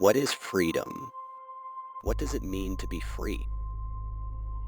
What is freedom? What does it mean to be free?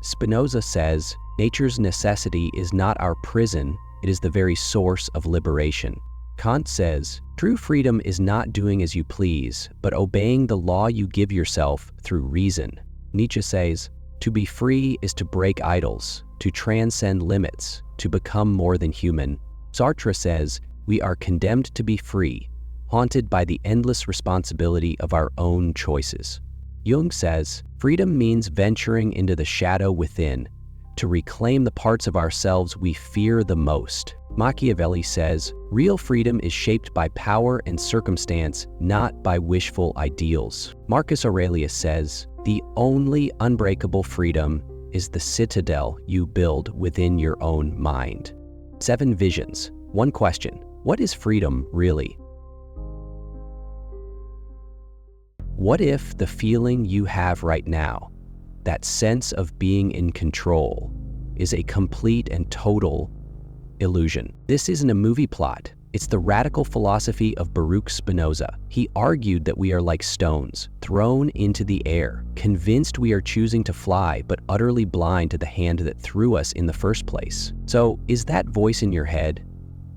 Spinoza says, nature's necessity is not our prison, it is the very source of liberation. Kant says, true freedom is not doing as you please, but obeying the law you give yourself through reason. Nietzsche says, to be free is to break idols, to transcend limits, to become more than human. Sartre says, we are condemned to be free, haunted by the endless responsibility of our own choices. Jung says, freedom means venturing into the shadow within, to reclaim the parts of ourselves we fear the most. Machiavelli says, real freedom is shaped by power and circumstance, not by wishful ideals. Marcus Aurelius says, the only unbreakable freedom is the citadel you build within your own mind. 7 visions. 1 question. What is freedom really? What if the feeling you have right now, that sense of being in control, is a complete and total illusion? This isn't a movie plot. It's the radical philosophy of Baruch Spinoza. He argued that we are like stones, thrown into the air, convinced we are choosing to fly, but utterly blind to the hand that threw us in the first place. So, is that voice in your head,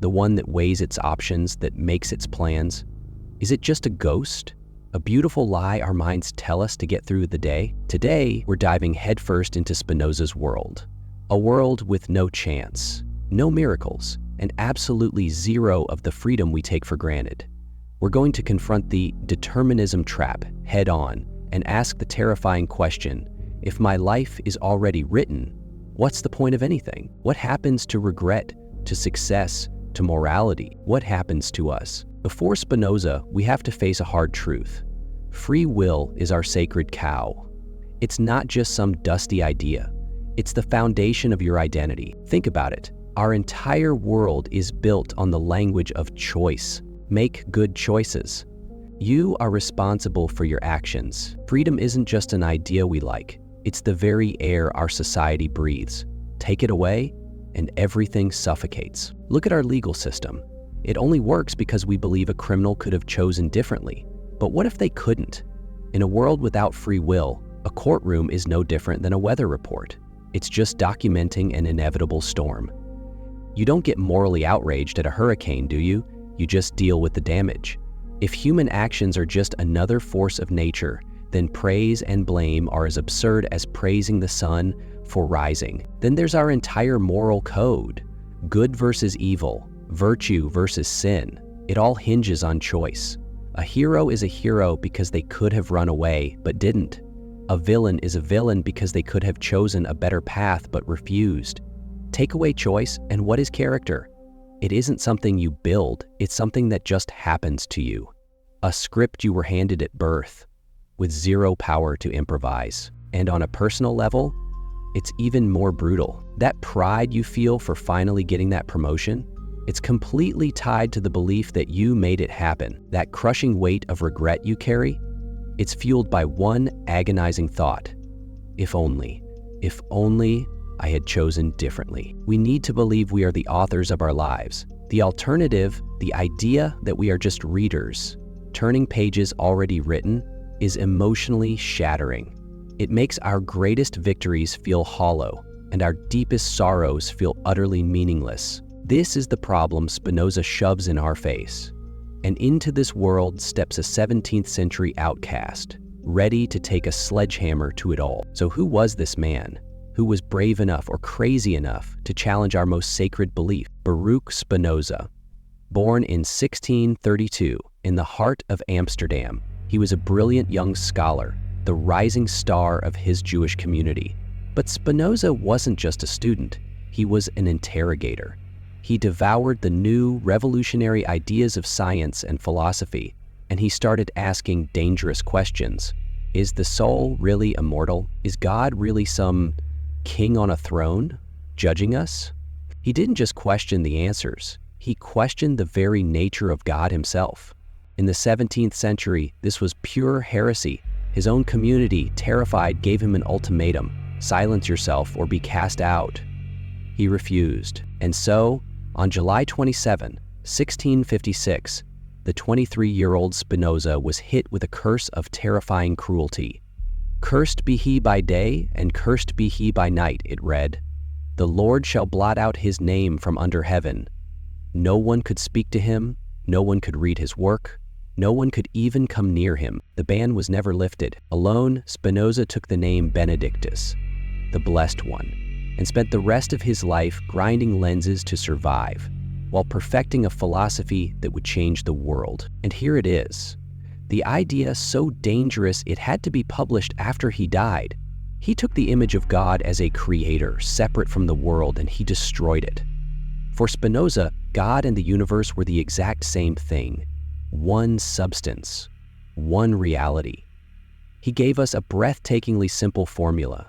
the one that weighs its options, that makes its plans, is it just a ghost? A beautiful lie our minds tell us to get through the day? Today, we're diving headfirst into Spinoza's world. A world with no chance, no miracles, and absolutely zero of the freedom we take for granted. We're going to confront the determinism trap head on and ask the terrifying question, if my life is already written, what's the point of anything? What happens to regret, to success, to morality? What happens to us? Before Spinoza, we have to face a hard truth. Free will is our sacred cow. It's not just some dusty idea. It's the foundation of your identity. Think about it. Our entire world is built on the language of choice. Make good choices. You are responsible for your actions. Freedom isn't just an idea we like. It's the very air our society breathes. Take it away, and everything suffocates. Look at our legal system. It only works because we believe a criminal could have chosen differently. But what if they couldn't? In a world without free will, a courtroom is no different than a weather report. It's just documenting an inevitable storm. You don't get morally outraged at a hurricane, do you? You just deal with the damage. If human actions are just another force of nature, then praise and blame are as absurd as praising the sun for rising. Then there's our entire moral code. Good versus evil, virtue versus sin. It all hinges on choice. A hero is a hero because they could have run away, but didn't. A villain is a villain because they could have chosen a better path, but refused. Take away choice, and what is character? It isn't something you build, it's something that just happens to you. A script you were handed at birth, with zero power to improvise. And on a personal level, it's even more brutal. That pride you feel for finally getting that promotion, it's completely tied to the belief that you made it happen. That crushing weight of regret you carry, it's fueled by one agonizing thought. If only I had chosen differently. We need to believe we are the authors of our lives. The alternative, the idea that we are just readers, turning pages already written, is emotionally shattering. It makes our greatest victories feel hollow and our deepest sorrows feel utterly meaningless. This is the problem Spinoza shoves in our face. And into this world steps a 17th century outcast, ready to take a sledgehammer to it all. So who was this man? Who was brave enough or crazy enough to challenge our most sacred belief? Baruch Spinoza. Born in 1632 in the heart of Amsterdam, he was a brilliant young scholar, the rising star of his Jewish community. But Spinoza wasn't just a student, he was an interrogator. He devoured the new, revolutionary ideas of science and philosophy, and he started asking dangerous questions. Is the soul really immortal? Is God really some king on a throne, judging us? He didn't just question the answers, he questioned the very nature of God himself. In the 17th century, this was pure heresy. His own community, terrified, gave him an ultimatum: silence yourself or be cast out. He refused, and so, on July 27, 1656, the 23-year-old Spinoza was hit with a curse of terrifying cruelty. "Cursed be he by day, and cursed be he by night," it read. "The Lord shall blot out his name from under heaven." No one could speak to him, no one could read his work, no one could even come near him. The ban was never lifted. Alone, Spinoza took the name Benedictus, the Blessed One, and spent the rest of his life grinding lenses to survive, while perfecting a philosophy that would change the world. And here it is. The idea so dangerous it had to be published after he died. He took the image of God as a creator, separate from the world, and he destroyed it. For Spinoza, God and the universe were the exact same thing. One substance, one reality. He gave us a breathtakingly simple formula.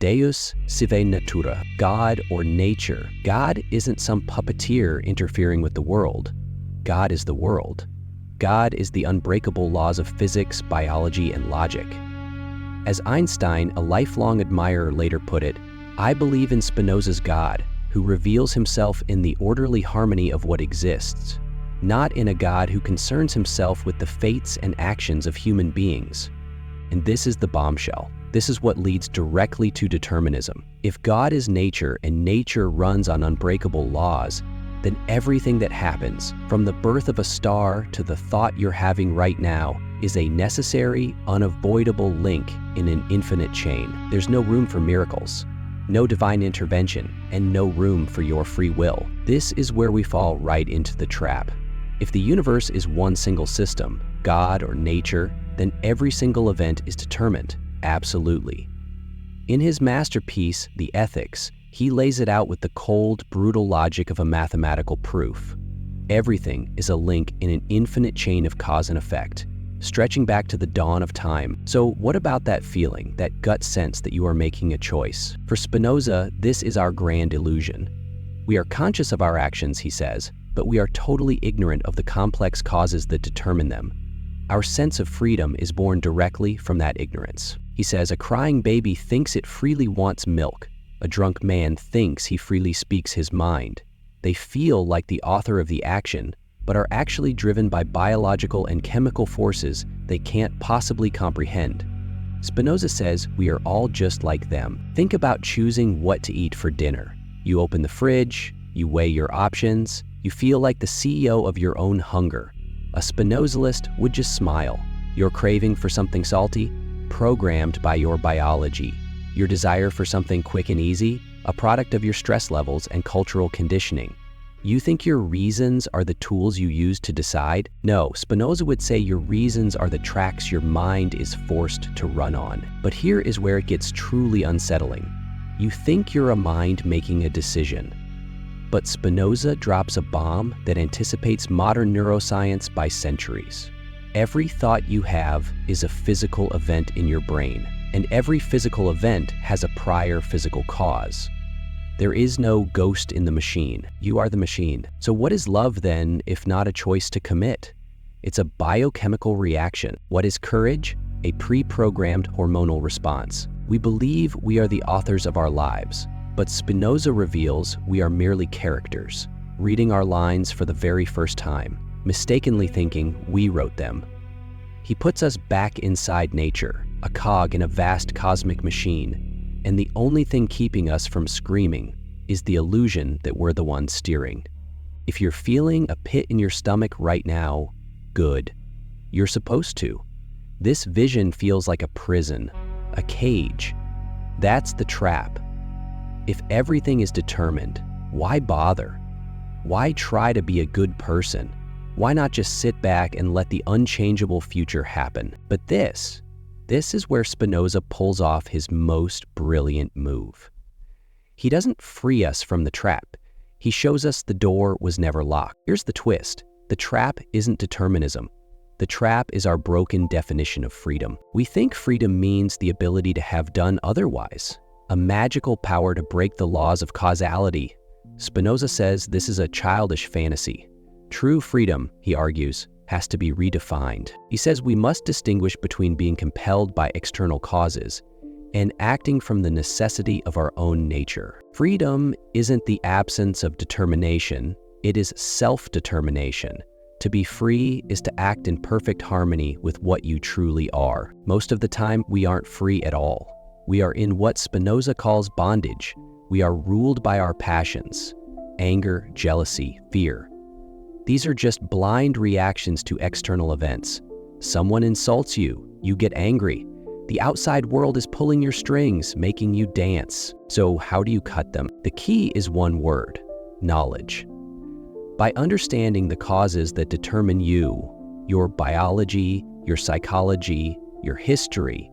Deus sive natura, God or nature. God isn't some puppeteer interfering with the world. God is the world. God is the unbreakable laws of physics, biology, and logic. As Einstein, a lifelong admirer, later put it, "I believe in Spinoza's God, who reveals himself in the orderly harmony of what exists, not in a God who concerns himself with the fates and actions of human beings." And this is the bombshell. This is what leads directly to determinism. If God is nature and nature runs on unbreakable laws, then everything that happens, from the birth of a star to the thought you're having right now, is a necessary, unavoidable link in an infinite chain. There's no room for miracles, no divine intervention, and no room for your free will. This is where we fall right into the trap. If the universe is one single system, God or nature, then every single event is determined, absolutely. In his masterpiece, The Ethics, he lays it out with the cold, brutal logic of a mathematical proof. Everything is a link in an infinite chain of cause and effect, stretching back to the dawn of time. So what about that feeling, that gut sense that you are making a choice? For Spinoza, this is our grand illusion. We are conscious of our actions, he says, but we are totally ignorant of the complex causes that determine them. Our sense of freedom is born directly from that ignorance. He says, a crying baby thinks it freely wants milk. A drunk man thinks he freely speaks his mind. They feel like the author of the action, but are actually driven by biological and chemical forces they can't possibly comprehend. Spinoza says we are all just like them. Think about choosing what to eat for dinner. You open the fridge, you weigh your options, you feel like the CEO of your own hunger. A Spinozalist would just smile. Your craving for something salty? Programmed by your biology. Your desire for something quick and easy? A product of your stress levels and cultural conditioning. You think your reasons are the tools you use to decide? No, Spinoza would say your reasons are the tracks your mind is forced to run on. But here is where it gets truly unsettling. You think you're a mind making a decision. But Spinoza drops a bomb that anticipates modern neuroscience by centuries. Every thought you have is a physical event in your brain, and every physical event has a prior physical cause. There is no ghost in the machine. You are the machine. So what is love then, if not a choice to commit? It's a biochemical reaction. What is courage? A pre-programmed hormonal response. We believe we are the authors of our lives. But Spinoza reveals we are merely characters, reading our lines for the very first time, mistakenly thinking we wrote them. He puts us back inside nature, a cog in a vast cosmic machine, and the only thing keeping us from screaming is the illusion that we're the ones steering. If you're feeling a pit in your stomach right now, good. You're supposed to. This vision feels like a prison, a cage. That's the trap. If everything is determined, why bother? Why try to be a good person? Why not just sit back and let the unchangeable future happen? But this is where Spinoza pulls off his most brilliant move. He doesn't free us from the trap. He shows us the door was never locked. Here's the twist. The trap isn't determinism. The trap is our broken definition of freedom. We think freedom means the ability to have done otherwise. A magical power to break the laws of causality. Spinoza says this is a childish fantasy. True freedom, he argues, has to be redefined. He says we must distinguish between being compelled by external causes and acting from the necessity of our own nature. Freedom isn't the absence of determination, it is self-determination. To be free is to act in perfect harmony with what you truly are. Most of the time, we aren't free at all. We are in what Spinoza calls bondage. We are ruled by our passions: anger, jealousy, fear. These are just blind reactions to external events. Someone insults you, you get angry. The outside world is pulling your strings, making you dance. So how do you cut them? The key is one word: knowledge. By understanding the causes that determine you, your biology, your psychology, your history,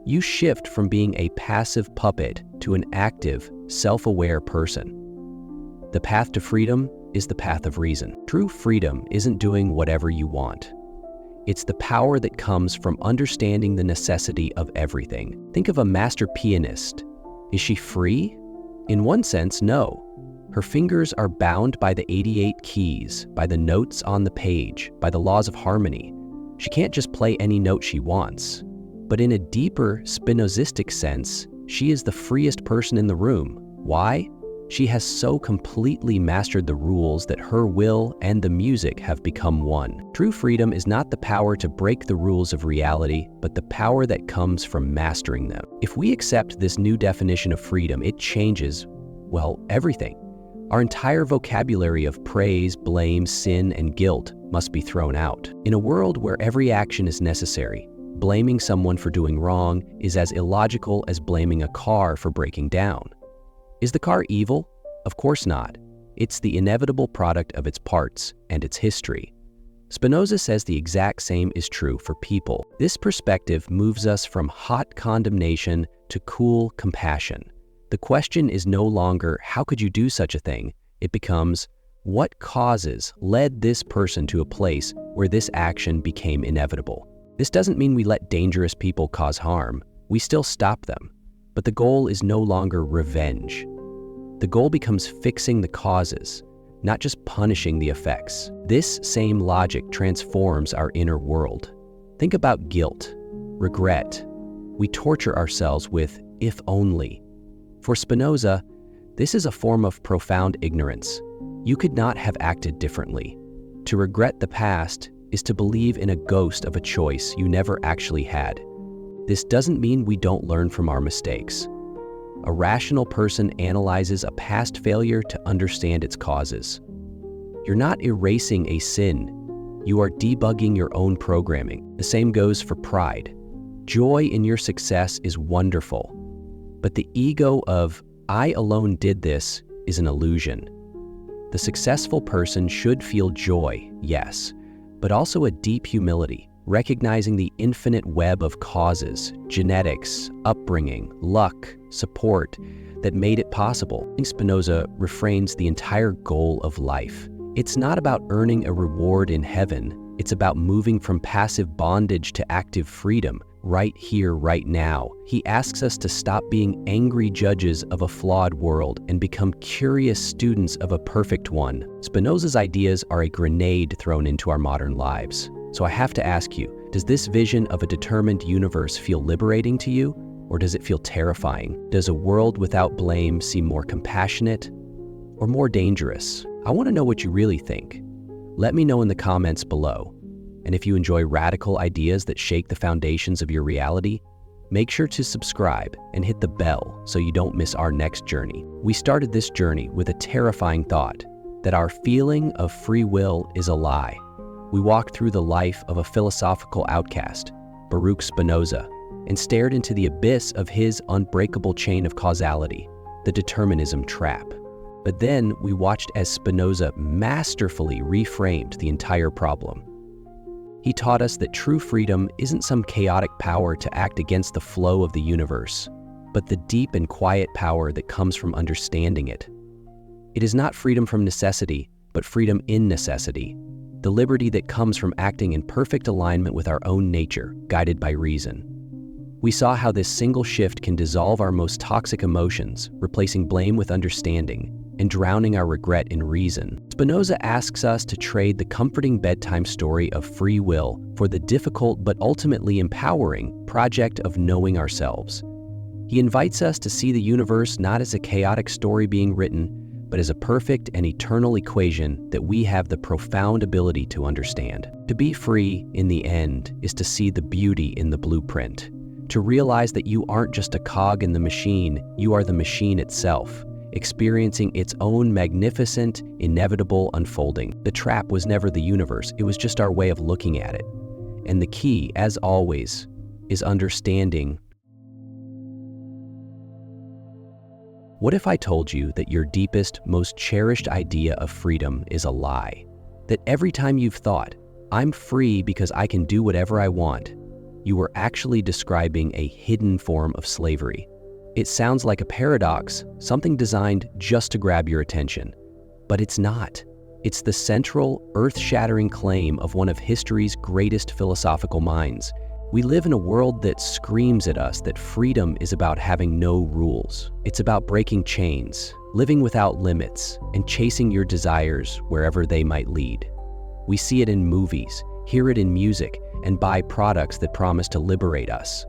you shift from being a passive puppet to an active, self-aware person. The path to freedom is the path of reason. True freedom isn't doing whatever you want. It's the power that comes from understanding the necessity of everything. Think of a master pianist. Is she free? In one sense, no. Her fingers are bound by the 88 keys, by the notes on the page, by the laws of harmony. She can't just play any note she wants. But in a deeper, Spinozistic sense, she is the freest person in the room. Why? She has so completely mastered the rules that her will and the music have become one. True freedom is not the power to break the rules of reality, but the power that comes from mastering them. If we accept this new definition of freedom, it changes, well, everything. Our entire vocabulary of praise, blame, sin, and guilt must be thrown out. In a world where every action is necessary, blaming someone for doing wrong is as illogical as blaming a car for breaking down. Is the car evil? Of course not. It's the inevitable product of its parts and its history. Spinoza says the exact same is true for people. This perspective moves us from hot condemnation to cool compassion. The question is no longer, how could you do such a thing? It becomes, what causes led this person to a place where this action became inevitable? This doesn't mean we let dangerous people cause harm. We still stop them. But the goal is no longer revenge. The goal becomes fixing the causes, not just punishing the effects. This same logic transforms our inner world. Think about guilt, regret. We torture ourselves with "if only." For Spinoza, this is a form of profound ignorance. You could not have acted differently. To regret the past is to believe in a ghost of a choice you never actually had. This doesn't mean we don't learn from our mistakes. A rational person analyzes a past failure to understand its causes. You're not erasing a sin. You are debugging your own programming. The same goes for pride. Joy in your success is wonderful. But the ego of "I alone did this" is an illusion. The successful person should feel joy, yes, but also a deep humility, recognizing the infinite web of causes, genetics, upbringing, luck, support that made it possible. I think Spinoza refrains the entire goal of life. It's not about earning a reward in heaven. It's about moving from passive bondage to active freedom, right here, right now. He asks us to stop being angry judges of a flawed world and become curious students of a perfect one. Spinoza's ideas are a grenade thrown into our modern lives. So I have to ask you, does this vision of a determined universe feel liberating to you, or does it feel terrifying? Does a world without blame seem more compassionate or more dangerous? I want to know what you really think. Let me know in the comments below. And if you enjoy radical ideas that shake the foundations of your reality, make sure to subscribe and hit the bell so you don't miss our next journey. We started this journey with a terrifying thought that our feeling of free will is a lie. We walked through the life of a philosophical outcast, Baruch Spinoza, and stared into the abyss of his unbreakable chain of causality, the determinism trap. But then we watched as Spinoza masterfully reframed the entire problem. He taught us that true freedom isn't some chaotic power to act against the flow of the universe, but the deep and quiet power that comes from understanding it. It is not freedom from necessity, but freedom in necessity, the liberty that comes from acting in perfect alignment with our own nature, guided by reason. We saw how this single shift can dissolve our most toxic emotions, replacing blame with understanding, and drowning our regret in reason. Spinoza asks us to trade the comforting bedtime story of free will for the difficult but ultimately empowering project of knowing ourselves. He invites us to see the universe not as a chaotic story being written, but as a perfect and eternal equation that we have the profound ability to understand. To be free, in the end, is to see the beauty in the blueprint, to realize that you aren't just a cog in the machine, you are the machine itself, experiencing its own magnificent, inevitable unfolding. The trap was never the universe, it was just our way of looking at it. And the key, as always, is understanding. What if I told you that your deepest, most cherished idea of freedom is a lie? That every time you've thought, I'm free because I can do whatever I want, you were actually describing a hidden form of slavery. It sounds like a paradox, something designed just to grab your attention. But it's not. It's the central, earth-shattering claim of one of history's greatest philosophical minds. We live in a world that screams at us that freedom is about having no rules. It's about breaking chains, living without limits, and chasing your desires wherever they might lead. We see it in movies, hear it in music, and buy products that promise to liberate us.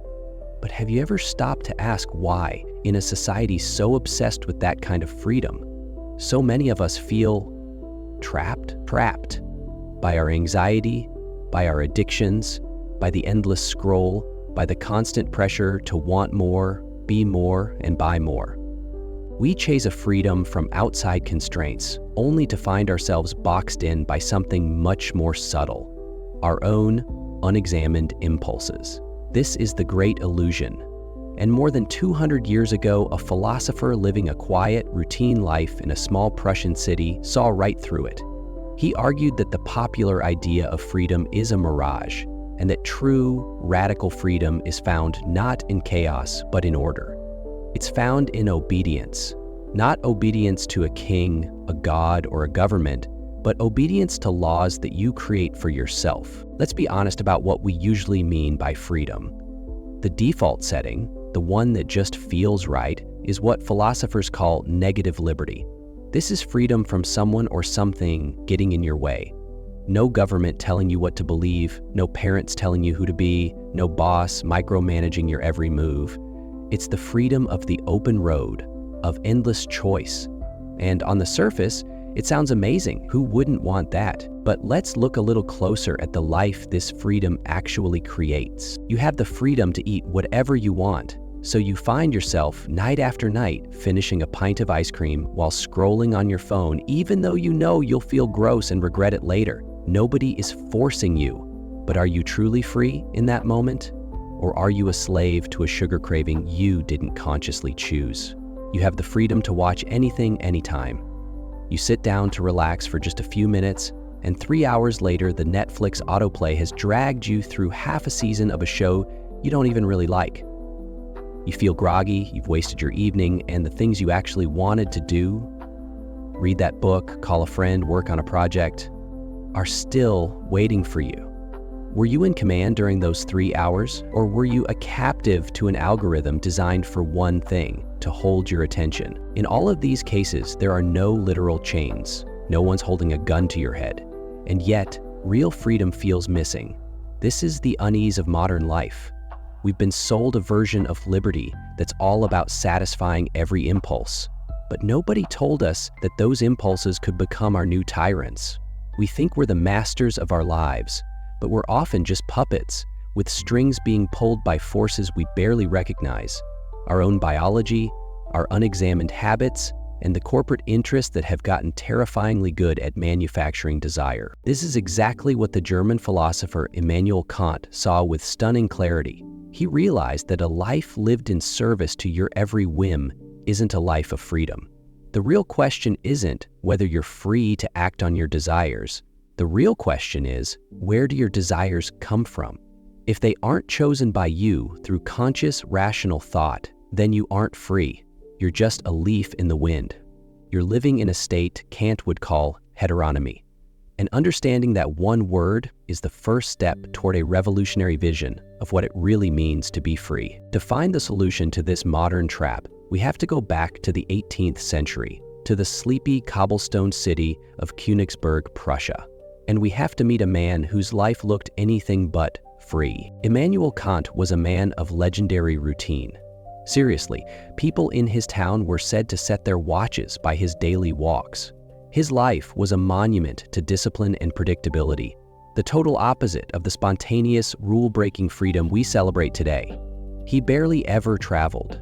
But have you ever stopped to ask why, in a society so obsessed with that kind of freedom, so many of us feel trapped by our anxiety, by our addictions, by the endless scroll, by the constant pressure to want more, be more, and buy more? We chase a freedom from outside constraints, only to find ourselves boxed in by something much more subtle, our own unexamined impulses. This is the great illusion. And more than 200 years ago, a philosopher living a quiet, routine life in a small Prussian city saw right through it. He argued that the popular idea of freedom is a mirage, and that true, radical freedom is found not in chaos, but in order. It's found in obedience, not obedience to a king, a god, or a government, but obedience to laws that you create for yourself. Let's be honest about what we usually mean by freedom. The default setting, the one that just feels right, is what philosophers call negative liberty. This is freedom from someone or something getting in your way. No government telling you what to believe, no parents telling you who to be, no boss micromanaging your every move. It's the freedom of the open road, of endless choice. And on the surface, it sounds amazing. Who wouldn't want that? But let's look a little closer at the life this freedom actually creates. You have the freedom to eat whatever you want, so you find yourself night after night finishing a pint of ice cream while scrolling on your phone, even though you know you'll feel gross and regret it later. Nobody is forcing you, but are you truly free in that moment? Or are you a slave to a sugar craving you didn't consciously choose? You have the freedom to watch anything, anytime. You sit down to relax for just a few minutes, and 3 hours later, the Netflix autoplay has dragged you through half a season of a show you don't even really like. You feel groggy, you've wasted your evening, and the things you actually wanted to do, read that book, call a friend, work on a project, are still waiting for you. Were you in command during those 3 hours, or were you a captive to an algorithm designed for one thing, to hold your attention? In all of these cases, there are no literal chains. No one's holding a gun to your head. And yet, real freedom feels missing. This is the unease of modern life. We've been sold a version of liberty that's all about satisfying every impulse. But nobody told us that those impulses could become our new tyrants. We think we're the masters of our lives, but we're often just puppets, with strings being pulled by forces we barely recognize. Our own biology, our unexamined habits, and the corporate interests that have gotten terrifyingly good at manufacturing desire. This is exactly what the German philosopher Immanuel Kant saw with stunning clarity. He realized that a life lived in service to your every whim isn't a life of freedom. The real question isn't whether you're free to act on your desires. The real question is, where do your desires come from? If they aren't chosen by you through conscious, rational thought, then you aren't free. You're just a leaf in the wind. You're living in a state Kant would call heteronomy. And understanding that one word is the first step toward a revolutionary vision of what it really means to be free. To find the solution to this modern trap, we have to go back to the 18th century, to the sleepy cobblestone city of Königsberg, Prussia. And we have to meet a man whose life looked anything but free. Immanuel Kant was a man of legendary routine. Seriously, people in his town were said to set their watches by his daily walks. His life was a monument to discipline and predictability, the total opposite of the spontaneous, rule-breaking freedom we celebrate today. He barely ever traveled.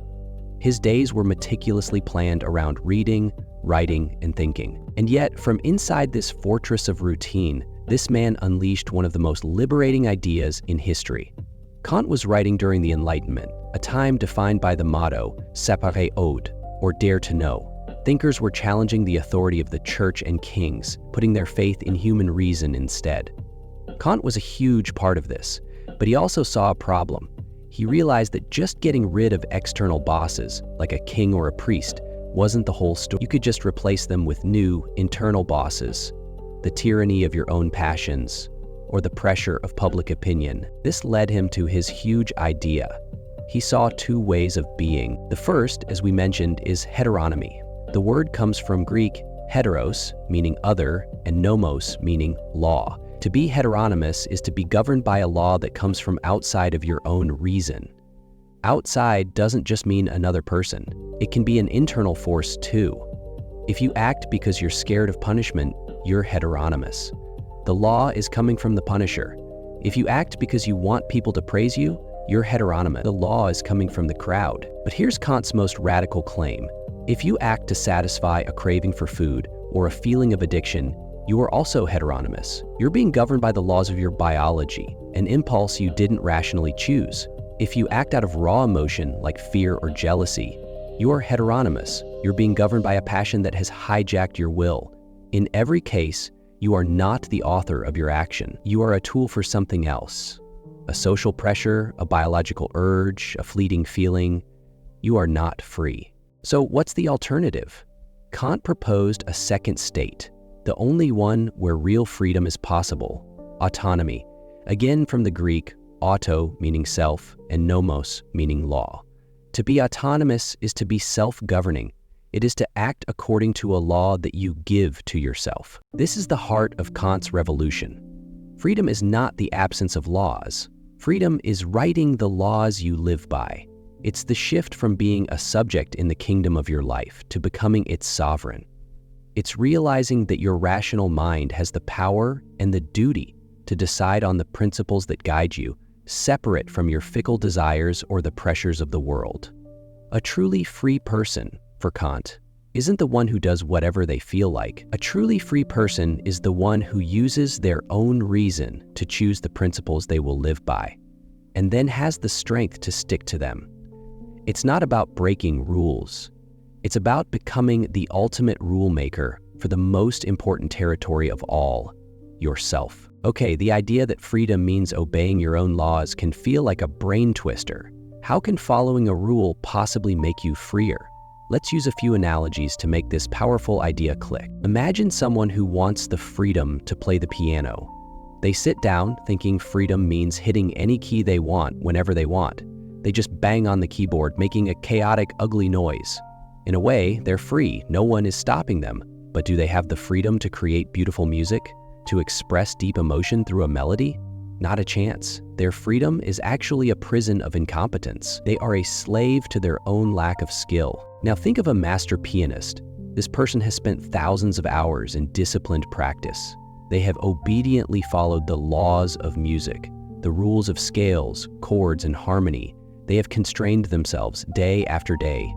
His days were meticulously planned around reading, writing, and thinking. And yet, from inside this fortress of routine, this man unleashed one of the most liberating ideas in history. Kant was writing during the Enlightenment, a time defined by the motto, sapere aude, or dare to know. Thinkers were challenging the authority of the church and kings, putting their faith in human reason instead. Kant was a huge part of this, but he also saw a problem. He realized that just getting rid of external bosses, like a king or a priest, wasn't the whole story. You could just replace them with new, internal bosses, the tyranny of your own passions, or the pressure of public opinion. This led him to his huge idea. He saw two ways of being. The first, as we mentioned, is heteronomy. The word comes from Greek heteros, meaning other, and nomos, meaning law. To be heteronomous is to be governed by a law that comes from outside of your own reason. Outside doesn't just mean another person. It can be an internal force too. If you act because you're scared of punishment, you're heteronomous. The law is coming from the punisher. If you act because you want people to praise you, you're heteronomous. The law is coming from the crowd. But here's Kant's most radical claim. If you act to satisfy a craving for food or a feeling of addiction, you are also heteronomous. You're being governed by the laws of your biology, an impulse you didn't rationally choose. If you act out of raw emotion like fear or jealousy, you are heteronomous. You're being governed by a passion that has hijacked your will. In every case, you are not the author of your action. You are a tool for something else. A social pressure, a biological urge, a fleeting feeling. You are not free. So what's the alternative? Kant proposed a second state, the only one where real freedom is possible: autonomy. Again from the Greek, auto meaning self and nomos meaning law. To be autonomous is to be self-governing. It is to act according to a law that you give to yourself. This is the heart of Kant's revolution. Freedom is not the absence of laws. Freedom is writing the laws you live by. It's the shift from being a subject in the kingdom of your life to becoming its sovereign. It's realizing that your rational mind has the power and the duty to decide on the principles that guide you, separate from your fickle desires or the pressures of the world. A truly free person, for Kant, isn't the one who does whatever they feel like. A truly free person is the one who uses their own reason to choose the principles they will live by, and then has the strength to stick to them. It's not about breaking rules. It's about becoming the ultimate rule maker for the most important territory of all, yourself. Okay, the idea that freedom means obeying your own laws can feel like a brain twister. How can following a rule possibly make you freer? Let's use a few analogies to make this powerful idea click. Imagine someone who wants the freedom to play the piano. They sit down thinking freedom means hitting any key they want whenever they want. They just bang on the keyboard, making a chaotic, ugly noise. In a way, they're free. No one is stopping them. But do they have the freedom to create beautiful music? To express deep emotion through a melody? Not a chance. Their freedom is actually a prison of incompetence. They are a slave to their own lack of skill. Now think of a master pianist. This person has spent thousands of hours in disciplined practice. They have obediently followed the laws of music, the rules of scales, chords, and harmony. They have constrained themselves day after day.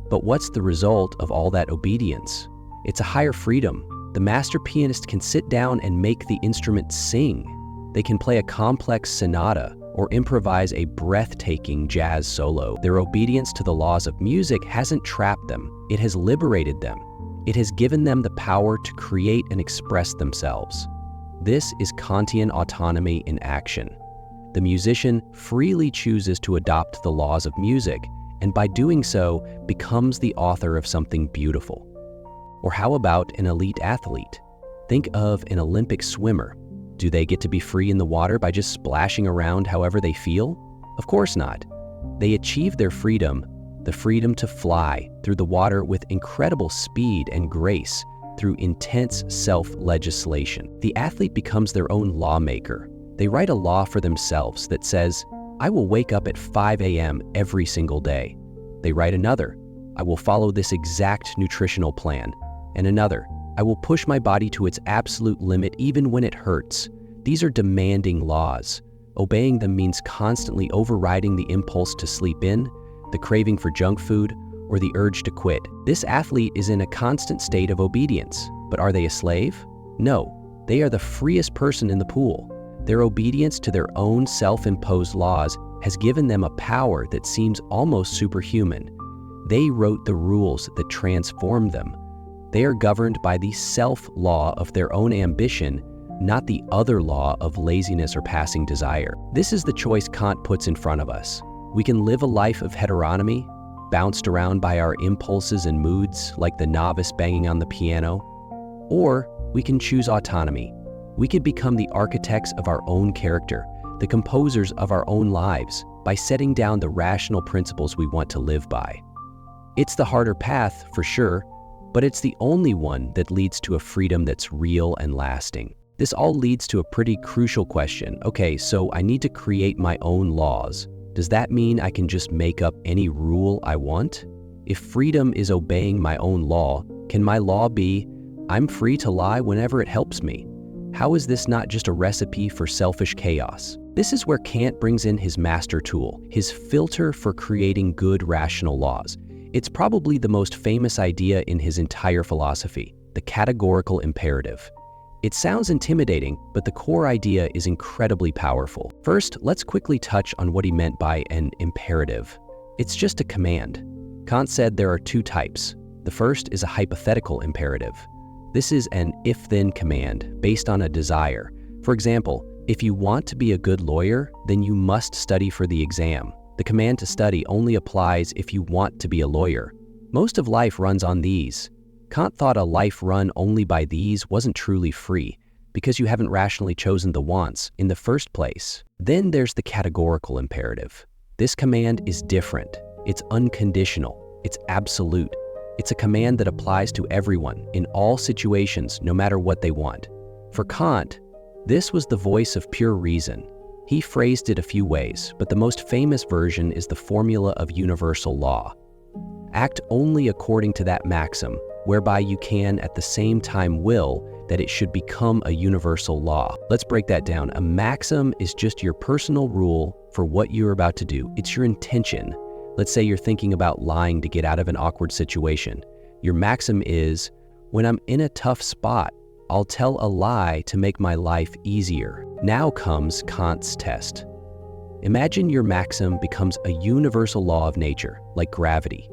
But what's the result of all that obedience? It's a higher freedom. The master pianist can sit down and make the instrument sing. They can play a complex sonata or improvise a breathtaking jazz solo. Their obedience to the laws of music hasn't trapped them. It has liberated them. It has given them the power to create and express themselves. This is Kantian autonomy in action. The musician freely chooses to adopt the laws of music, and by doing so, becomes the author of something beautiful. Or how about an elite athlete? Think of an Olympic swimmer. Do they get to be free in the water by just splashing around however they feel? Of course not. They achieve their freedom, the freedom to fly through the water with incredible speed and grace through intense self-legislation. The athlete becomes their own lawmaker. They write a law for themselves that says, I will wake up at 5 a.m. every single day. They write another, I will follow this exact nutritional plan. And another, I will push my body to its absolute limit even when it hurts. These are demanding laws. Obeying them means constantly overriding the impulse to sleep in, the craving for junk food, or the urge to quit. This athlete is in a constant state of obedience. But are they a slave? No, they are the freest person in the pool. Their obedience to their own self-imposed laws has given them a power that seems almost superhuman. They wrote the rules that transformed them. They are governed by the self-law of their own ambition, not the other law of laziness or passing desire. This is the choice Kant puts in front of us. We can live a life of heteronomy, bounced around by our impulses and moods like the novice banging on the piano, or we can choose autonomy. We could become the architects of our own character, the composers of our own lives, by setting down the rational principles we want to live by. It's the harder path, for sure, but it's the only one that leads to a freedom that's real and lasting. This all leads to a pretty crucial question. Okay, so I need to create my own laws. Does that mean I can just make up any rule I want? If freedom is obeying my own law, can my law be, I'm free to lie whenever it helps me? How is this not just a recipe for selfish chaos? This is where Kant brings in his master tool, his filter for creating good rational laws. It's probably the most famous idea in his entire philosophy, the categorical imperative. It sounds intimidating, but the core idea is incredibly powerful. First, let's quickly touch on what he meant by an imperative. It's just a command. Kant said there are two types. The first is a hypothetical imperative. This is an if-then command based on a desire. For example, if you want to be a good lawyer, then you must study for the exam. The command to study only applies if you want to be a lawyer. Most of life runs on these. Kant thought a life run only by these wasn't truly free, because you haven't rationally chosen the wants in the first place. Then there's the categorical imperative. This command is different. It's unconditional. It's absolute. It's a command that applies to everyone, in all situations, no matter what they want. For Kant, this was the voice of pure reason. He phrased it a few ways, but the most famous version is the formula of universal law. Act only according to that maxim, whereby you can at the same time will that it should become a universal law. Let's break that down. A maxim is just your personal rule for what you're about to do. It's your intention. Let's say you're thinking about lying to get out of an awkward situation. Your maxim is, when I'm in a tough spot, I'll tell a lie to make my life easier. Now comes Kant's test. Imagine your maxim becomes a universal law of nature, like gravity.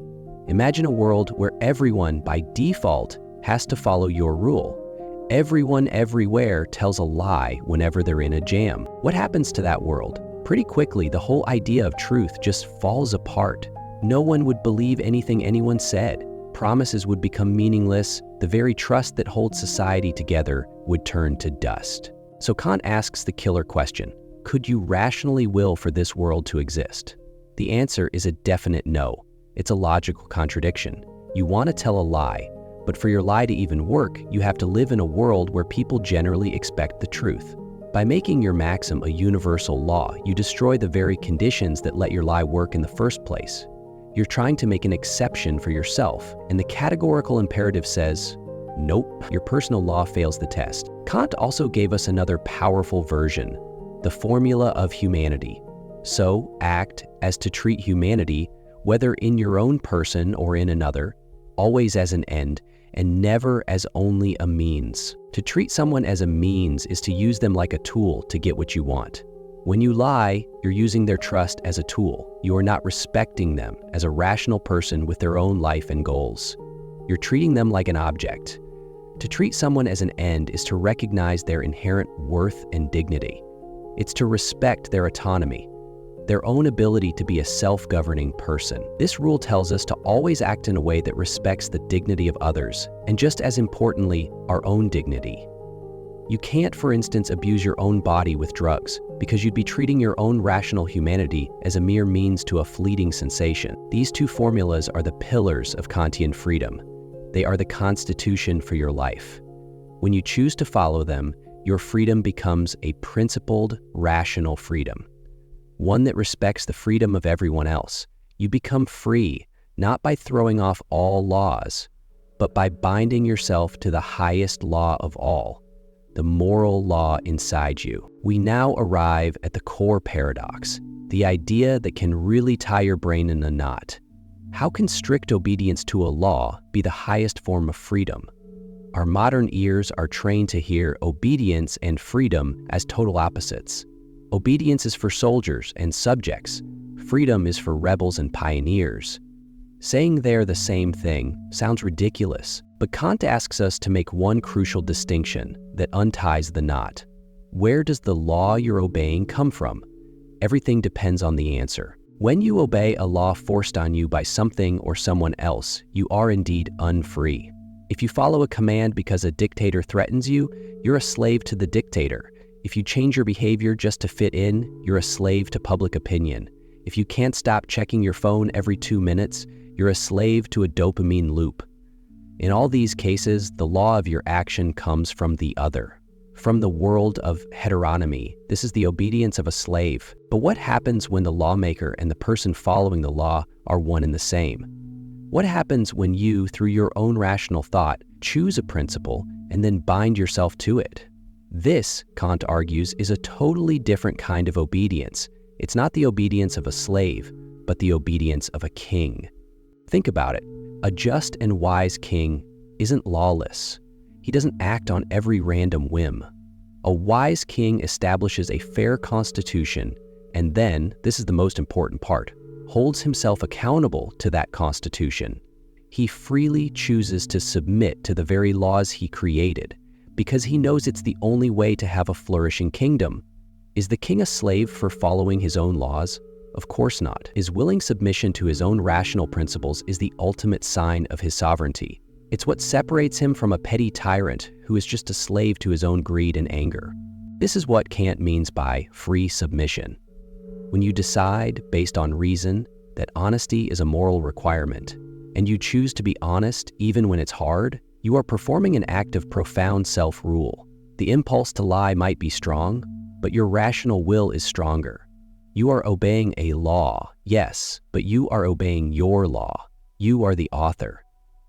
Imagine a world where everyone, by default, has to follow your rule. Everyone everywhere tells a lie whenever they're in a jam. What happens to that world? Pretty quickly, the whole idea of truth just falls apart. No one would believe anything anyone said. Promises would become meaningless. The very trust that holds society together would turn to dust. So Kant asks the killer question, could you rationally will for this world to exist? The answer is a definite no. It's a logical contradiction. You want to tell a lie, but for your lie to even work, you have to live in a world where people generally expect the truth. By making your maxim a universal law, you destroy the very conditions that let your lie work in the first place. You're trying to make an exception for yourself, and the categorical imperative says, nope, your personal law fails the test. Kant also gave us another powerful version, the formula of humanity. So act as to treat humanity, whether in your own person or in another, always as an end, and never as only a means. To treat someone as a means is to use them like a tool to get what you want. When you lie, you're using their trust as a tool. You are not respecting them as a rational person with their own life and goals. You're treating them like an object. To treat someone as an end is to recognize their inherent worth and dignity. It's to respect their autonomy, their own ability to be a self-governing person. This rule tells us to always act in a way that respects the dignity of others, and just as importantly, our own dignity. You can't, for instance, abuse your own body with drugs, because you'd be treating your own rational humanity as a mere means to a fleeting sensation. These two formulas are the pillars of Kantian freedom. They are the constitution for your life. When you choose to follow them, your freedom becomes a principled, rational freedom. One that respects the freedom of everyone else. You become free, not by throwing off all laws, but by binding yourself to the highest law of all, the moral law inside you. We now arrive at the core paradox, the idea that can really tie your brain in a knot. How can strict obedience to a law be the highest form of freedom? Our modern ears are trained to hear obedience and freedom as total opposites. Obedience is for soldiers and subjects. Freedom is for rebels and pioneers. Saying they're the same thing sounds ridiculous, but Kant asks us to make one crucial distinction that unties the knot. Where does the law you're obeying come from? Everything depends on the answer. When you obey a law forced on you by something or someone else, you are indeed unfree. If you follow a command because a dictator threatens you, you're a slave to the dictator. If you change your behavior just to fit in, you're a slave to public opinion. If you can't stop checking your phone every 2 minutes, you're a slave to a dopamine loop. In all these cases, the law of your action comes from the other. From the world of heteronomy, this is the obedience of a slave. But what happens when the lawmaker and the person following the law are one and the same? What happens when you, through your own rational thought, choose a principle and then bind yourself to it? This, Kant argues, is a totally different kind of obedience. It's not the obedience of a slave, but the obedience of a king. Think about it. A just and wise king isn't lawless. He doesn't act on every random whim. A wise king establishes a fair constitution and then, this is the most important part, holds himself accountable to that constitution. He freely chooses to submit to the very laws he created because he knows it's the only way to have a flourishing kingdom. Is the king a slave for following his own laws? Of course not. His willing submission to his own rational principles is the ultimate sign of his sovereignty. It's what separates him from a petty tyrant who is just a slave to his own greed and anger. This is what Kant means by free submission. When you decide, based on reason, that honesty is a moral requirement, and you choose to be honest even when it's hard, you are performing an act of profound self-rule. The impulse to lie might be strong, but your rational will is stronger. You are obeying a law, yes, but you are obeying your law. You are the author.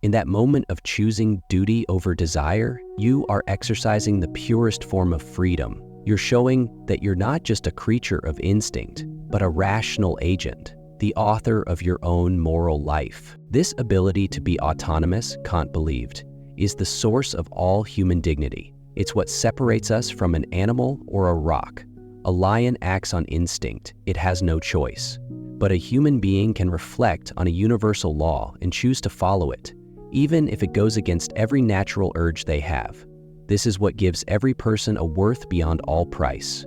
In that moment of choosing duty over desire, you are exercising the purest form of freedom. You're showing that you're not just a creature of instinct, but a rational agent, the author of your own moral life. This ability to be autonomous, Kant believed, is the source of all human dignity. It's what separates us from an animal or a rock. A lion acts on instinct. It has no choice. But a human being can reflect on a universal law and choose to follow it, even if it goes against every natural urge they have. This is what gives every person a worth beyond all price.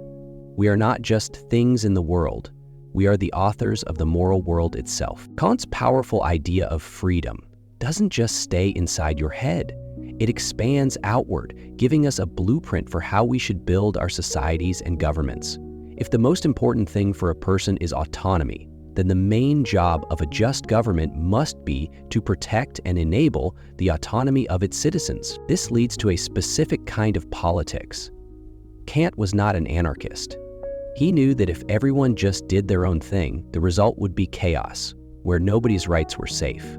We are not just things in the world. We are the authors of the moral world itself. Kant's powerful idea of freedom doesn't just stay inside your head. It expands outward, giving us a blueprint for how we should build our societies and governments. If the most important thing for a person is autonomy, then the main job of a just government must be to protect and enable the autonomy of its citizens. This leads to a specific kind of politics. Kant was not an anarchist. He knew that if everyone just did their own thing, the result would be chaos, where nobody's rights were safe.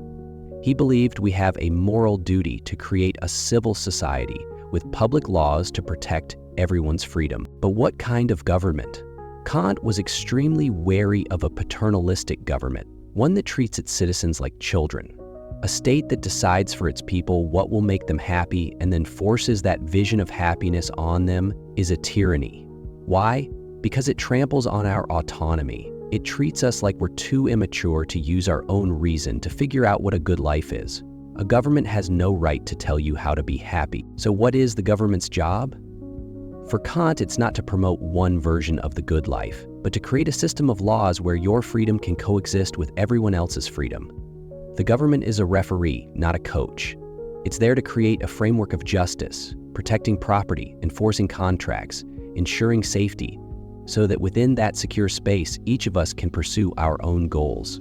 He believed we have a moral duty to create a civil society with public laws to protect everyone's freedom. But what kind of government? Kant was extremely wary of a paternalistic government, one that treats its citizens like children. A state that decides for its people what will make them happy and then forces that vision of happiness on them is a tyranny. Why? Because it tramples on our autonomy. It treats us like we're too immature to use our own reason to figure out what a good life is. A government has no right to tell you how to be happy. So what is the government's job? For Kant, it's not to promote one version of the good life, but to create a system of laws where your freedom can coexist with everyone else's freedom. The government is a referee, not a coach. It's there to create a framework of justice, protecting property, enforcing contracts, ensuring safety, so that within that secure space, each of us can pursue our own goals.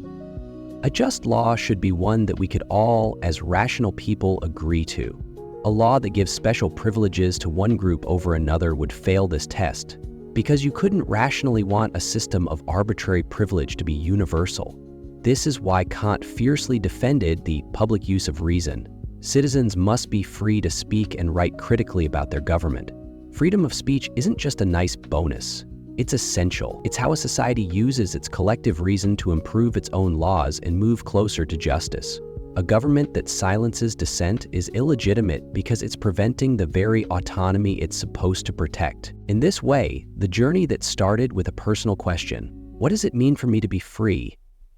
A just law should be one that we could all, as rational people, agree to. A law that gives special privileges to one group over another would fail this test, because you couldn't rationally want a system of arbitrary privilege to be universal. This is why Kant fiercely defended the public use of reason. Citizens must be free to speak and write critically about their government. Freedom of speech isn't just a nice bonus. It's essential. It's how a society uses its collective reason to improve its own laws and move closer to justice. A government that silences dissent is illegitimate because it's preventing the very autonomy it's supposed to protect. In this way, the journey that started with a personal question, what does it mean for me to be free,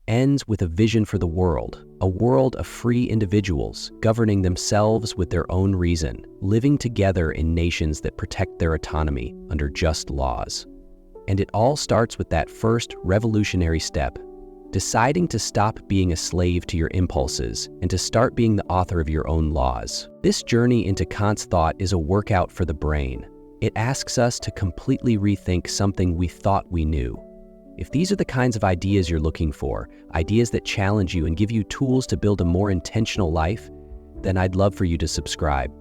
ends with a vision for the world, a world of free individuals governing themselves with their own reason, living together in nations that protect their autonomy under just laws. And it all starts with that first revolutionary step, deciding to stop being a slave to your impulses and to start being the author of your own laws. This journey into Kant's thought is a workout for the brain. It asks us to completely rethink something we thought we knew. If these are the kinds of ideas you're looking for, ideas that challenge you and give you tools to build a more intentional life, then I'd love for you to subscribe.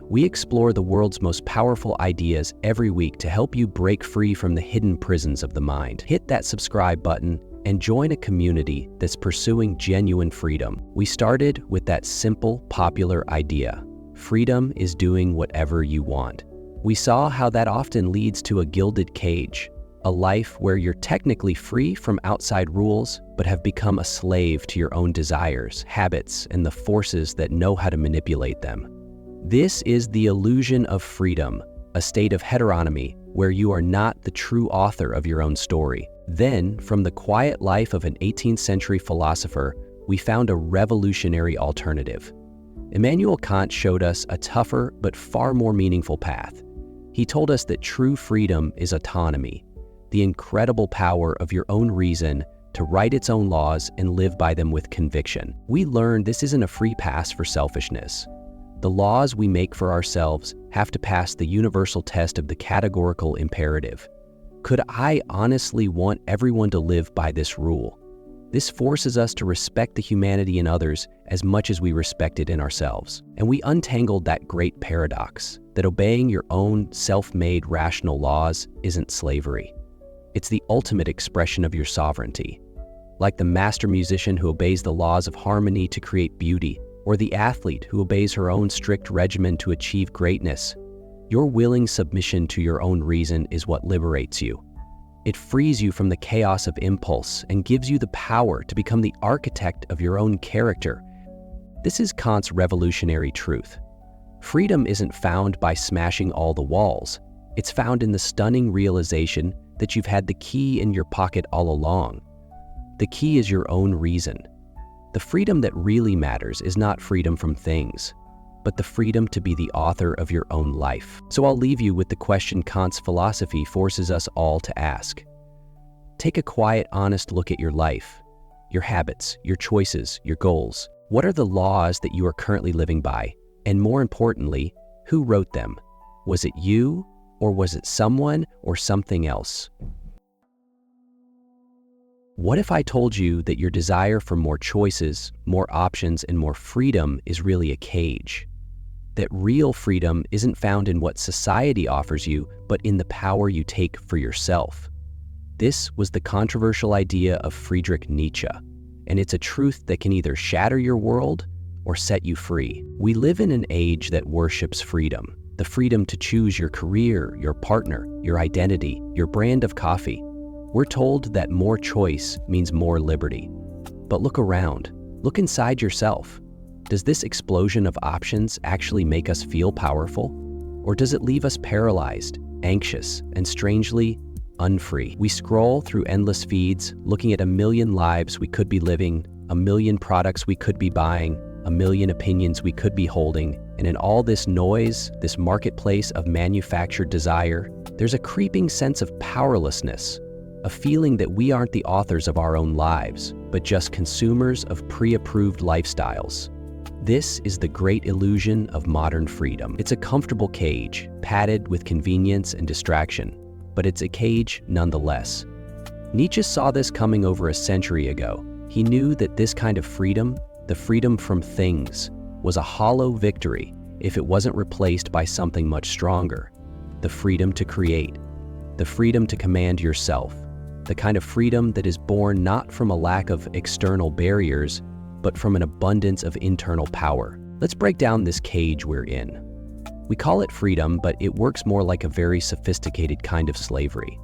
We explore the world's most powerful ideas every week to help you break free from the hidden prisons of the mind. Hit that subscribe button and join a community that's pursuing genuine freedom. We started with that simple, popular idea. Freedom is doing whatever you want. We saw how that often leads to a gilded cage, a life where you're technically free from outside rules, but have become a slave to your own desires, habits, and the forces that know how to manipulate them. This is the illusion of freedom, a state of heteronomy where you are not the true author of your own story. Then, from the quiet life of an 18th century philosopher, we found a revolutionary alternative. Immanuel Kant showed us a tougher but far more meaningful path. He told us that true freedom is autonomy, the incredible power of your own reason to write its own laws and live by them with conviction. We learned this isn't a free pass for selfishness. The laws we make for ourselves have to pass the universal test of the categorical imperative. Could I honestly want everyone to live by this rule? This forces us to respect the humanity in others as much as we respect it in ourselves. And we untangled that great paradox, that obeying your own self-made rational laws isn't slavery. It's the ultimate expression of your sovereignty. Like the master musician who obeys the laws of harmony to create beauty, or the athlete who obeys her own strict regimen to achieve greatness, your willing submission to your own reason is what liberates you. It frees you from the chaos of impulse and gives you the power to become the architect of your own character. This is Kant's revolutionary truth. Freedom isn't found by smashing all the walls. It's found in the stunning realization that you've had the key in your pocket all along. The key is your own reason. The freedom that really matters is not freedom from things, but the freedom to be the author of your own life. So I'll leave you with the question Kant's philosophy forces us all to ask. Take a quiet, honest look at your life, your habits, your choices, your goals. What are the laws that you are currently living by? And more importantly, who wrote them? Was it you, or was it someone or something else? What if I told you that your desire for more choices, more options, and more freedom is really a cage? That real freedom isn't found in what society offers you, but in the power you take for yourself. This was the controversial idea of Friedrich Nietzsche, and it's a truth that can either shatter your world or set you free. We live in an age that worships freedom, the freedom to choose your career, your partner, your identity, your brand of coffee. We're told that more choice means more liberty. But look around. Look inside yourself. Does this explosion of options actually make us feel powerful? Or does it leave us paralyzed, anxious, and strangely unfree? We scroll through endless feeds, looking at a million lives we could be living, a million products we could be buying, a million opinions we could be holding, and in all this noise, this marketplace of manufactured desire, there's a creeping sense of powerlessness, a feeling that we aren't the authors of our own lives, but just consumers of pre-approved lifestyles. This is the great illusion of modern freedom. It's a comfortable cage, padded with convenience and distraction, but it's a cage nonetheless. Nietzsche saw this coming over a century ago. He knew that this kind of freedom, the freedom from things, was a hollow victory if it wasn't replaced by something much stronger: the freedom to create, the freedom to command yourself, the kind of freedom that is born not from a lack of external barriers, but from an abundance of internal power. Let's break down this cage we're in. We call it freedom, but it works more like a very sophisticated kind of slavery.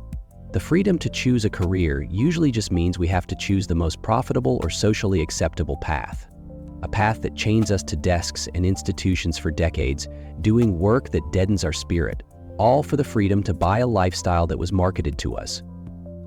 The freedom to choose a career usually just means we have to choose the most profitable or socially acceptable path. A path that chains us to desks and institutions for decades, doing work that deadens our spirit, all for the freedom to buy a lifestyle that was marketed to us.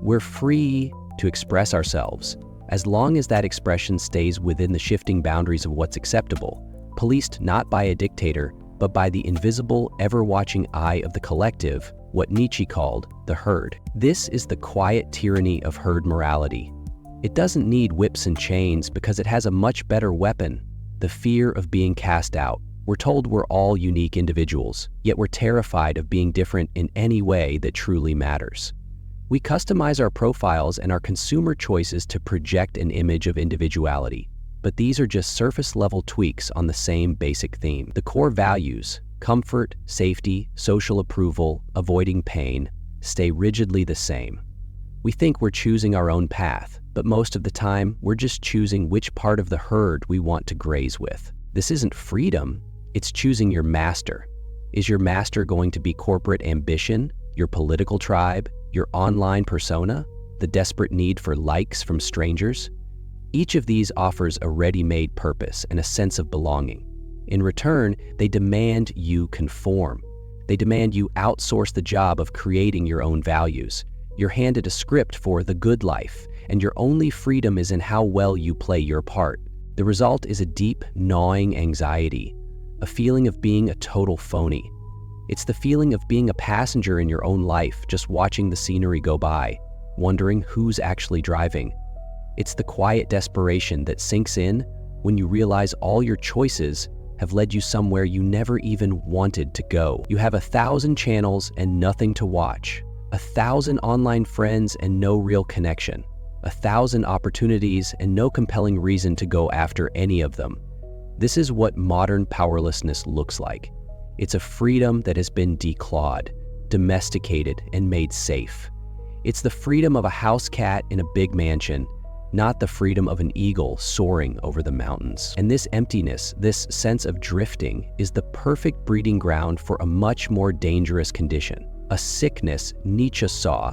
We're free to express ourselves, as long as that expression stays within the shifting boundaries of what's acceptable, policed not by a dictator, but by the invisible, ever-watching eye of the collective, what Nietzsche called the herd. This is the quiet tyranny of herd morality. It doesn't need whips and chains because it has a much better weapon, the fear of being cast out. We're told we're all unique individuals, yet we're terrified of being different in any way that truly matters. We customize our profiles and our consumer choices to project an image of individuality, but these are just surface-level tweaks on the same basic theme. The core values, comfort, safety, social approval, avoiding pain, stay rigidly the same. We think we're choosing our own path, but most of the time, we're just choosing which part of the herd we want to graze with. This isn't freedom, it's choosing your master. Is your master going to be corporate ambition, your political tribe, your online persona, the desperate need for likes from strangers? Each of these offers a ready-made purpose and a sense of belonging. In return, they demand you conform. They demand you outsource the job of creating your own values. You're handed a script for the good life, and your only freedom is in how well you play your part. The result is a deep, gnawing anxiety, a feeling of being a total phony. It's the feeling of being a passenger in your own life, just watching the scenery go by, wondering who's actually driving. It's the quiet desperation that sinks in when you realize all your choices have led you somewhere you never even wanted to go. You have 1,000 channels and nothing to watch, 1,000 online friends and no real connection, 1,000 opportunities and no compelling reason to go after any of them. This is what modern powerlessness looks like. It's a freedom that has been declawed, domesticated, and made safe. It's the freedom of a house cat in a big mansion, not the freedom of an eagle soaring over the mountains. And this emptiness, this sense of drifting, is the perfect breeding ground for a much more dangerous condition, a sickness Nietzsche saw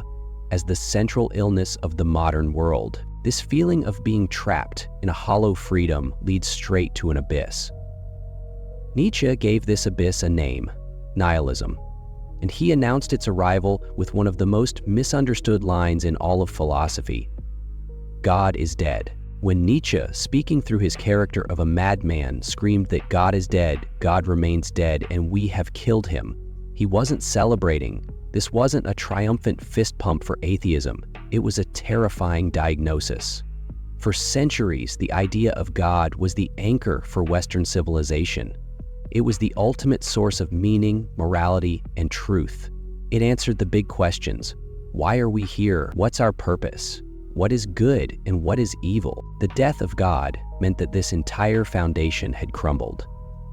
as the central illness of the modern world. This feeling of being trapped in a hollow freedom leads straight to an abyss. Nietzsche gave this abyss a name, nihilism, and he announced its arrival with one of the most misunderstood lines in all of philosophy: God is dead. When Nietzsche, speaking through his character of a madman, screamed that God is dead, God remains dead, and we have killed him, he wasn't celebrating. This wasn't a triumphant fist pump for atheism. It was a terrifying diagnosis. For centuries, the idea of God was the anchor for Western civilization. It was the ultimate source of meaning, morality, and truth. It answered the big questions. Why are we here? What's our purpose? What is good and what is evil? The death of God meant that this entire foundation had crumbled.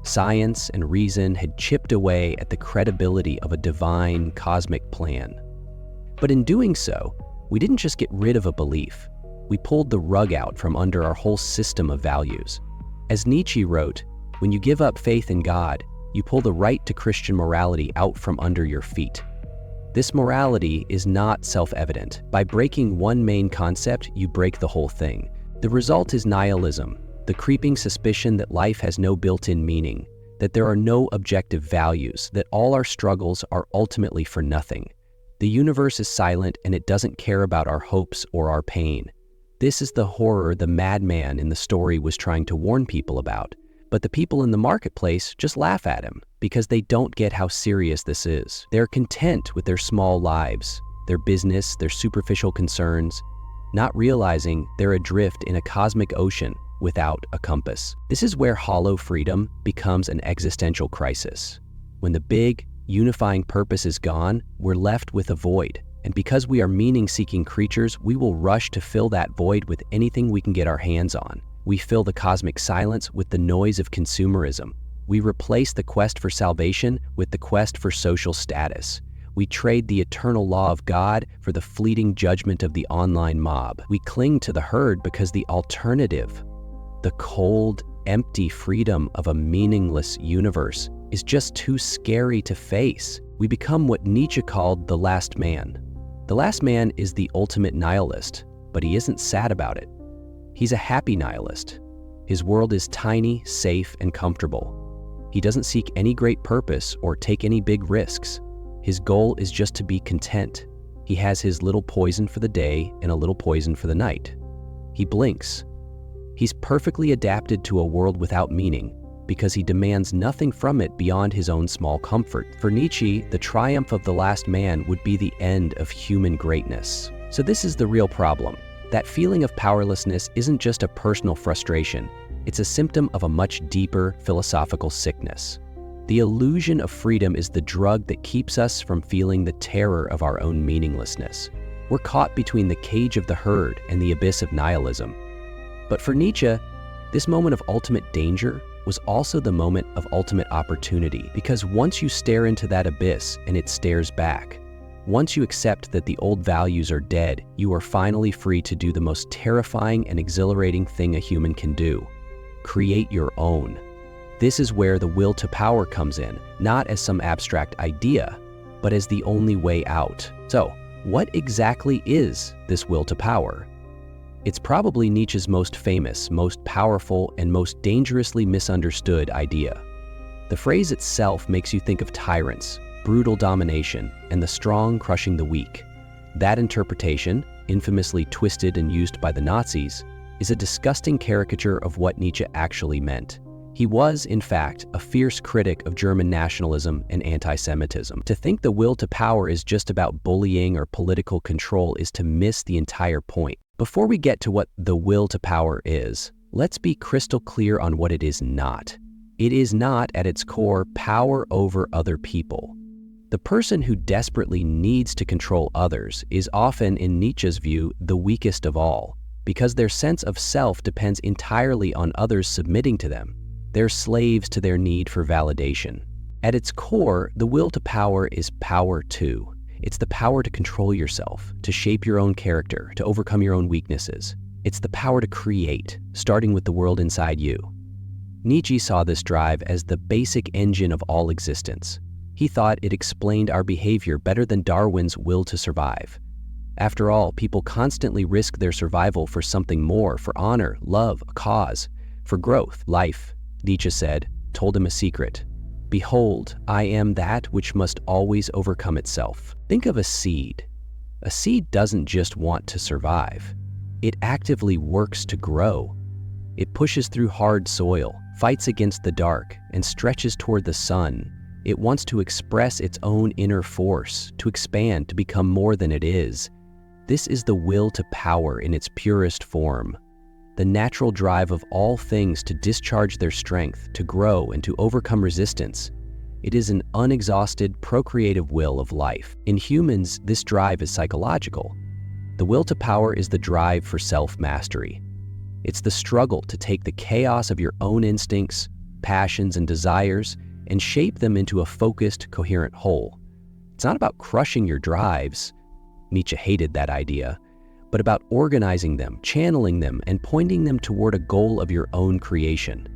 Science and reason had chipped away at the credibility of a divine, cosmic plan. But in doing so, we didn't just get rid of a belief. We pulled the rug out from under our whole system of values. As Nietzsche wrote, when you give up faith in God, you pull the right to Christian morality out from under your feet. This morality is not self-evident. By breaking one main concept, you break the whole thing. The result is nihilism, the creeping suspicion that life has no built-in meaning, that there are no objective values, that all our struggles are ultimately for nothing. The universe is silent and it doesn't care about our hopes or our pain. This is the horror the madman in the story was trying to warn people about. But the people in the marketplace just laugh at him because they don't get how serious this is. They're content with their small lives, their business, their superficial concerns, not realizing they're adrift in a cosmic ocean without a compass. This is where hollow freedom becomes an existential crisis. When the big, unifying purpose is gone, we're left with a void. And because we are meaning-seeking creatures, we will rush to fill that void with anything we can get our hands on. We fill the cosmic silence with the noise of consumerism. We replace the quest for salvation with the quest for social status. We trade the eternal law of God for the fleeting judgment of the online mob. We cling to the herd because the alternative, the cold, empty freedom of a meaningless universe, is just too scary to face. We become what Nietzsche called the last man. The last man is the ultimate nihilist, but he isn't sad about it. He's a happy nihilist. His world is tiny, safe, and comfortable. He doesn't seek any great purpose or take any big risks. His goal is just to be content. He has his little poison for the day and a little poison for the night. He blinks. He's perfectly adapted to a world without meaning because he demands nothing from it beyond his own small comfort. For Nietzsche, the triumph of the last man would be the end of human greatness. So this is the real problem. That feeling of powerlessness isn't just a personal frustration. It's a symptom of a much deeper philosophical sickness. The illusion of freedom is the drug that keeps us from feeling the terror of our own meaninglessness. We're caught between the cage of the herd and the abyss of nihilism. But for Nietzsche, this moment of ultimate danger was also the moment of ultimate opportunity, because once you stare into that abyss and it stares back, once you accept that the old values are dead, you are finally free to do the most terrifying and exhilarating thing a human can do: create your own. This is where the will to power comes in, not as some abstract idea, but as the only way out. So, what exactly is this will to power? It's probably Nietzsche's most famous, most powerful, and most dangerously misunderstood idea. The phrase itself makes you think of tyrants, brutal domination, and the strong crushing the weak. That interpretation, infamously twisted and used by the Nazis, is a disgusting caricature of what Nietzsche actually meant. He was, in fact, a fierce critic of German nationalism and anti-Semitism. To think the will to power is just about bullying or political control is to miss the entire point. Before we get to what the will to power is, let's be crystal clear on what it is not. It is not, at its core, power over other people. The person who desperately needs to control others is often, in Nietzsche's view, the weakest of all, because their sense of self depends entirely on others submitting to them. They're slaves to their need for validation. At its core, the will to power is power too. It's the power to control yourself, to shape your own character, to overcome your own weaknesses. It's the power to create, starting with the world inside you. Nietzsche saw this drive as the basic engine of all existence. He thought it explained our behavior better than Darwin's will to survive. After all, people constantly risk their survival for something more, for honor, love, a cause, for growth. Life, Nietzsche said, told him a secret. Behold, I am that which must always overcome itself. Think of a seed. A seed doesn't just want to survive. It actively works to grow. It pushes through hard soil, fights against the dark, and stretches toward the sun. It wants to express its own inner force, to expand, to become more than it is. This is the will to power in its purest form. The natural drive of all things to discharge their strength, to grow, and to overcome resistance. It is an unexhausted, procreative will of life. In humans, this drive is psychological. The will to power is the drive for self-mastery. It's the struggle to take the chaos of your own instincts, passions, and desires and shape them into a focused, coherent whole. It's not about crushing your drives. Nietzsche hated that idea. But about organizing them, channeling them, and pointing them toward a goal of your own creation.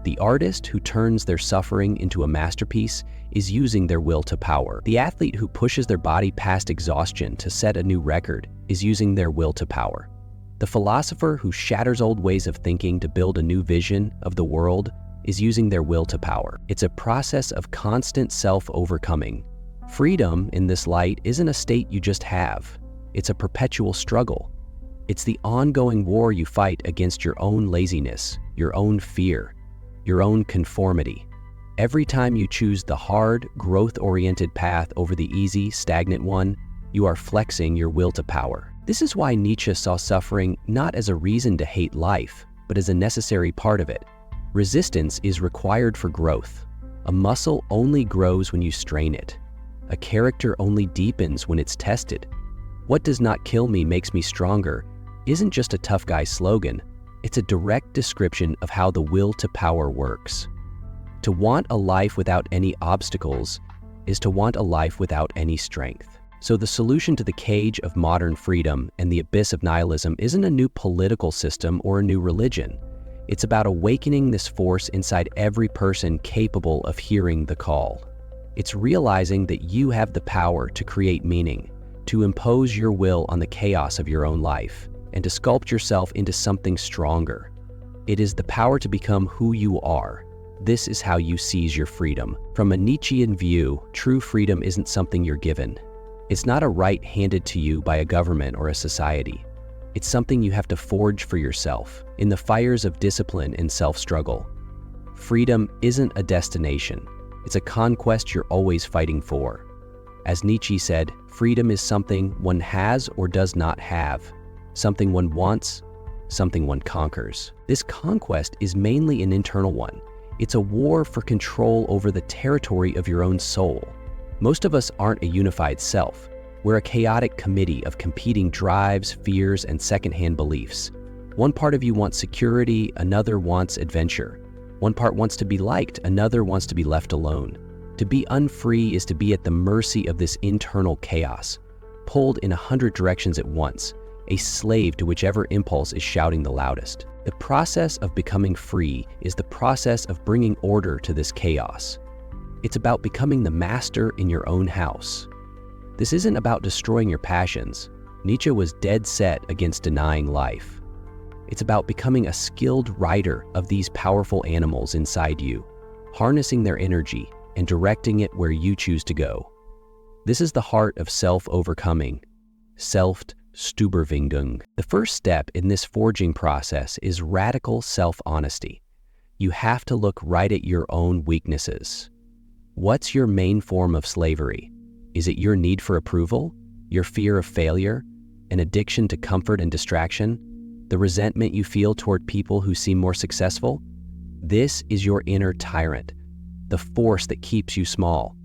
The artist who turns their suffering into a masterpiece is using their will to power. The athlete who pushes their body past exhaustion to set a new record is using their will to power. The philosopher who shatters old ways of thinking to build a new vision of the world is using their will to power. It's a process of constant self-overcoming. Freedom, in this light, isn't a state you just have. It's a perpetual struggle. It's the ongoing war you fight against your own laziness, your own fear, your own conformity. Every time you choose the hard, growth-oriented path over the easy, stagnant one, you are flexing your will to power. This is why Nietzsche saw suffering not as a reason to hate life, but as a necessary part of it. Resistance is required for growth. A muscle only grows when you strain it. A character only deepens when it's tested. What does not kill me makes me stronger isn't just a tough guy slogan. It's a direct description of how the will to power works. To want a life without any obstacles is to want a life without any strength. So the solution to the cage of modern freedom and the abyss of nihilism isn't a new political system or a new religion. It's about awakening this force inside every person capable of hearing the call. It's realizing that you have the power to create meaning, to impose your will on the chaos of your own life, and to sculpt yourself into something stronger. It is the power to become who you are. This is how you seize your freedom. From a Nietzschean view, true freedom isn't something you're given. It's not a right handed to you by a government or a society. It's something you have to forge for yourself in the fires of discipline and self-struggle. Freedom isn't a destination. It's a conquest you're always fighting for. As Nietzsche said, freedom is something one has or does not have, something one wants, something one conquers. This conquest is mainly an internal one. It's a war for control over the territory of your own soul. Most of us aren't a unified self. We're a chaotic committee of competing drives, fears, and secondhand beliefs. One part of you wants security, another wants adventure. One part wants to be liked, another wants to be left alone. To be unfree is to be at the mercy of this internal chaos, pulled in 100 directions at once, a slave to whichever impulse is shouting the loudest. The process of becoming free is the process of bringing order to this chaos. It's about becoming the master in your own house. This isn't about destroying your passions. Nietzsche was dead set against denying life. It's about becoming a skilled rider of these powerful animals inside you, harnessing their energy and directing it where you choose to go. This is the heart of self-overcoming, Selbstüberwindung. The first step in this forging process is radical self-honesty. You have to look right at your own weaknesses. What's your main form of slavery? Is it your need for approval, your fear of failure, an addiction to comfort and distraction, the resentment you feel toward people who seem more successful? This is your inner tyrant, the force that keeps you small.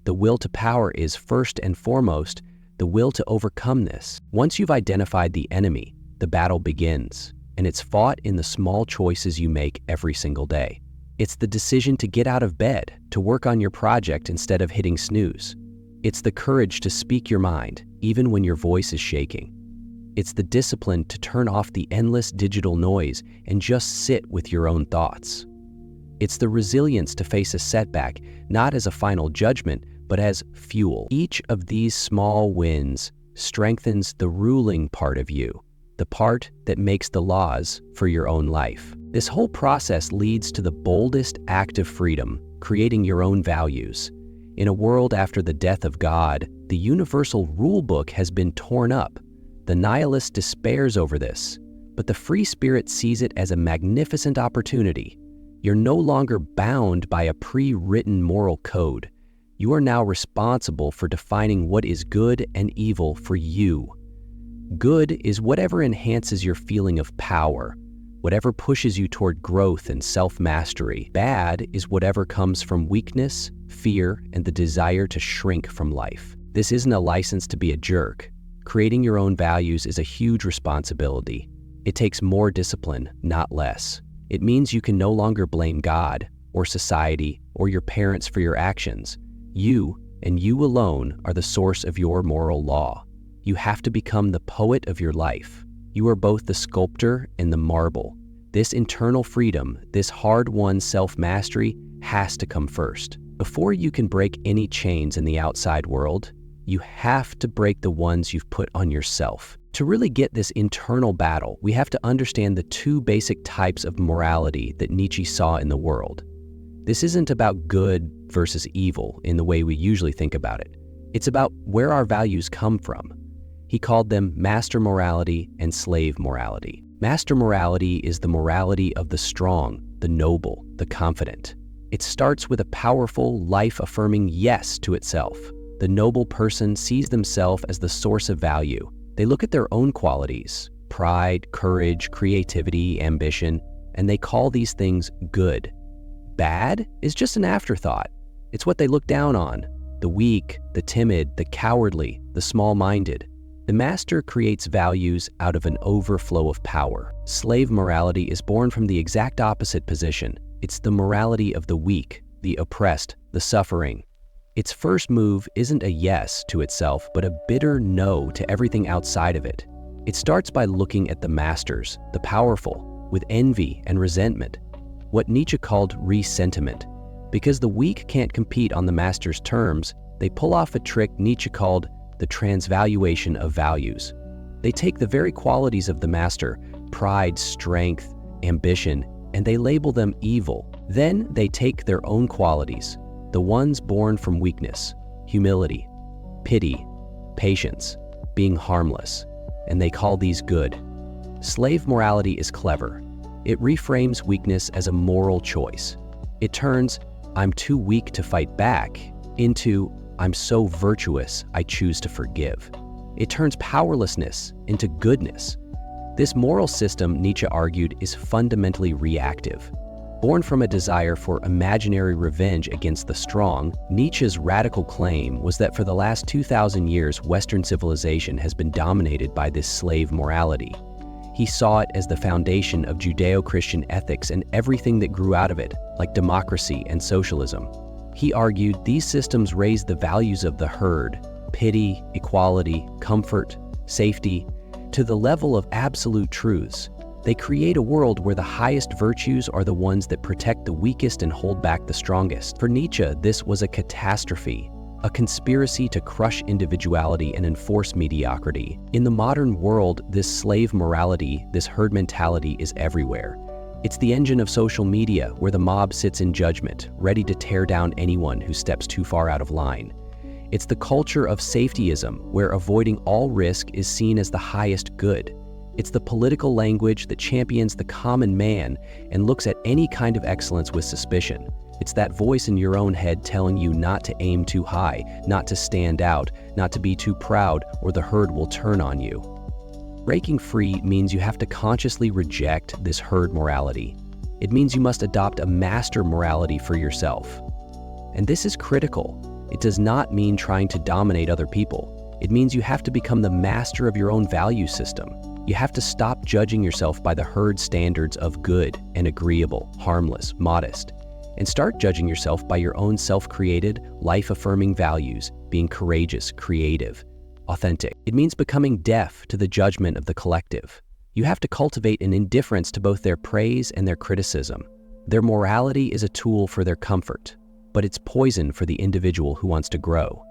The will to power is, first and foremost, the will to overcome this. Once you've identified the enemy, the battle begins, and it's fought in the small choices you make every single day. It's the decision to get out of bed, to work on your project instead of hitting snooze. It's the courage to speak your mind, even when your voice is shaking. It's the discipline to turn off the endless digital noise and just sit with your own thoughts. It's the resilience to face a setback, not as a final judgment, but as fuel. Each of these small wins strengthens the ruling part of you, the part that makes the laws for your own life. This whole process leads to the boldest act of freedom, creating your own values. In a world after the death of God, the universal rule book has been torn up. The nihilist despairs over this, but the free spirit sees it as a magnificent opportunity. You're no longer bound by a pre-written moral code. You are now responsible for defining what is good and evil for you. Good is whatever enhances your feeling of power, whatever pushes you toward growth and self-mastery. Bad is whatever comes from weakness, fear, and the desire to shrink from life. This isn't a license to be a jerk. Creating your own values is a huge responsibility. It takes more discipline, not less. It means you can no longer blame God, or society, or your parents for your actions. You, and you alone, are the source of your moral law. You have to become the poet of your life. You are both the sculptor and the marble. This internal freedom, this hard-won self-mastery, has to come first. Before you can break any chains in the outside world, you have to break the ones you've put on yourself. To really get this internal battle, we have to understand the two basic types of morality that Nietzsche saw in the world. This isn't about good versus evil in the way we usually think about it. It's about where our values come from. He called them master morality and slave morality. Master morality is the morality of the strong, the noble, the confident. It starts with a powerful, life-affirming yes to itself. The noble person sees themselves as the source of value. They look at their own qualities, pride, courage, creativity, ambition, and they call these things good. Bad is just an afterthought. It's what they look down on: the weak, the timid, the cowardly, the small-minded. The master creates values out of an overflow of power. Slave morality is born from the exact opposite position. It's the morality of the weak, the oppressed, the suffering. Its first move isn't a yes to itself, but a bitter no to everything outside of it. It starts by looking at the masters, the powerful, with envy and resentment, what Nietzsche called resentiment. Because the weak can't compete on the master's terms, they pull off a trick Nietzsche called the transvaluation of values. They take the very qualities of the master, pride, strength, ambition, and they label them evil. Then they take their own qualities, the ones born from weakness, humility, pity, patience, being harmless, and they call these good. Slave morality is clever. It reframes weakness as a moral choice. It turns "I'm too weak to fight back" into "I'm so virtuous I choose to forgive." It turns powerlessness into goodness. This moral system, Nietzsche argued, is fundamentally reactive. Born from a desire for imaginary revenge against the strong, Nietzsche's radical claim was that for the last 2,000 years, Western civilization has been dominated by this slave morality. He saw it as the foundation of Judeo-Christian ethics and everything that grew out of it, like democracy and socialism. He argued these systems raised the values of the herd, pity, equality, comfort, safety, to the level of absolute truths. They create a world where the highest virtues are the ones that protect the weakest and hold back the strongest. For Nietzsche, this was a catastrophe, a conspiracy to crush individuality and enforce mediocrity. In the modern world, this slave morality, this herd mentality is everywhere. It's the engine of social media, where the mob sits in judgment, ready to tear down anyone who steps too far out of line. It's the culture of safetyism, where avoiding all risk is seen as the highest good. It's the political language that champions the common man and looks at any kind of excellence with suspicion. It's that voice in your own head telling you not to aim too high, not to stand out, not to be too proud, or the herd will turn on you. Breaking free means you have to consciously reject this herd morality. It means you must adopt a master morality for yourself. And this is critical. It does not mean trying to dominate other people. It means you have to become the master of your own value system. You have to stop judging yourself by the herd standards of good and agreeable, harmless, modest, and start judging yourself by your own self-created, life-affirming values, being courageous, creative, authentic. It means becoming deaf to the judgment of the collective. You have to cultivate an indifference to both their praise and their criticism. Their morality is a tool for their comfort, but it's poison for the individual who wants to grow.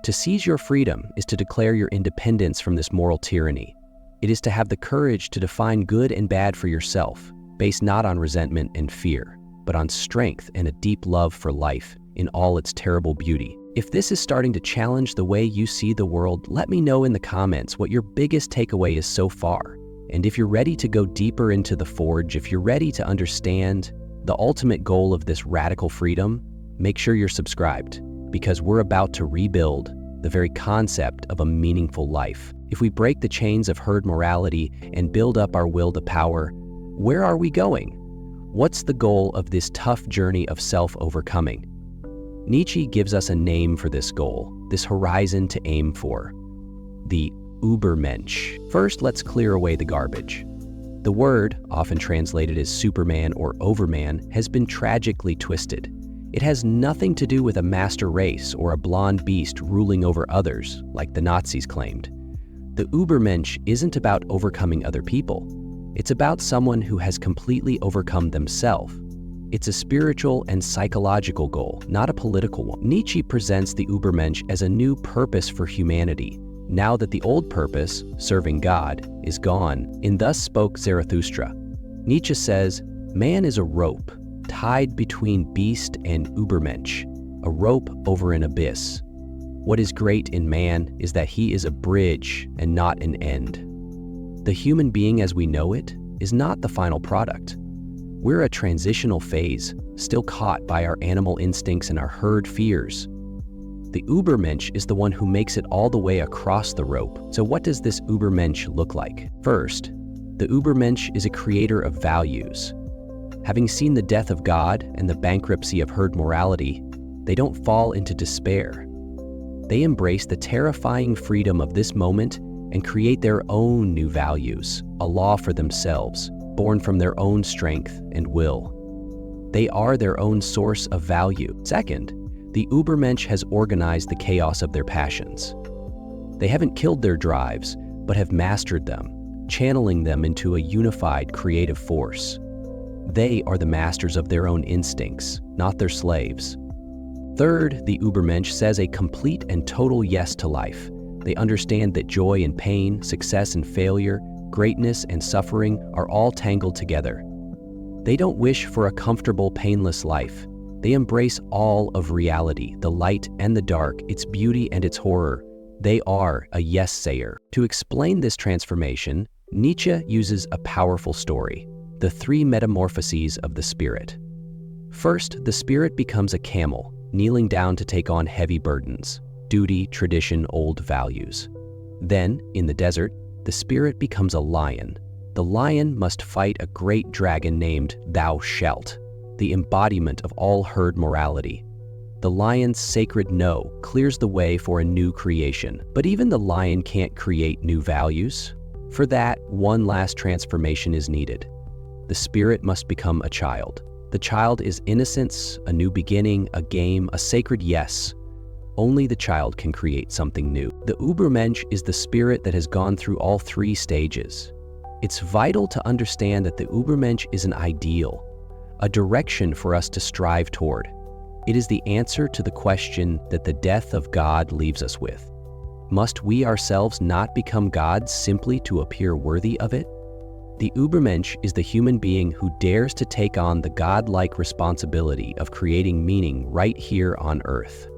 To seize your freedom is to declare your independence from this moral tyranny. It is to have the courage to define good and bad for yourself, based not on resentment and fear, but on strength and a deep love for life in all its terrible beauty. If this is starting to challenge the way you see the world, let me know in the comments what your biggest takeaway is so far. And if you're ready to go deeper into the forge, if you're ready to understand the ultimate goal of this radical freedom, make sure you're subscribed, because we're about to rebuild the very concept of a meaningful life. If we break the chains of herd morality and build up our will to power, where are we going? What's the goal of this tough journey of self-overcoming? Nietzsche gives us a name for this goal, this horizon to aim for: the Übermensch. First, let's clear away the garbage. The word, often translated as Superman or Overman, has been tragically twisted. It has nothing to do with a master race or a blonde beast ruling over others, like the Nazis claimed. The Übermensch isn't about overcoming other people. It's about someone who has completely overcome themselves. It's a spiritual and psychological goal, not a political one. Nietzsche presents the Übermensch as a new purpose for humanity, now that the old purpose, serving God, is gone. In Thus Spoke Zarathustra, Nietzsche says, man is a rope, tied between beast and Übermensch, a rope over an abyss. What is great in man is that he is a bridge and not an end. The human being as we know it is not the final product. We're a transitional phase, still caught by our animal instincts and our herd fears. The Übermensch is the one who makes it all the way across the rope. So what does this Übermensch look like? First, the Übermensch is a creator of values. Having seen the death of God and the bankruptcy of herd morality, they don't fall into despair. They embrace the terrifying freedom of this moment and create their own new values, a law for themselves, born from their own strength and will. They are their own source of value. Second, the Übermensch has organized the chaos of their passions. They haven't killed their drives, but have mastered them, channeling them into a unified creative force. They are the masters of their own instincts, not their slaves. Third, the Übermensch says a complete and total yes to life. They understand that joy and pain, success and failure, greatness and suffering are all tangled together. They don't wish for a comfortable, painless life. They embrace all of reality, the light and the dark, its beauty and its horror. They are a yes-sayer. To explain this transformation, Nietzsche uses a powerful story, the three metamorphoses of the spirit. First, the spirit becomes a camel, kneeling down to take on heavy burdens, duty, tradition, old values. Then, in the desert, the spirit becomes a lion. The lion must fight a great dragon named Thou Shalt, the embodiment of all herd morality. The lion's sacred no clears the way for a new creation. But even the lion can't create new values. For that, one last transformation is needed. The spirit must become a child. The child is innocence, a new beginning, a game, a sacred yes. Only the child can create something new. The Übermensch is the spirit that has gone through all three stages. It's vital to understand that the Übermensch is an ideal, a direction for us to strive toward. It is the answer to the question that the death of God leaves us with. Must we ourselves not become gods simply to appear worthy of it? The Übermensch is the human being who dares to take on the godlike responsibility of creating meaning right here on earth.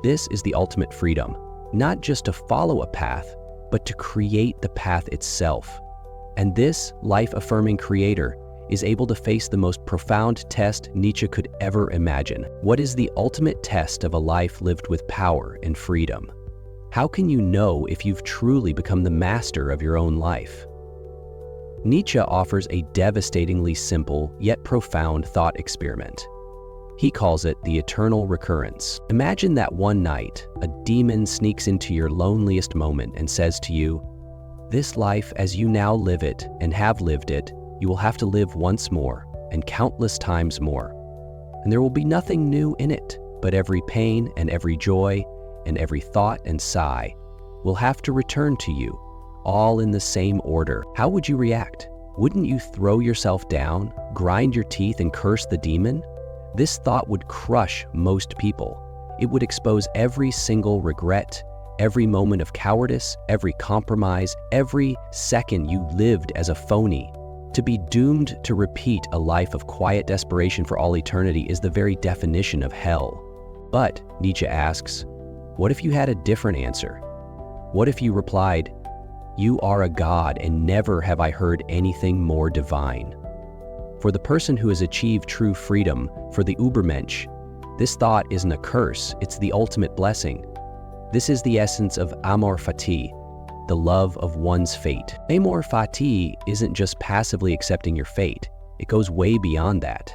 This is the ultimate freedom, not just to follow a path, but to create the path itself. And this life-affirming creator is able to face the most profound test Nietzsche could ever imagine. What is the ultimate test of a life lived with power and freedom? How can you know if you've truly become the master of your own life? Nietzsche offers a devastatingly simple yet profound thought experiment. He calls it the eternal recurrence. Imagine that one night, a demon sneaks into your loneliest moment and says to you, "This life as you now live it and have lived it, you will have to live once more and countless times more. And there will be nothing new in it, but every pain and every joy and every thought and sigh will have to return to you, all in the same order." How would you react? Wouldn't you throw yourself down, grind your teeth and curse the demon? This thought would crush most people. It would expose every single regret, every moment of cowardice, every compromise, every second you lived as a phony. To be doomed to repeat a life of quiet desperation for all eternity is the very definition of hell. But, Nietzsche asks, what if you had a different answer? What if you replied, "You are a god and never have I heard anything more divine"? For the person who has achieved true freedom, for the Übermensch, this thought isn't a curse, it's the ultimate blessing. This is the essence of amor fati, the love of one's fate. Amor fati isn't just passively accepting your fate, it goes way beyond that.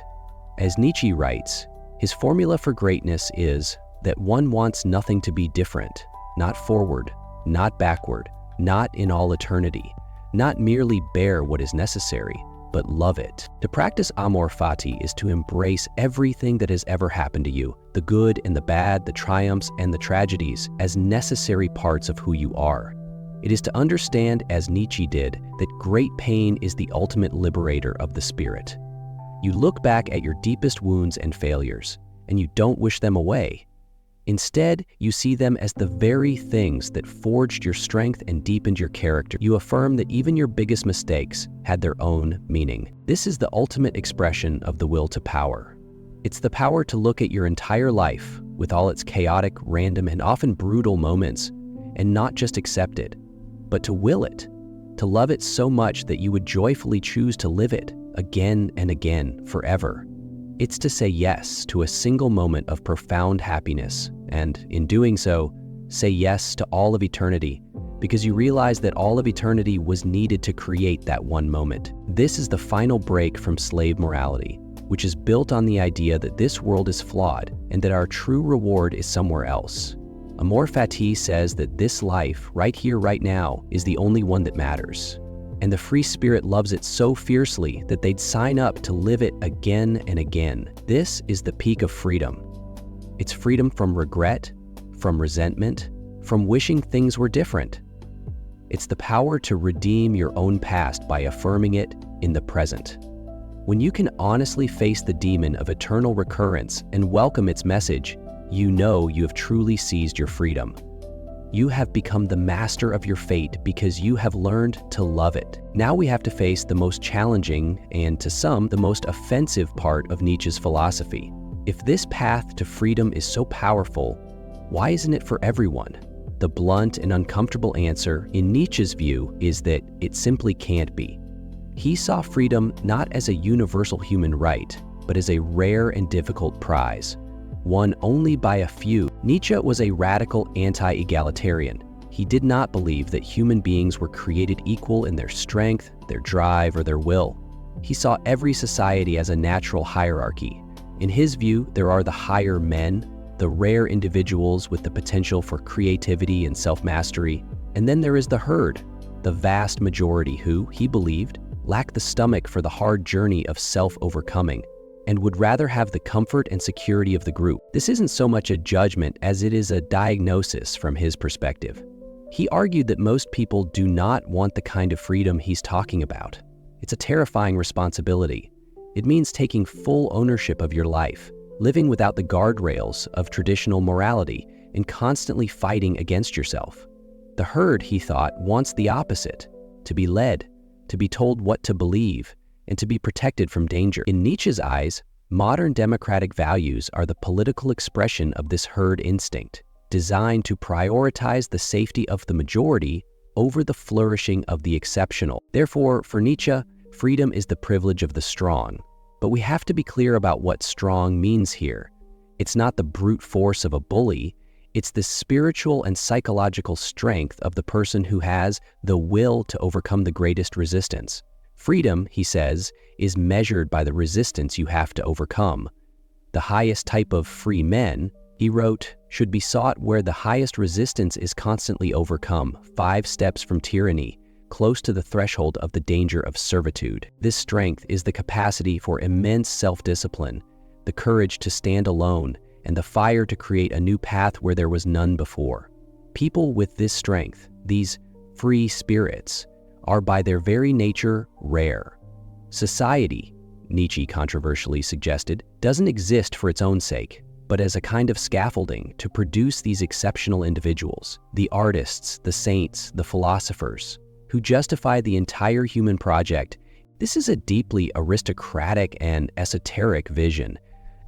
As Nietzsche writes, his formula for greatness is that one wants nothing to be different, not forward, not backward, not in all eternity, not merely bear what is necessary, but love it. To practice amor fati is to embrace everything that has ever happened to you, the good and the bad, the triumphs and the tragedies, as necessary parts of who you are. It is to understand, as Nietzsche did, that great pain is the ultimate liberator of the spirit. You look back at your deepest wounds and failures, and you don't wish them away. Instead, you see them as the very things that forged your strength and deepened your character. You affirm that even your biggest mistakes had their own meaning. This is the ultimate expression of the will to power. It's the power to look at your entire life, with all its chaotic, random, and often brutal moments, and not just accept it, but to will it, to love it so much that you would joyfully choose to live it again and again, forever. It's to say yes to a single moment of profound happiness, and in doing so, say yes to all of eternity, because you realize that all of eternity was needed to create that one moment. This is the final break from slave morality, which is built on the idea that this world is flawed and that our true reward is somewhere else. Amor fati says that this life, right here, right now, is the only one that matters. And the free spirit loves it so fiercely that they'd sign up to live it again and again. This is the peak of freedom. It's freedom from regret, from resentment, from wishing things were different. It's the power to redeem your own past by affirming it in the present. When you can honestly face the demon of eternal recurrence and welcome its message, you know you have truly seized your freedom. You have become the master of your fate because you have learned to love it. Now we have to face the most challenging and, to some, the most offensive part of Nietzsche's philosophy. If this path to freedom is so powerful, why isn't it for everyone? The blunt and uncomfortable answer, in Nietzsche's view, is that it simply can't be. He saw freedom not as a universal human right, but as a rare and difficult prize, won only by a few. Nietzsche was a radical anti-egalitarian. He did not believe that human beings were created equal in their strength, their drive, or their will. He saw every society as a natural hierarchy. In his view, there are the higher men, the rare individuals with the potential for creativity and self-mastery, and then there is the herd, the vast majority who, he believed, lack the stomach for the hard journey of self-overcoming and would rather have the comfort and security of the group. This isn't so much a judgment as it is a diagnosis from his perspective. He argued that most people do not want the kind of freedom he's talking about. It's a terrifying responsibility. It means taking full ownership of your life, living without the guardrails of traditional morality, and constantly fighting against yourself. The herd, he thought, wants the opposite: to be led, to be told what to believe, and to be protected from danger. In Nietzsche's eyes, modern democratic values are the political expression of this herd instinct, designed to prioritize the safety of the majority over the flourishing of the exceptional. Therefore, for Nietzsche, freedom is the privilege of the strong. But we have to be clear about what strong means here. It's not the brute force of a bully, it's the spiritual and psychological strength of the person who has the will to overcome the greatest resistance. Freedom, he says, is measured by the resistance you have to overcome. The highest type of free men, he wrote, should be sought where the highest resistance is constantly overcome, 5 steps from tyranny, close to the threshold of the danger of servitude. This strength is the capacity for immense self-discipline, the courage to stand alone, and the fire to create a new path where there was none before. People with this strength, these free spirits, are by their very nature rare. Society, Nietzsche controversially suggested, doesn't exist for its own sake, but as a kind of scaffolding to produce these exceptional individuals, the artists, the saints, the philosophers, who justify the entire human project. This is a deeply aristocratic and esoteric vision.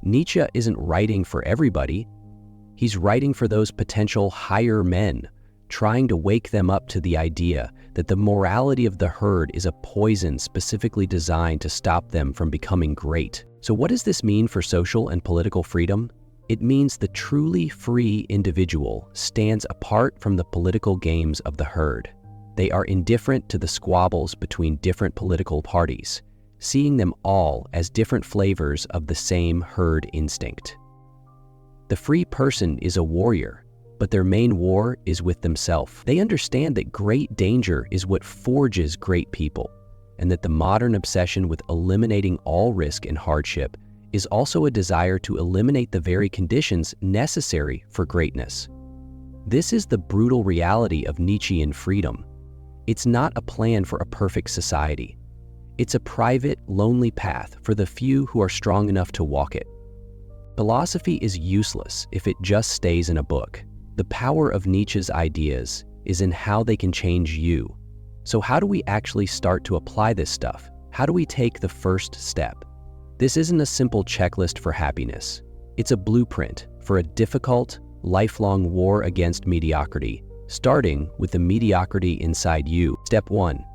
Nietzsche isn't writing for everybody. He's writing for those potential higher men, trying to wake them up to the idea that the morality of the herd is a poison specifically designed to stop them from becoming great. So what does this mean for social and political freedom? It means the truly free individual stands apart from the political games of the herd. They are indifferent to the squabbles between different political parties, seeing them all as different flavors of the same herd instinct. The free person is a warrior, but their main war is with themselves. They understand that great danger is what forges great people, and that the modern obsession with eliminating all risk and hardship is also a desire to eliminate the very conditions necessary for greatness. This is the brutal reality of Nietzschean freedom. It's not a plan for a perfect society. It's a private, lonely path for the few who are strong enough to walk it. Philosophy is useless if it just stays in a book. The power of Nietzsche's ideas is in how they can change you. So how do we actually start to apply this stuff? How do we take the first step? This isn't a simple checklist for happiness. It's a blueprint for a difficult, lifelong war against mediocrity, starting with the mediocrity inside you. Step 1.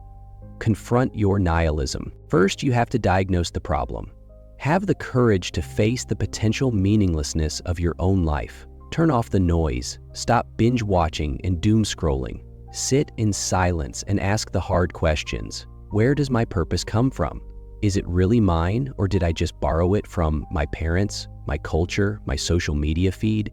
Confront your nihilism. First, you have to diagnose the problem. Have the courage to face the potential meaninglessness of your own life. Turn off the noise, stop binge watching and doom scrolling. Sit in silence and ask the hard questions. Where does my purpose come from? Is it really mine, or did I just borrow it from my parents, my culture, my social media feed?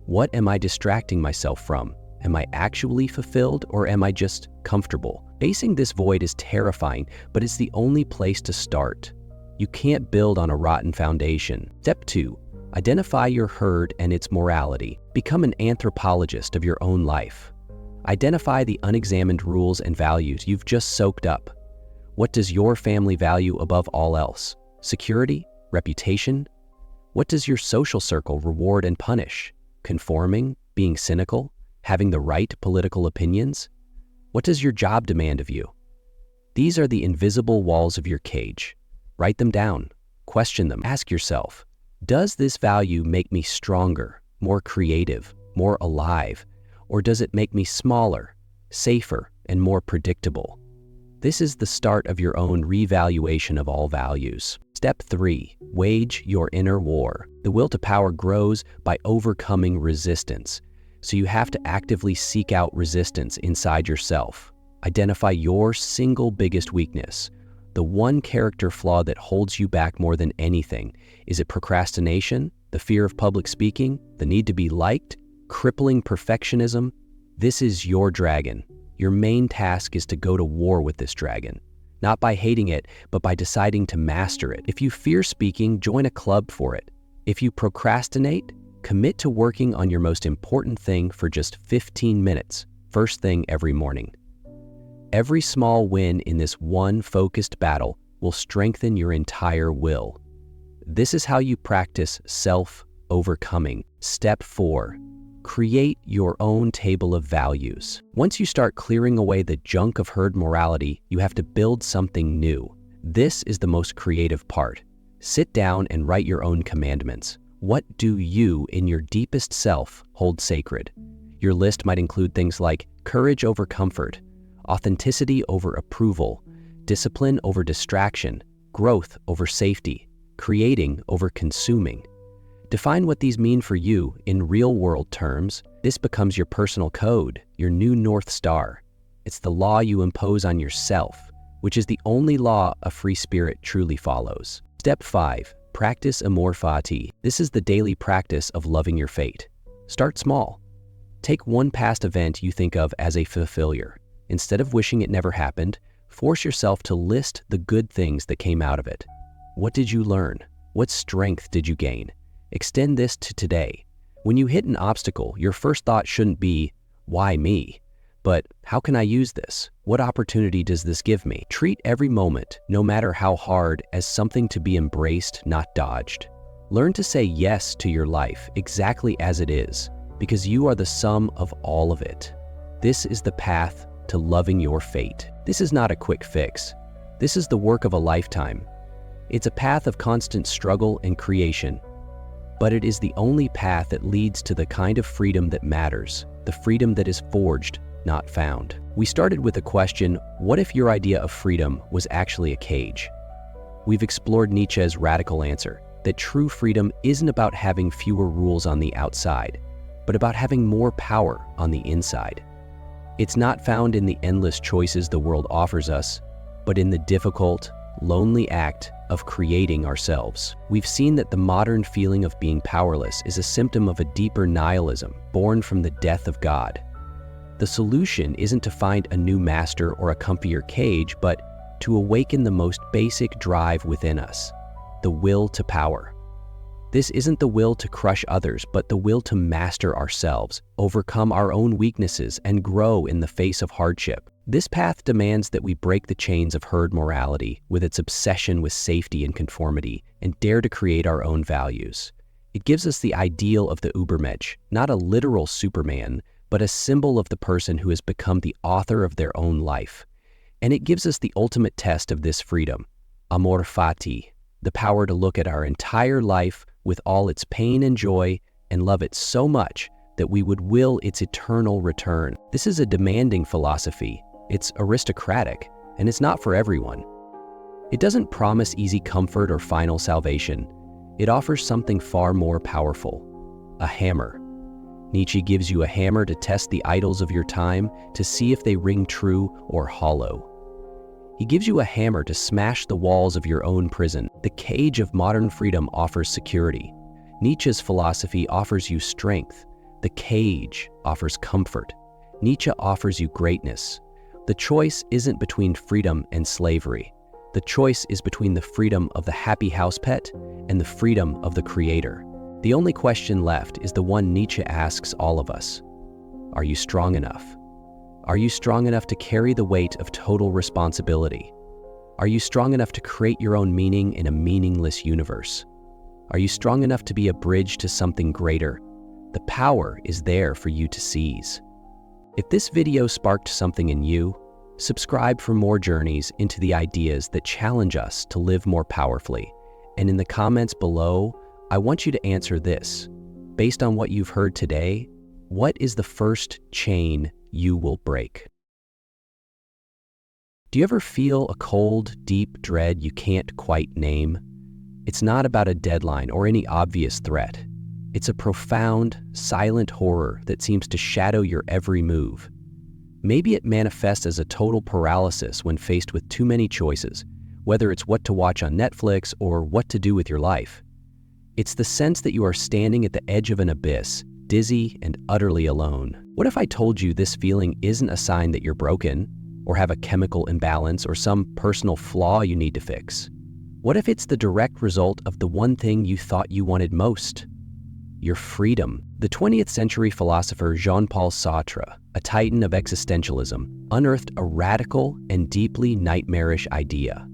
What am I distracting myself from? Am I actually fulfilled, or am I just comfortable? Facing this void is terrifying, but it's the only place to start. You can't build on a rotten foundation. Step 2. Identify your herd and its morality. Become an anthropologist of your own life. Identify the unexamined rules and values you've just soaked up. What does your family value above all else? Security? Reputation? What does your social circle reward and punish? Conforming? Being cynical? Having the right political opinions? What does your job demand of you? These are the invisible walls of your cage. Write them down. Question them. Ask yourself, does this value make me stronger, more creative, more alive, or does it make me smaller, safer, and more predictable? This is the start of your own revaluation of all values. Step 3. Wage your inner war. The will to power grows by overcoming resistance, so you have to actively seek out resistance inside yourself. Identify your single biggest weakness, the one character flaw that holds you back more than anything. Is it procrastination, the fear of public speaking, the need to be liked, crippling perfectionism? This is your dragon. Your main task is to go to war with this dragon, not by hating it, but by deciding to master it. If you fear speaking, join a club for it. If you procrastinate, commit to working on your most important thing for just 15 minutes, first thing every morning. Every small win in this one focused battle will strengthen your entire will. This is how you practice self-overcoming. Step 4. Create your own table of values. Once you start clearing away the junk of herd morality, you have to build something new. This is the most creative part. Sit down and write your own commandments. What do you, in your deepest self, hold sacred? Your list might include things like courage over comfort, authenticity over approval, discipline over distraction, growth over safety, creating over consuming. Define what these mean for you in real-world terms. This becomes your personal code, your new North Star. It's the law you impose on yourself, which is the only law a free spirit truly follows. Step 5. Practice amor fati. This is the daily practice of loving your fate. Start small. Take one past event you think of as a failure. Instead of wishing it never happened, force yourself to list the good things that came out of it. What did you learn? What strength did you gain? Extend this to today. When you hit an obstacle, your first thought shouldn't be, why me? But how can I use this? What opportunity does this give me? Treat every moment, no matter how hard, as something to be embraced, not dodged. Learn to say yes to your life exactly as it is, because you are the sum of all of it. This is the path to loving your fate. This is not a quick fix. This is the work of a lifetime. It's a path of constant struggle and creation, but it is the only path that leads to the kind of freedom that matters, the freedom that is forged, not found. We started with the question, what if your idea of freedom was actually a cage? We've explored Nietzsche's radical answer, that true freedom isn't about having fewer rules on the outside, but about having more power on the inside. It's not found in the endless choices the world offers us, but in the difficult, lonely act of creating ourselves. We've seen that the modern feeling of being powerless is a symptom of a deeper nihilism born from the death of God. The solution isn't to find a new master or a comfier cage, but to awaken the most basic drive within us, the will to power. This isn't the will to crush others, but the will to master ourselves, overcome our own weaknesses, and grow in the face of hardship. This path demands that we break the chains of herd morality with its obsession with safety and conformity, and dare to create our own values. It gives us the ideal of the Übermensch, not a literal Superman, but a symbol of the person who has become the author of their own life. And it gives us the ultimate test of this freedom, amor fati, the power to look at our entire life with all its pain and joy and love it so much that we would will its eternal return. This is a demanding philosophy. It's aristocratic, and it's not for everyone. It doesn't promise easy comfort or final salvation. It offers something far more powerful, a hammer. Nietzsche gives you a hammer to test the idols of your time, to see if they ring true or hollow. He gives you a hammer to smash the walls of your own prison. The cage of modern freedom offers security. Nietzsche's philosophy offers you strength. The cage offers comfort. Nietzsche offers you greatness. The choice isn't between freedom and slavery. The choice is between the freedom of the happy house pet and the freedom of the creator. The only question left is the one Nietzsche asks all of us. Are you strong enough? Are you strong enough to carry the weight of total responsibility? Are you strong enough to create your own meaning in a meaningless universe? Are you strong enough to be a bridge to something greater? The power is there for you to seize. If this video sparked something in you, subscribe for more journeys into the ideas that challenge us to live more powerfully. And in the comments below, I want you to answer this. Based on what you've heard today, what is the first chain you will break? Do you ever feel a cold, deep dread you can't quite name? It's not about a deadline or any obvious threat. It's a profound, silent horror that seems to shadow your every move. Maybe it manifests as a total paralysis when faced with too many choices, whether it's what to watch on Netflix or what to do with your life. It's the sense that you are standing at the edge of an abyss, dizzy and utterly alone. What if I told you this feeling isn't a sign that you're broken, or have a chemical imbalance, or some personal flaw you need to fix? What if it's the direct result of the one thing you thought you wanted most? Your freedom. The 20th century philosopher Jean-Paul Sartre, a titan of existentialism, unearthed a radical and deeply nightmarish idea.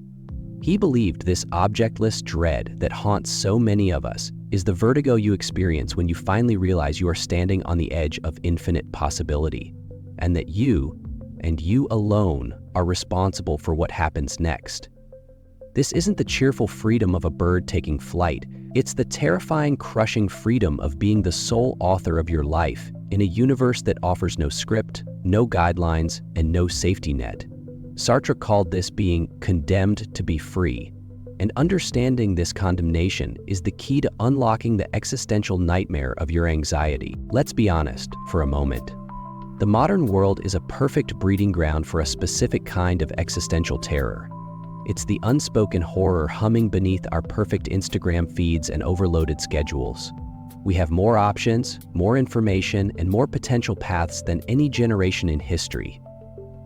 He believed this objectless dread that haunts so many of us is the vertigo you experience when you finally realize you are standing on the edge of infinite possibility, and that you, and you alone, are responsible for what happens next. This isn't the cheerful freedom of a bird taking flight. It's the terrifying, crushing freedom of being the sole author of your life in a universe that offers no script, no guidelines, and no safety net. Sartre called this being condemned to be free, and understanding this condemnation is the key to unlocking the existential nightmare of your anxiety. Let's be honest for a moment. The modern world is a perfect breeding ground for a specific kind of existential terror. It's the unspoken horror humming beneath our perfect Instagram feeds and overloaded schedules. We have more options, more information, and more potential paths than any generation in history.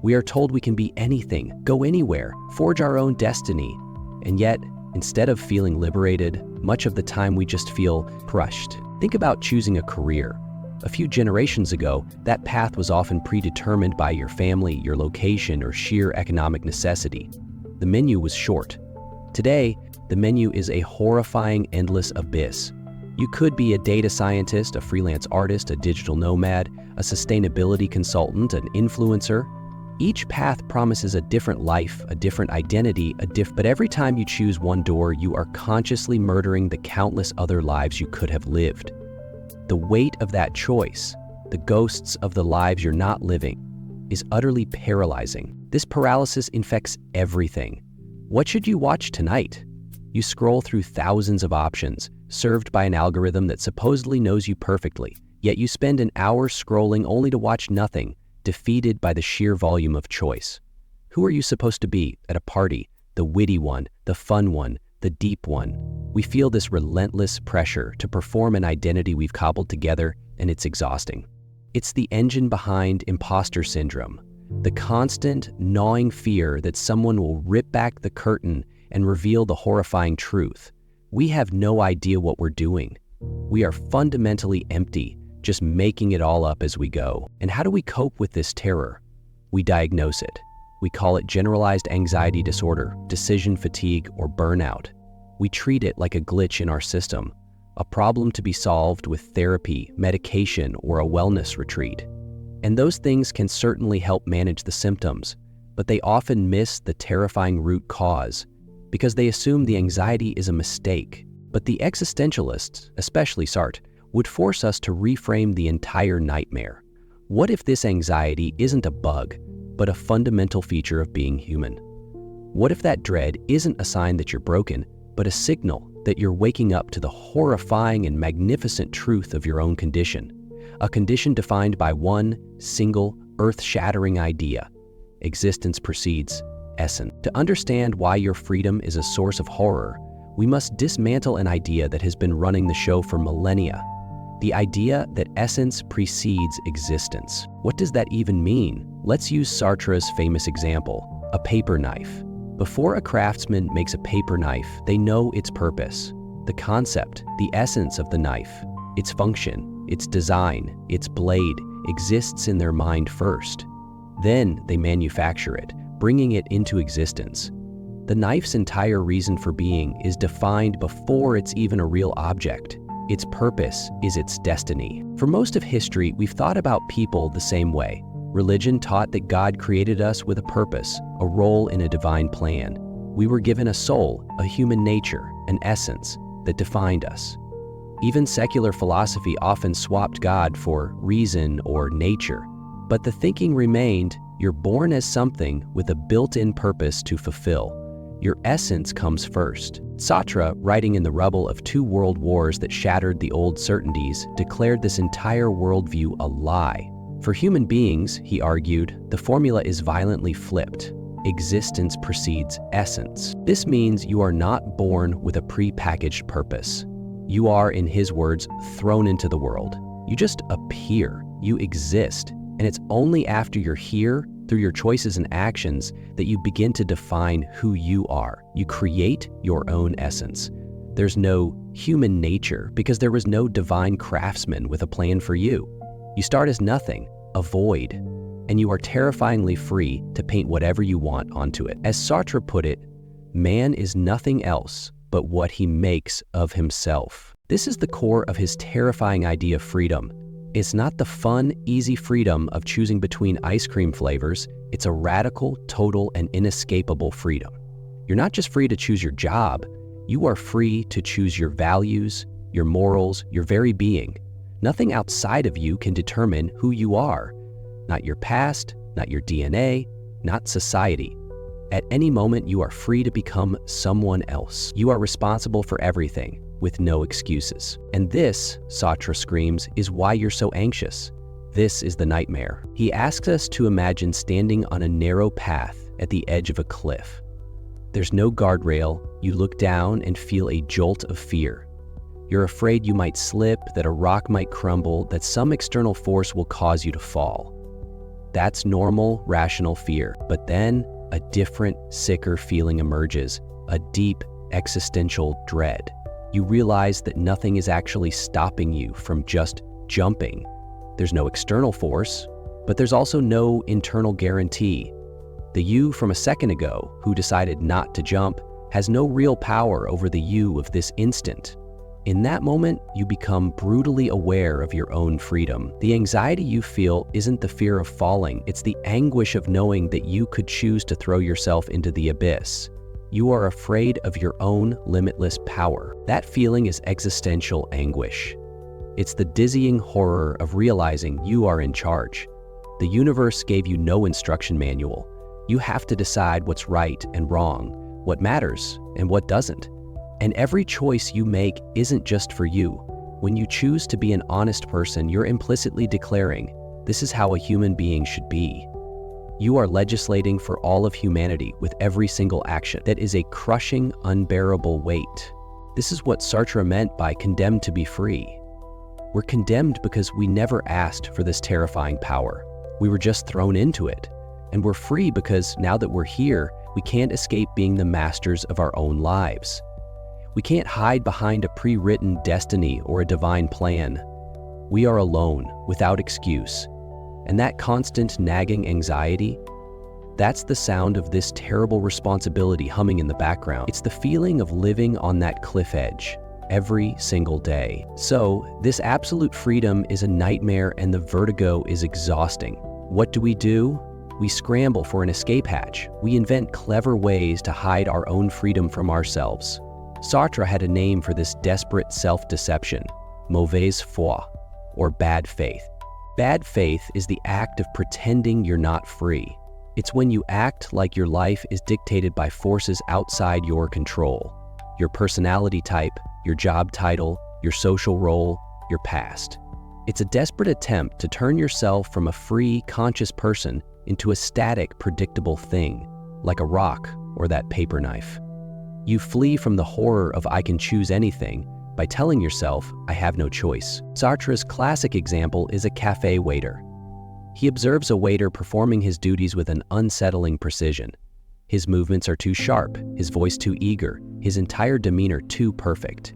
We are told we can be anything, go anywhere, forge our own destiny. And yet, instead of feeling liberated, much of the time we just feel crushed. Think about choosing a career. A few generations ago, that path was often predetermined by your family, your location, or sheer economic necessity. The menu was short. Today, the menu is a horrifying, endless abyss. You could be a data scientist, a freelance artist, a digital nomad, a sustainability consultant, an influencer. Each path promises a different life, a different identity, but every time you choose one door, you are consciously murdering the countless other lives you could have lived. The weight of that choice, the ghosts of the lives you're not living, is utterly paralyzing. This paralysis infects everything. What should you watch tonight? You scroll through thousands of options, served by an algorithm that supposedly knows you perfectly, yet you spend an hour scrolling only to watch nothing, defeated by the sheer volume of choice. Who are you supposed to be at a party? The witty one, the fun one, the deep one. We feel this relentless pressure to perform an identity we've cobbled together, and it's exhausting. It's the engine behind imposter syndrome, the constant, gnawing fear that someone will rip back the curtain and reveal the horrifying truth. We have no idea what we're doing. We are fundamentally empty, just making it all up as we go. And how do we cope with this terror? We diagnose it. We call it generalized anxiety disorder, decision fatigue, or burnout. We treat it like a glitch in our system, a problem to be solved with therapy, medication, or a wellness retreat. And those things can certainly help manage the symptoms, but they often miss the terrifying root cause because they assume the anxiety is a mistake. But the existentialists, especially Sartre, would force us to reframe the entire nightmare. What if this anxiety isn't a bug, but a fundamental feature of being human? What if that dread isn't a sign that you're broken, but a signal that you're waking up to the horrifying and magnificent truth of your own condition? A condition defined by one single, earth-shattering idea: existence precedes essence. To understand why your freedom is a source of horror, we must dismantle an idea that has been running the show for millennia. The idea that essence precedes existence. What does that even mean? Let's use Sartre's famous example, a paper knife. Before a craftsman makes a paper knife, they know its purpose. the concept, the essence of the knife, its function, its design, its blade, exists in their mind first. Then they manufacture it, bringing it into existence. The knife's entire reason for being is defined before it's even a real object. Its purpose is its destiny. For most of history, we've thought about people the same way. Religion taught that God created us with a purpose, a role in a divine plan. We were given a soul, a human nature, an essence that defined us. Even secular philosophy often swapped God for reason or nature. But the thinking remained, you're born as something with a built-in purpose to fulfill. Your essence comes first. Sartre, writing in the rubble of 2 world wars that shattered the old certainties, declared this entire worldview a lie. For human beings, he argued, the formula is violently flipped. Existence precedes essence. This means you are not born with a pre-packaged purpose. You are, in his words, thrown into the world. You just appear. You exist. And it's only after you're here, through your choices and actions, that you begin to define who you are. You create your own essence. There's no human nature because there was no divine craftsman with a plan for you. You start as nothing, a void, and you are terrifyingly free to paint whatever you want onto it. As Sartre put it, man is nothing else but what he makes of himself. This is the core of his terrifying idea of freedom. It's not the fun, easy freedom of choosing between ice cream flavors. It's a radical, total, and inescapable freedom. You're not just free to choose your job. You are free to choose your values, your morals, your very being. Nothing outside of you can determine who you are. Not your past, not your DNA, not society. At any moment, you are free to become someone else. You are responsible for everything, with no excuses. And this, Sartre screams, is why you're so anxious. This is the nightmare. He asks us to imagine standing on a narrow path at the edge of a cliff. There's no guardrail. You look down and feel a jolt of fear. You're afraid you might slip, that a rock might crumble, that some external force will cause you to fall. That's normal, rational fear. But then, a different, sicker feeling emerges, a deep, existential dread. You realize that nothing is actually stopping you from just jumping. There's no external force, but there's also no internal guarantee. The you from a second ago, who decided not to jump, has no real power over the you of this instant. In that moment, you become brutally aware of your own freedom. The anxiety you feel isn't the fear of falling, it's the anguish of knowing that you could choose to throw yourself into the abyss. You are afraid of your own limitless power. That feeling is existential anguish. It's the dizzying horror of realizing you are in charge. The universe gave you no instruction manual. You have to decide what's right and wrong, what matters and what doesn't. And every choice you make isn't just for you. When you choose to be an honest person, you're implicitly declaring, this is how a human being should be. You are legislating for all of humanity with every single action. That is a crushing, unbearable weight. This is what Sartre meant by condemned to be free. We're condemned because we never asked for this terrifying power. We were just thrown into it. And we're free because now that we're here, we can't escape being the masters of our own lives. We can't hide behind a pre-written destiny or a divine plan. We are alone, without excuse. And that constant nagging anxiety, that's the sound of this terrible responsibility humming in the background. It's the feeling of living on that cliff edge every single day. So, this absolute freedom is a nightmare and the vertigo is exhausting. What do? We scramble for an escape hatch. We invent clever ways to hide our own freedom from ourselves. Sartre had a name for this desperate self-deception, mauvaise foi, or bad faith. Bad faith is the act of pretending you're not free. It's when you act like your life is dictated by forces outside your control. Your personality type, your job title, your social role, your past. It's a desperate attempt to turn yourself from a free, conscious person into a static, predictable thing, like a rock or that paper knife. You flee from the horror of I can choose anything by telling yourself, I have no choice. Sartre's classic example is a cafe waiter. He observes a waiter performing his duties with an unsettling precision. His movements are too sharp, his voice too eager, his entire demeanor too perfect.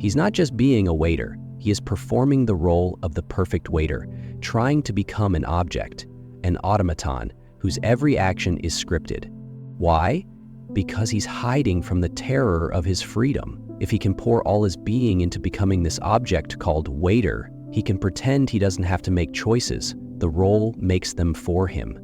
He's not just being a waiter, he is performing the role of the perfect waiter, trying to become an object, an automaton, whose every action is scripted. Why? Because he's hiding from the terror of his freedom. If he can pour all his being into becoming this object called waiter, he can pretend he doesn't have to make choices. The role makes them for him.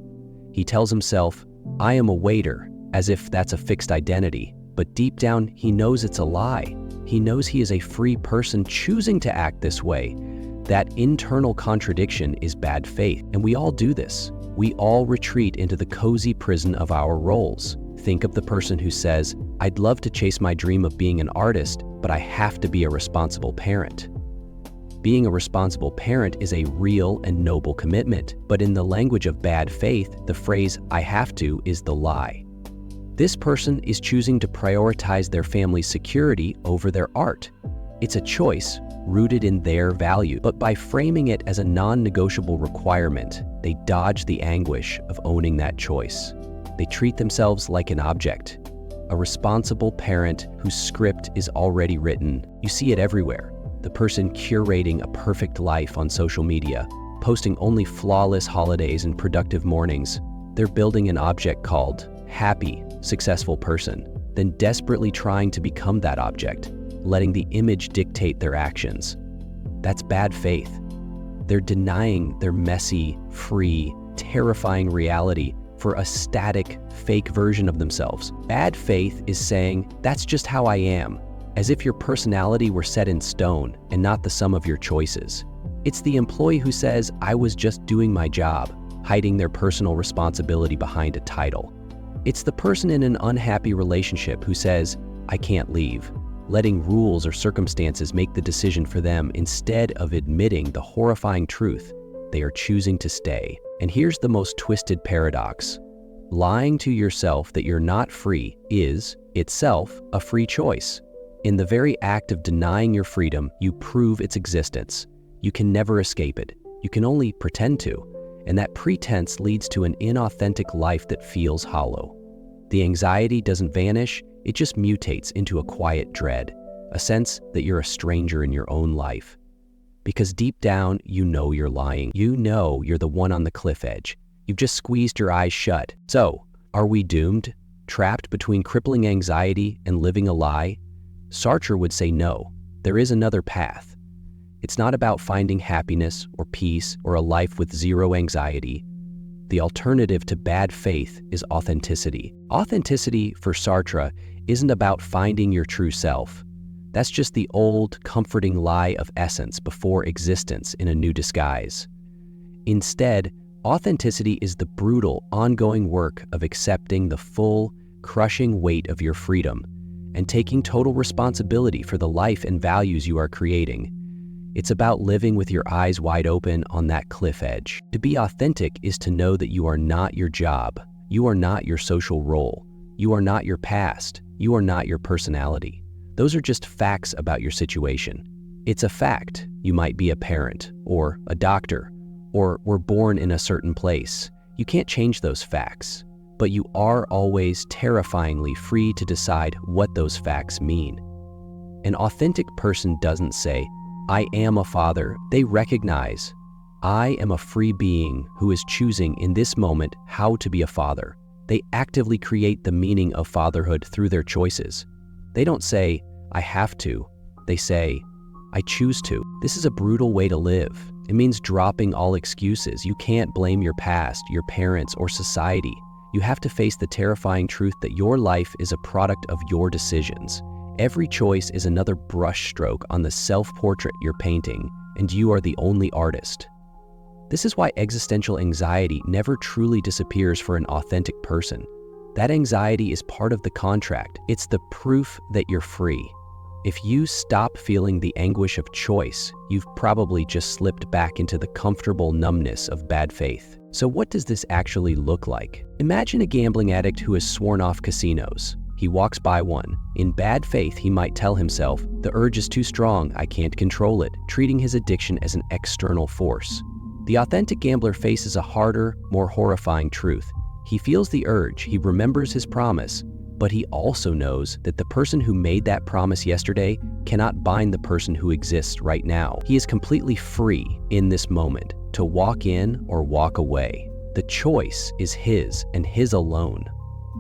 He tells himself, I am a waiter, as if that's a fixed identity. But deep down, he knows it's a lie. He knows he is a free person choosing to act this way. That internal contradiction is bad faith, and we all do this. We all retreat into the cozy prison of our roles. Think of the person who says, I'd love to chase my dream of being an artist, but I have to be a responsible parent. Being a responsible parent is a real and noble commitment, but in the language of bad faith, the phrase, I have to, is the lie. This person is choosing to prioritize their family's security over their art. It's a choice rooted in their value, but by framing it as a non-negotiable requirement, they dodge the anguish of owning that choice. They treat themselves like an object, a responsible parent whose script is already written. You see it everywhere. The person curating a perfect life on social media, posting only flawless holidays and productive mornings. They're building an object called happy, successful person, then desperately trying to become that object, letting the image dictate their actions. That's bad faith. They're denying their messy, free, terrifying reality for a static, fake version of themselves. Bad faith is saying, that's just how I am, as if your personality were set in stone and not the sum of your choices. It's the employee who says, I was just doing my job, hiding their personal responsibility behind a title. It's the person in an unhappy relationship who says, I can't leave, letting rules or circumstances make the decision for them instead of admitting the horrifying truth they are choosing to stay. And here's the most twisted paradox. Lying to yourself that you're not free is, itself, a free choice. In the very act of denying your freedom, you prove its existence. You can never escape it. You can only pretend to. And that pretense leads to an inauthentic life that feels hollow. The anxiety doesn't vanish, it just mutates into a quiet dread, a sense that you're a stranger in your own life. Because deep down, you know you're lying. You know you're the one on the cliff edge. You've just squeezed your eyes shut. So, are we doomed? Trapped between crippling anxiety and living a lie? Sartre would say no. There is another path. It's not about finding happiness or peace or a life with zero anxiety. The alternative to bad faith is authenticity. Authenticity, for Sartre, isn't about finding your true self. That's just the old, comforting lie of essence before existence in a new disguise. Instead, authenticity is the brutal, ongoing work of accepting the full, crushing weight of your freedom and taking total responsibility for the life and values you are creating. It's about living with your eyes wide open on that cliff edge. To be authentic is to know that you are not your job. You are not your social role. You are not your past. You are not your personality. Those are just facts about your situation. It's a fact you might be a parent, or a doctor, or were born in a certain place. You can't change those facts, but you are always terrifyingly free to decide what those facts mean. An authentic person doesn't say, I am a father. They recognize, I am a free being who is choosing in this moment how to be a father. They actively create the meaning of fatherhood through their choices. They don't say, I have to. They say, I choose to. This is a brutal way to live. It means dropping all excuses. You can't blame your past, your parents, or society. You have to face the terrifying truth that your life is a product of your decisions. Every choice is another brushstroke on the self-portrait you're painting, and you are the only artist. This is why existential anxiety never truly disappears for an authentic person. That anxiety is part of the contract. It's the proof that you're free. If you stop feeling the anguish of choice, you've probably just slipped back into the comfortable numbness of bad faith. So what does this actually look like? Imagine a gambling addict who has sworn off casinos. He walks by one. In bad faith, he might tell himself, the urge is too strong, I can't control it, treating his addiction as an external force. The authentic gambler faces a harder, more horrifying truth. He feels the urge, he remembers his promise, But he also knows that the person who made that promise yesterday cannot bind the person who exists right now. He is completely free in this moment to walk in or walk away. The choice is his and his alone.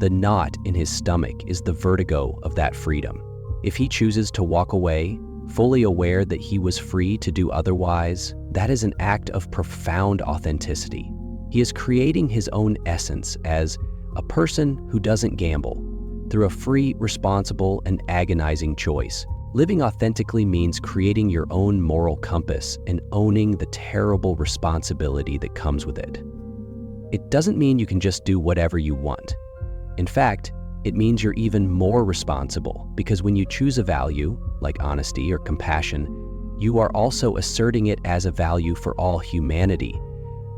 The knot in his stomach is the vertigo of that freedom. If he chooses to walk away, fully aware that he was free to do otherwise, that is an act of profound authenticity. He is creating his own essence as a person who doesn't gamble, through a free, responsible, and agonizing choice. Living authentically means creating your own moral compass and owning the terrible responsibility that comes with it. It doesn't mean you can just do whatever you want. In fact, it means you're even more responsible, because when you choose a value, like honesty or compassion, you are also asserting it as a value for all humanity.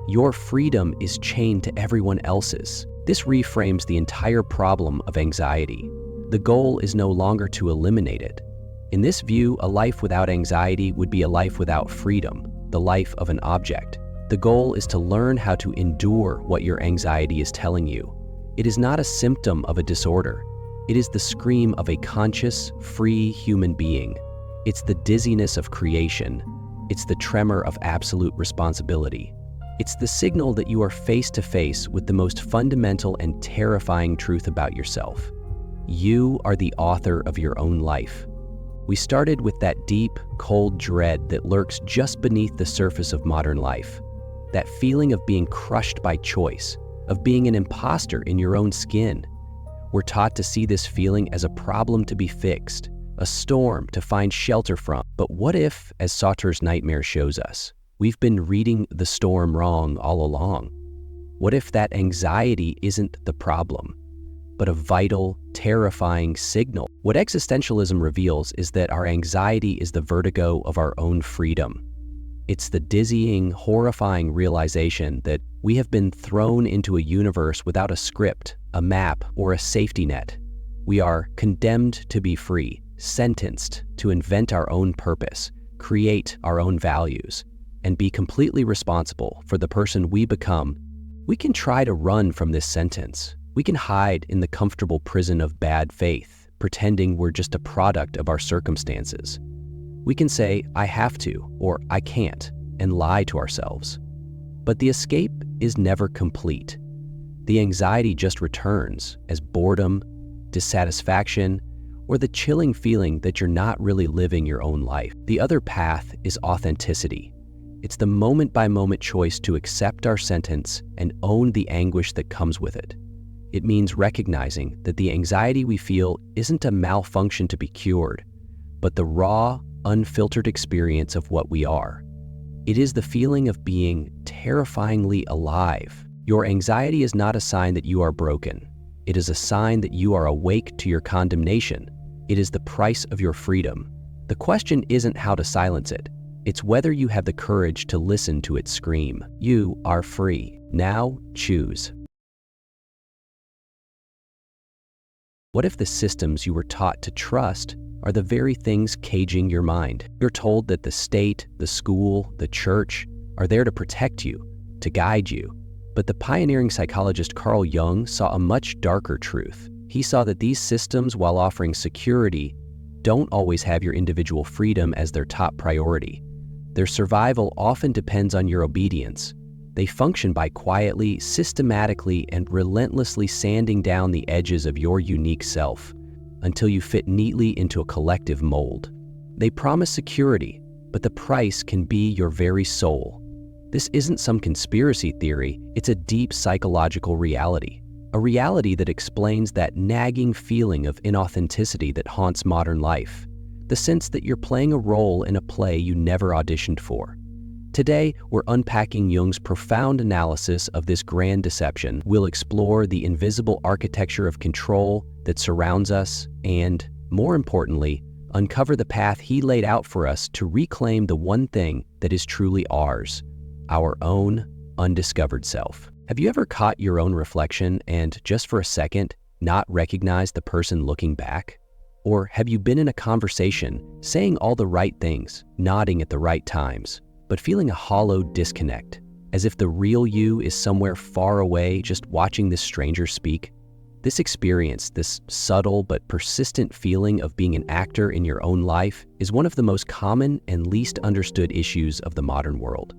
Your freedom is chained to everyone else's. This reframes the entire problem of anxiety. The goal is no longer to eliminate it. In this view, a life without anxiety would be a life without freedom, the life of an object. The goal is to learn how to endure what your anxiety is telling you. It is not a symptom of a disorder. It is the scream of a conscious, free human being. It's the dizziness of creation. It's the tremor of absolute responsibility. It's the signal that you are face to face with the most fundamental and terrifying truth about yourself. You are the author of your own life. We started with that deep, cold dread that lurks just beneath the surface of modern life. That feeling of being crushed by choice, of being an imposter in your own skin. We're taught to see this feeling as a problem to be fixed, a storm to find shelter from. But what if, as Sartre's nightmare shows us, we've been reading the storm wrong all along? What if that anxiety isn't the problem, but a vital, terrifying signal? What existentialism reveals is that our anxiety is the vertigo of our own freedom. It's the dizzying, horrifying realization that we have been thrown into a universe without a script, a map, or a safety net. We are condemned to be free, sentenced to invent our own purpose, create our own values, and be completely responsible for the person we become. We can try to run from this sentence. We can hide in the comfortable prison of bad faith, pretending we're just a product of our circumstances. We can say, I have to, or I can't, and lie to ourselves. But the escape is never complete. The anxiety just returns as boredom, dissatisfaction, or the chilling feeling that you're not really living your own life. The other path is authenticity. It's the moment-by-moment choice to accept our sentence and own the anguish that comes with it. It means recognizing that the anxiety we feel isn't a malfunction to be cured, but the raw, unfiltered experience of what we are. It is the feeling of being terrifyingly alive. Your anxiety is not a sign that you are broken. It is a sign that you are awake to your condemnation. It is the price of your freedom. The question isn't how to silence it. It's whether you have the courage to listen to it scream. You are free. Now choose. What if the systems you were taught to trust are the very things caging your mind? You're told that the state, the school, the church are there to protect you, to guide you. But the pioneering psychologist Carl Jung saw a much darker truth. He saw that these systems, while offering security, don't always have your individual freedom as their top priority. Their survival often depends on your obedience. They function by quietly, systematically, and relentlessly sanding down the edges of your unique self until you fit neatly into a collective mold. They promise security, but the price can be your very soul. This isn't some conspiracy theory, it's a deep psychological reality. A reality that explains that nagging feeling of inauthenticity that haunts modern life. The sense that you're playing a role in a play you never auditioned for. Today, we're unpacking Jung's profound analysis of this grand deception. We'll explore the invisible architecture of control that surrounds us and, more importantly, uncover the path he laid out for us to reclaim the one thing that is truly ours, our own undiscovered self. Have you ever caught your own reflection and, just for a second, not recognized the person looking back? Or have you been in a conversation, saying all the right things, nodding at the right times, but feeling a hollow disconnect, as if the real you is somewhere far away just watching this stranger speak? This experience, this subtle but persistent feeling of being an actor in your own life, is one of the most common and least understood issues of the modern world.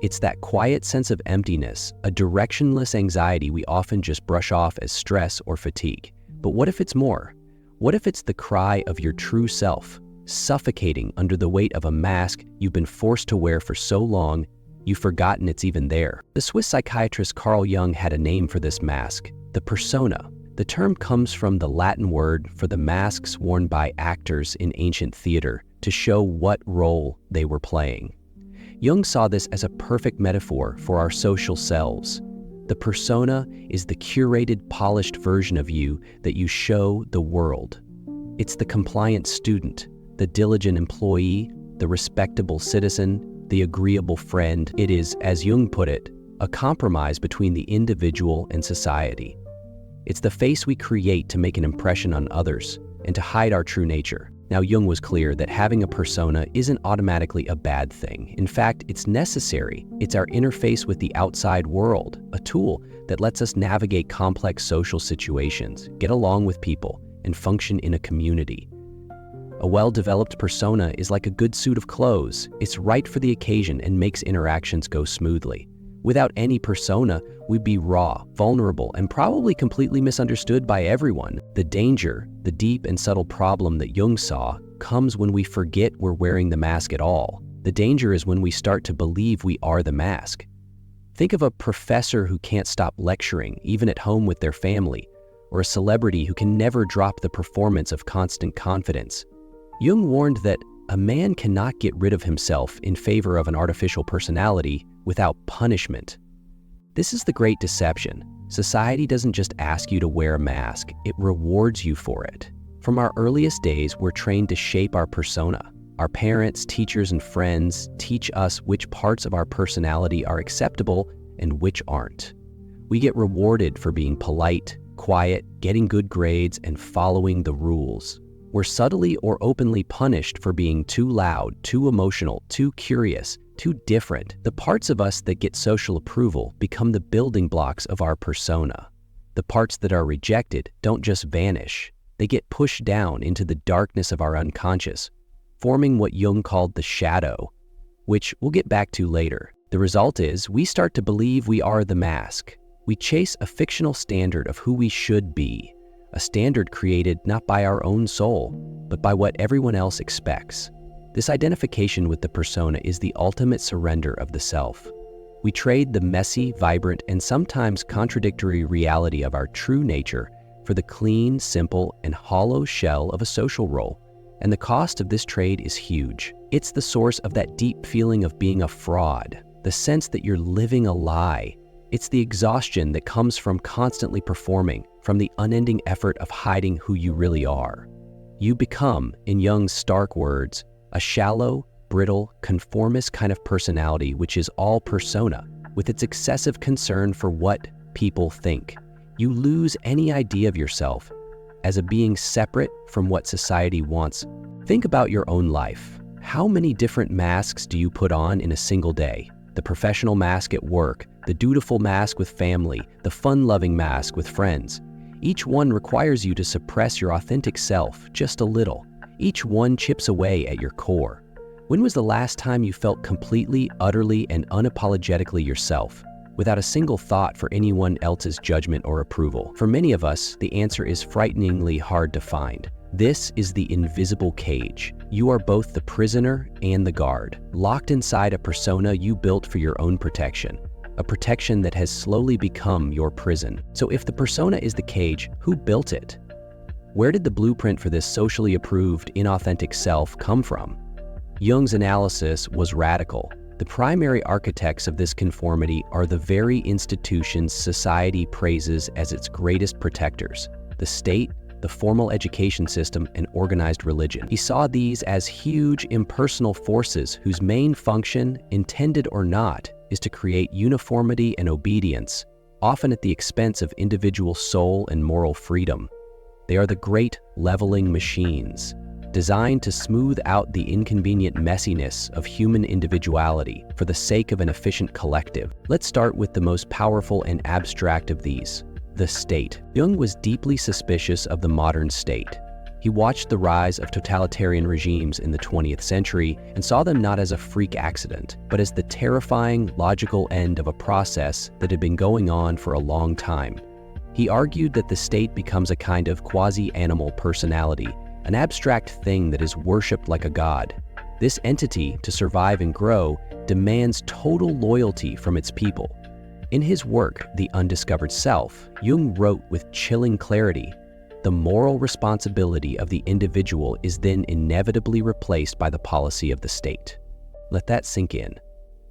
It's that quiet sense of emptiness, a directionless anxiety we often just brush off as stress or fatigue. But what if it's more? What if it's the cry of your true self, suffocating under the weight of a mask you've been forced to wear for so long, you've forgotten it's even there? The Swiss psychiatrist Carl Jung had a name for this mask, the persona. The term comes from the Latin word for the masks worn by actors in ancient theater to show what role they were playing. Jung saw this as a perfect metaphor for our social selves. The persona is the curated, polished version of you that you show the world. It's the compliant student, the diligent employee, the respectable citizen, the agreeable friend. It is, as Jung put it, a compromise between the individual and society. It's the face we create to make an impression on others and to hide our true nature. Now, Jung was clear that having a persona isn't automatically a bad thing. In fact, it's necessary. It's our interface with the outside world, a tool that lets us navigate complex social situations, get along with people, and function in a community. A well-developed persona is like a good suit of clothes. It's right for the occasion and makes interactions go smoothly. Without any persona, we'd be raw, vulnerable, and probably completely misunderstood by everyone. The danger, the deep and subtle problem that Jung saw, comes when we forget we're wearing the mask at all. The danger is when we start to believe we are the mask. Think of a professor who can't stop lecturing, even at home with their family, or a celebrity who can never drop the performance of constant confidence. Jung warned that a man cannot get rid of himself in favor of an artificial personality without punishment. This is the great deception. Society doesn't just ask you to wear a mask, it rewards you for it. From our earliest days, we're trained to shape our persona. Our parents, teachers, and friends teach us which parts of our personality are acceptable and which aren't. We get rewarded for being polite, quiet, getting good grades, and following the rules. We're subtly or openly punished for being too loud, too emotional, too curious, too different. The parts of us that get social approval become the building blocks of our persona. The parts that are rejected don't just vanish. They get pushed down into the darkness of our unconscious, forming what Jung called the shadow, which we'll get back to later. The result is we start to believe we are the mask. We chase a fictional standard of who we should be, a standard created not by our own soul, but by what everyone else expects. This identification with the persona is the ultimate surrender of the self. We trade the messy, vibrant, and sometimes contradictory reality of our true nature for the clean, simple, and hollow shell of a social role. And the cost of this trade is huge. It's the source of that deep feeling of being a fraud, the sense that you're living a lie. It's the exhaustion that comes from constantly performing, from the unending effort of hiding who you really are. You become, in Jung's stark words, a shallow, brittle, conformist kind of personality which is all persona, with its excessive concern for what people think. You lose any idea of yourself as a being separate from what society wants. Think about your own life. How many different masks do you put on in a single day? The professional mask at work, the dutiful mask with family, the fun-loving mask with friends. Each one requires you to suppress your authentic self just a little. Each one chips away at your core. When was the last time you felt completely, utterly, and unapologetically yourself, without a single thought for anyone else's judgment or approval? For many of us, the answer is frighteningly hard to find. This is the invisible cage. You are both the prisoner and the guard, locked inside a persona you built for your own protection, a protection that has slowly become your prison. So if the persona is the cage, who built it? Where did the blueprint for this socially approved, inauthentic self come from? Jung's analysis was radical. The primary architects of this conformity are the very institutions society praises as its greatest protectors: the state, the formal education system, and organized religion. He saw these as huge, impersonal forces whose main function, intended or not, is to create uniformity and obedience, often at the expense of individual soul and moral freedom. They are the great leveling machines, designed to smooth out the inconvenient messiness of human individuality for the sake of an efficient collective. Let's start with the most powerful and abstract of these, The state. Jung was deeply suspicious of the modern state. He watched the rise of totalitarian regimes in the 20th century and saw them not as a freak accident, but as the terrifying, logical end of a process that had been going on for a long time. He argued that the state becomes a kind of quasi-animal personality, an abstract thing that is worshipped like a god. This entity, to survive and grow, demands total loyalty from its people. In his work, The Undiscovered Self, Jung wrote with chilling clarity, "The moral responsibility of the individual is then inevitably replaced by the policy of the state." Let that sink in.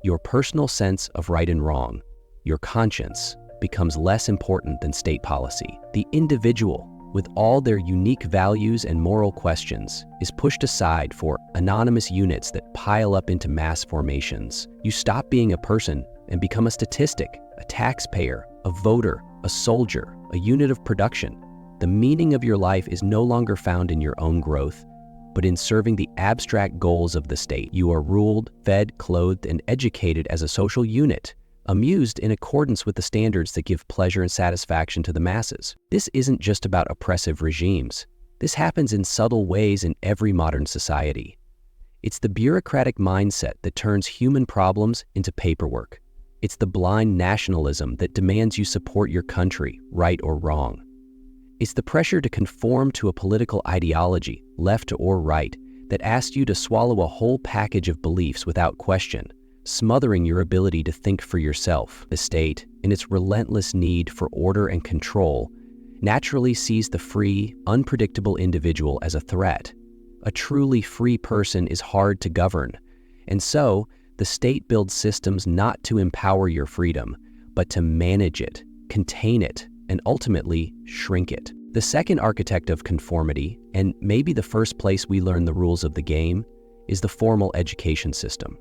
Your personal sense of right and wrong, your conscience, becomes less important than state policy. The individual, with all their unique values and moral questions, is pushed aside for anonymous units that pile up into mass formations. You stop being a person and become a statistic, a taxpayer, a voter, a soldier, a unit of production. The meaning of your life is no longer found in your own growth, but in serving the abstract goals of the state. You are ruled, fed, clothed, and educated as a social unit, amused in accordance with the standards that give pleasure and satisfaction to the masses. This isn't just about oppressive regimes. This happens in subtle ways in every modern society. It's the bureaucratic mindset that turns human problems into paperwork. It's the blind nationalism that demands you support your country, right or wrong. It's the pressure to conform to a political ideology, left or right, that asks you to swallow a whole package of beliefs without question, smothering your ability to think for yourself. The state, in its relentless need for order and control, naturally sees the free, unpredictable individual as a threat. A truly free person is hard to govern, and so the state builds systems not to empower your freedom, but to manage it, contain it, and ultimately shrink it. The second architect of conformity, and maybe the first place we learn the rules of the game, is the formal education system.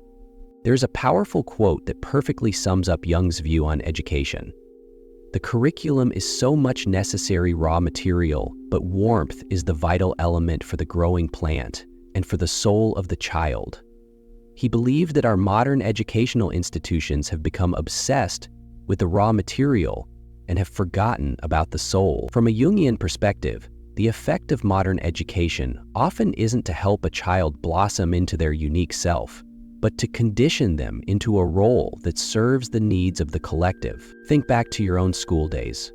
There's a powerful quote that perfectly sums up Jung's view on education. "The curriculum is so much necessary raw material, but warmth is the vital element for the growing plant and for the soul of the child." He believed that our modern educational institutions have become obsessed with the raw material and have forgotten about the soul. From a Jungian perspective, the effect of modern education often isn't to help a child blossom into their unique self, but to condition them into a role that serves the needs of the collective. Think back to your own school days.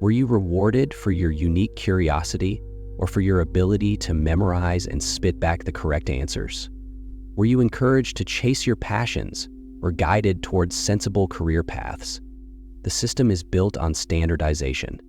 Were you rewarded for your unique curiosity or for your ability to memorize and spit back the correct answers? Were you encouraged to chase your passions or guided towards sensible career paths? The system is built on standardization.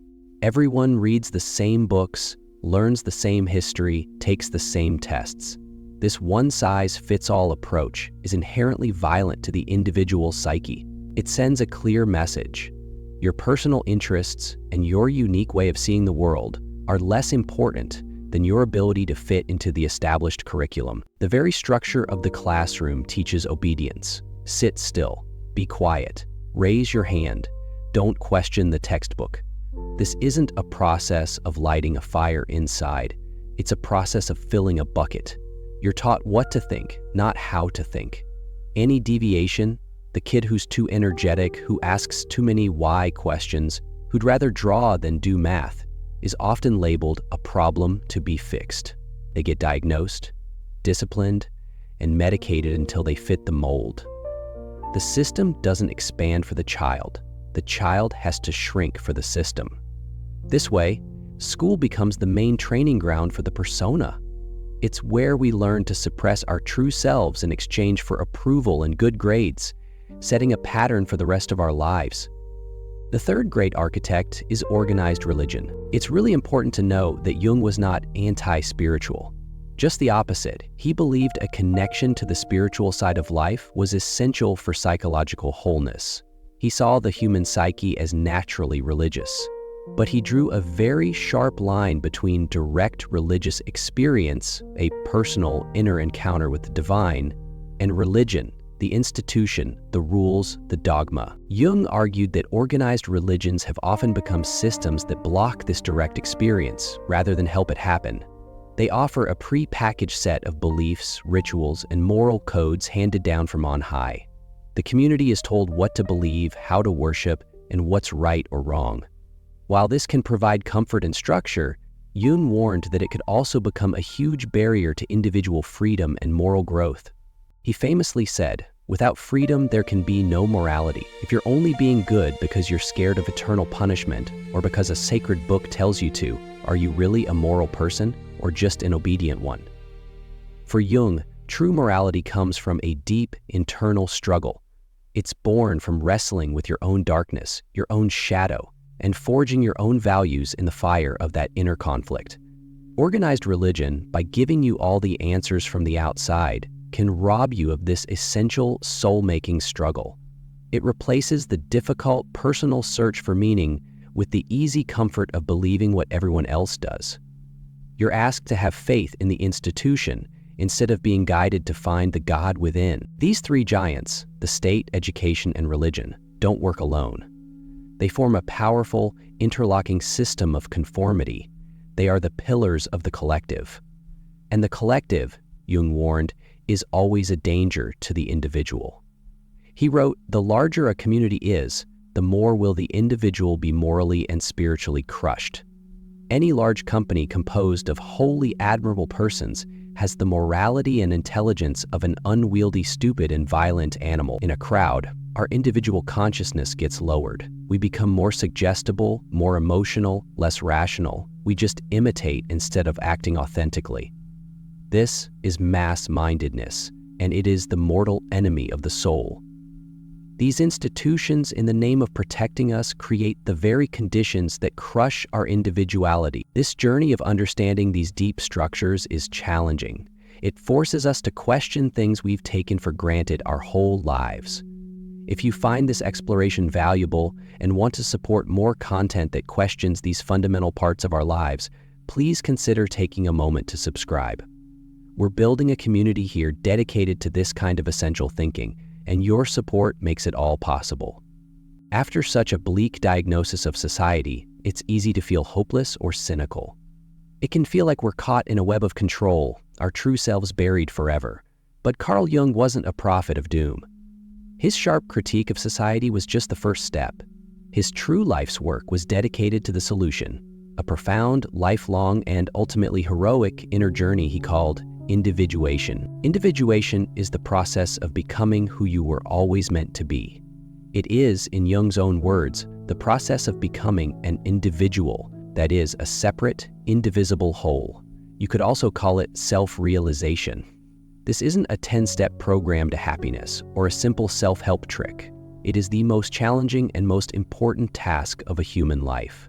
Everyone reads the same books, learns the same history, takes the same tests. This one-size-fits-all approach is inherently violent to the individual psyche. It sends a clear message. Your personal interests and your unique way of seeing the world are less important than your ability to fit into the established curriculum. The very structure of the classroom teaches obedience. Sit still, be quiet, raise your hand, don't question the textbook. This isn't a process of lighting a fire inside. It's a process of filling a bucket. You're taught what to think, not how to think. Any deviation, the kid who's too energetic, who asks too many why questions, who'd rather draw than do math, is often labeled a problem to be fixed. They get diagnosed, disciplined, and medicated until they fit the mold. The system doesn't expand for the child. The child has to shrink for the system. This way, school becomes the main training ground for the persona. It's where we learn to suppress our true selves in exchange for approval and good grades, setting a pattern for the rest of our lives. The third great architect is organized religion. It's really important to know that Jung was not anti-spiritual. Just the opposite. He believed a connection to the spiritual side of life was essential for psychological wholeness. He saw the human psyche as naturally religious, but he drew a very sharp line between direct religious experience, a personal inner encounter with the divine, and religion, the institution, the rules, the dogma. Jung argued that organized religions have often become systems that block this direct experience rather than help it happen. They offer a pre-packaged set of beliefs, rituals, and moral codes handed down from on high. The community is told what to believe, how to worship, and what's right or wrong. While this can provide comfort and structure, Jung warned that it could also become a huge barrier to individual freedom and moral growth. He famously said, "Without freedom, there can be no morality. If you're only being good because you're scared of eternal punishment or because a sacred book tells you to, are you really a moral person or just an obedient one?" For Jung, true morality comes from a deep internal struggle. It's born from wrestling with your own darkness, your own shadow, and forging your own values in the fire of that inner conflict. Organized religion, by giving you all the answers from the outside, can rob you of this essential soul-making struggle. It replaces the difficult personal search for meaning with the easy comfort of believing what everyone else does. You're asked to have faith in the institution instead of being guided to find the God within. These three giants, the state, education, and religion, don't work alone. They form a powerful, interlocking system of conformity. They are the pillars of the collective. And the collective, Jung warned, is always a danger to the individual. He wrote, "The larger a community is, the more will the individual be morally and spiritually crushed. Any large company composed of wholly admirable persons has the morality and intelligence of an unwieldy, stupid, and violent animal. In a crowd, our individual consciousness gets lowered. We become more suggestible, more emotional, less rational. We just imitate instead of acting authentically. This is mass-mindedness, and it is the mortal enemy of the soul. These institutions, in the name of protecting us, create the very conditions that crush our individuality. This journey of understanding these deep structures is challenging. It forces us to question things we've taken for granted our whole lives. If you find this exploration valuable and want to support more content that questions these fundamental parts of our lives, please consider taking a moment to subscribe. We're building a community here dedicated to this kind of essential thinking, and your support makes it all possible. After such a bleak diagnosis of society, it's easy to feel hopeless or cynical. It can feel like we're caught in a web of control, our true selves buried forever. But Carl Jung wasn't a prophet of doom. His sharp critique of society was just the first step. His true life's work was dedicated to the solution, a profound, lifelong, and ultimately heroic inner journey he called individuation. Individuation is the process of becoming who you were always meant to be. It is, in Jung's own words, the process of becoming an individual, that is, a separate, indivisible whole. You could also call it self-realization. This isn't a 10-step program to happiness or a simple self-help trick. It is the most challenging and most important task of a human life.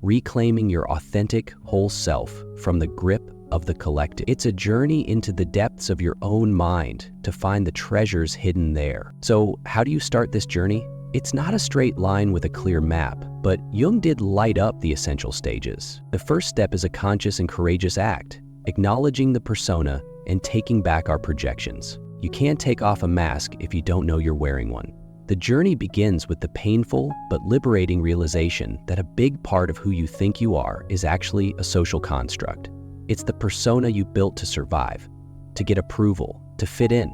Reclaiming your authentic, whole self from the grip of the collective. It's a journey into the depths of your own mind to find the treasures hidden there. So, how do you start this journey? It's not a straight line with a clear map, but Jung did light up the essential stages. The first step is a conscious and courageous act, acknowledging the persona and taking back our projections. You can't take off a mask if you don't know you're wearing one. The journey begins with the painful but liberating realization that a big part of who you think you are is actually a social construct. It's the persona you built to survive, to get approval, to fit in.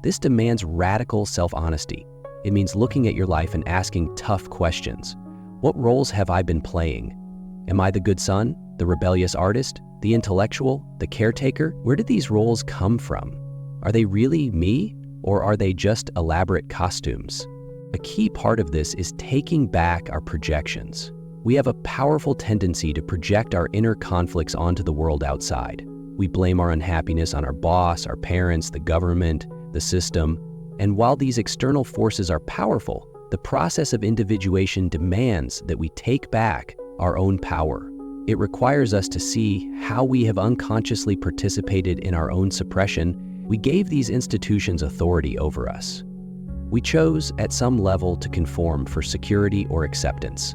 This demands radical self-honesty. It means looking at your life and asking tough questions. What roles have I been playing? Am I the good son, the rebellious artist, the intellectual, the caretaker? Where did these roles come from? Are they really me, or are they just elaborate costumes? A key part of this is taking back our projections. We have a powerful tendency to project our inner conflicts onto the world outside. We blame our unhappiness on our boss, our parents, the government, the system. And while these external forces are powerful, the process of individuation demands that we take back our own power. It requires us to see how we have unconsciously participated in our own suppression. We gave these institutions authority over us. We chose, at some level, to conform for security or acceptance.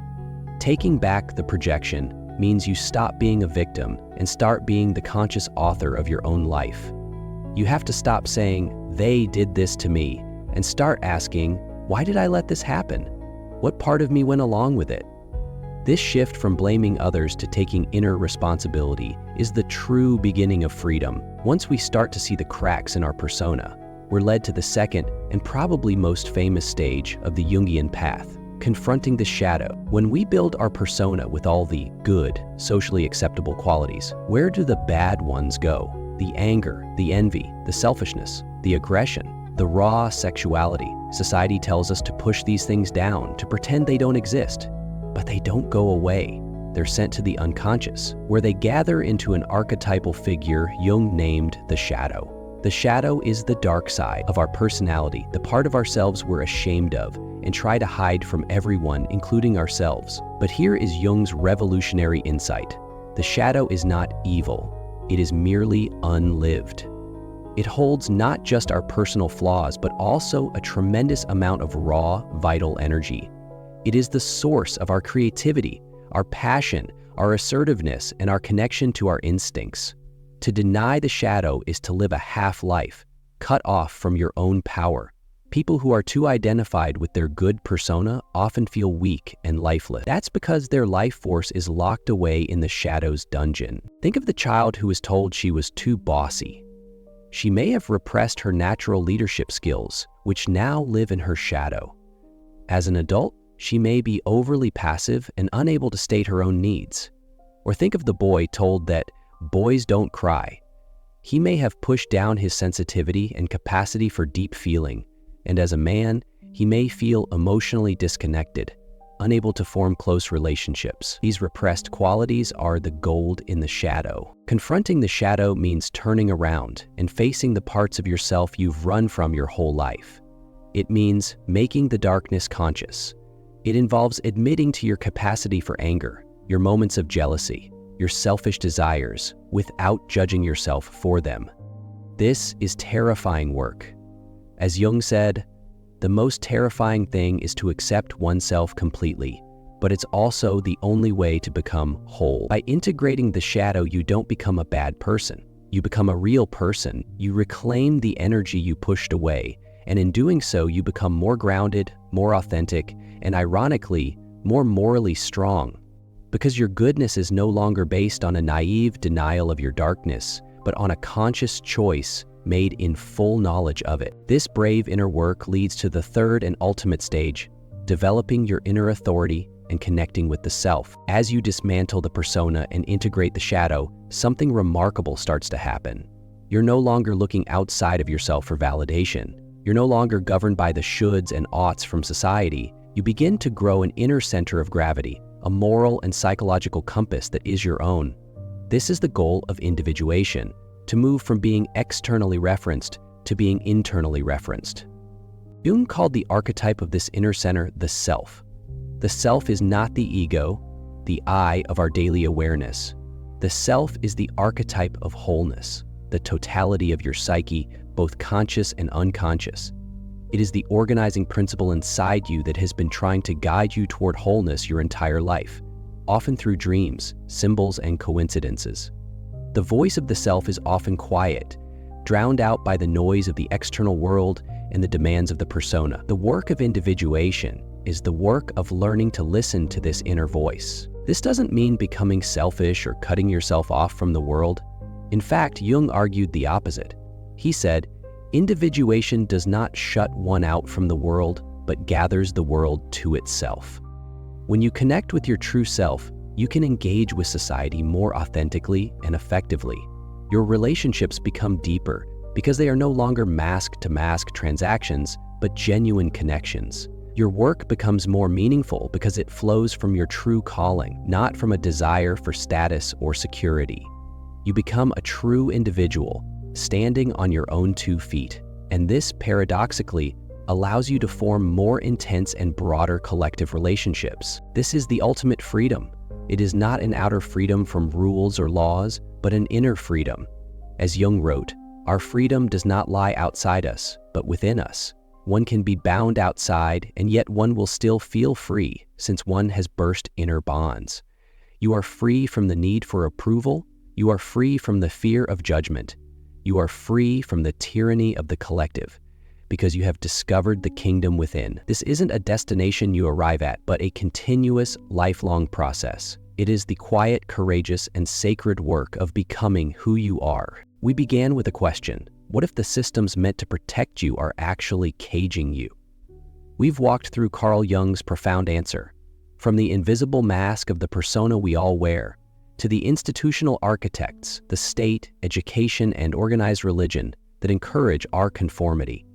Taking back the projection means you stop being a victim and start being the conscious author of your own life. You have to stop saying, "They did this to me," and start asking, "Why did I let this happen? What part of me went along with it?" This shift from blaming others to taking inner responsibility is the true beginning of freedom. Once we start to see the cracks in our persona, we're led to the second and probably most famous stage of the Jungian path, confronting the shadow. When we build our persona with all the good, socially acceptable qualities, where do the bad ones go? The anger, the envy, the selfishness, the aggression, the raw sexuality. Society tells us to push these things down, to pretend they don't exist. But they don't go away. They're sent to the unconscious, where they gather into an archetypal figure Jung named the shadow. The shadow is the dark side of our personality, the part of ourselves we're ashamed of and try to hide from everyone, including ourselves. But here is Jung's revolutionary insight. The shadow is not evil. It is merely unlived. It holds not just our personal flaws, but also a tremendous amount of raw, vital energy. It is the source of our creativity, our passion, our assertiveness, and our connection to our instincts. To deny the shadow is to live a half-life, cut off from your own power. People who are too identified with their good persona often feel weak and lifeless. That's because their life force is locked away in the shadow's dungeon. Think of the child who was told she was too bossy. She may have repressed her natural leadership skills, which now live in her shadow. As an adult, she may be overly passive and unable to state her own needs. Or think of the boy told that boys don't cry. He may have pushed down his sensitivity and capacity for deep feeling, and as a man, he may feel emotionally disconnected, unable to form close relationships. These repressed qualities are the gold in the shadow. Confronting the shadow means turning around and facing the parts of yourself you've run from your whole life. It means making the darkness conscious. It involves admitting to your capacity for anger, your moments of jealousy, your selfish desires, without judging yourself for them. This is terrifying work. As Jung said, the most terrifying thing is to accept oneself completely, but it's also the only way to become whole. By integrating the shadow, you don't become a bad person. You become a real person. You reclaim the energy you pushed away, and in doing so, you become more grounded, more authentic, and ironically, more morally strong. Because your goodness is no longer based on a naive denial of your darkness, but on a conscious choice made in full knowledge of it. This brave inner work leads to the third and ultimate stage, developing your inner authority and connecting with the self. As you dismantle the persona and integrate the shadow, something remarkable starts to happen. You're no longer looking outside of yourself for validation. You're no longer governed by the shoulds and oughts from society. You begin to grow an inner center of gravity, a moral and psychological compass that is your own. This is the goal of individuation, to move from being externally referenced to being internally referenced. Jung called the archetype of this inner center the self. The self is not the ego, the I of our daily awareness. The self is the archetype of wholeness, the totality of your psyche, both conscious and unconscious. It is the organizing principle inside you that has been trying to guide you toward wholeness your entire life, often through dreams, symbols, and coincidences. The voice of the self is often quiet, drowned out by the noise of the external world and the demands of the persona. The work of individuation is the work of learning to listen to this inner voice. This doesn't mean becoming selfish or cutting yourself off from the world. In fact, Jung argued the opposite. He said, individuation does not shut one out from the world, but gathers the world to itself. When you connect with your true self, you can engage with society more authentically and effectively. Your relationships become deeper because they are no longer mask-to-mask transactions, but genuine connections. Your work becomes more meaningful because it flows from your true calling, not from a desire for status or security. You become a true individual, standing on your own 2 feet, and this, paradoxically, allows you to form more intense and broader collective relationships. This is the ultimate freedom. It is not an outer freedom from rules or laws, but an inner freedom. As Jung wrote, our freedom does not lie outside us, but within us. One can be bound outside, and yet one will still feel free, since one has burst inner bonds. You are free from the need for approval. You are free from the fear of judgment. You are free from the tyranny of the collective, because you have discovered the kingdom within. This isn't a destination you arrive at, but a continuous, lifelong process. It is the quiet, courageous, and sacred work of becoming who you are. We began with a question: what if the systems meant to protect you are actually caging you? We've walked through Carl Jung's profound answer, from the invisible mask of the persona we all wear, to the institutional architects, the state, education, and organized religion that encourage our conformity.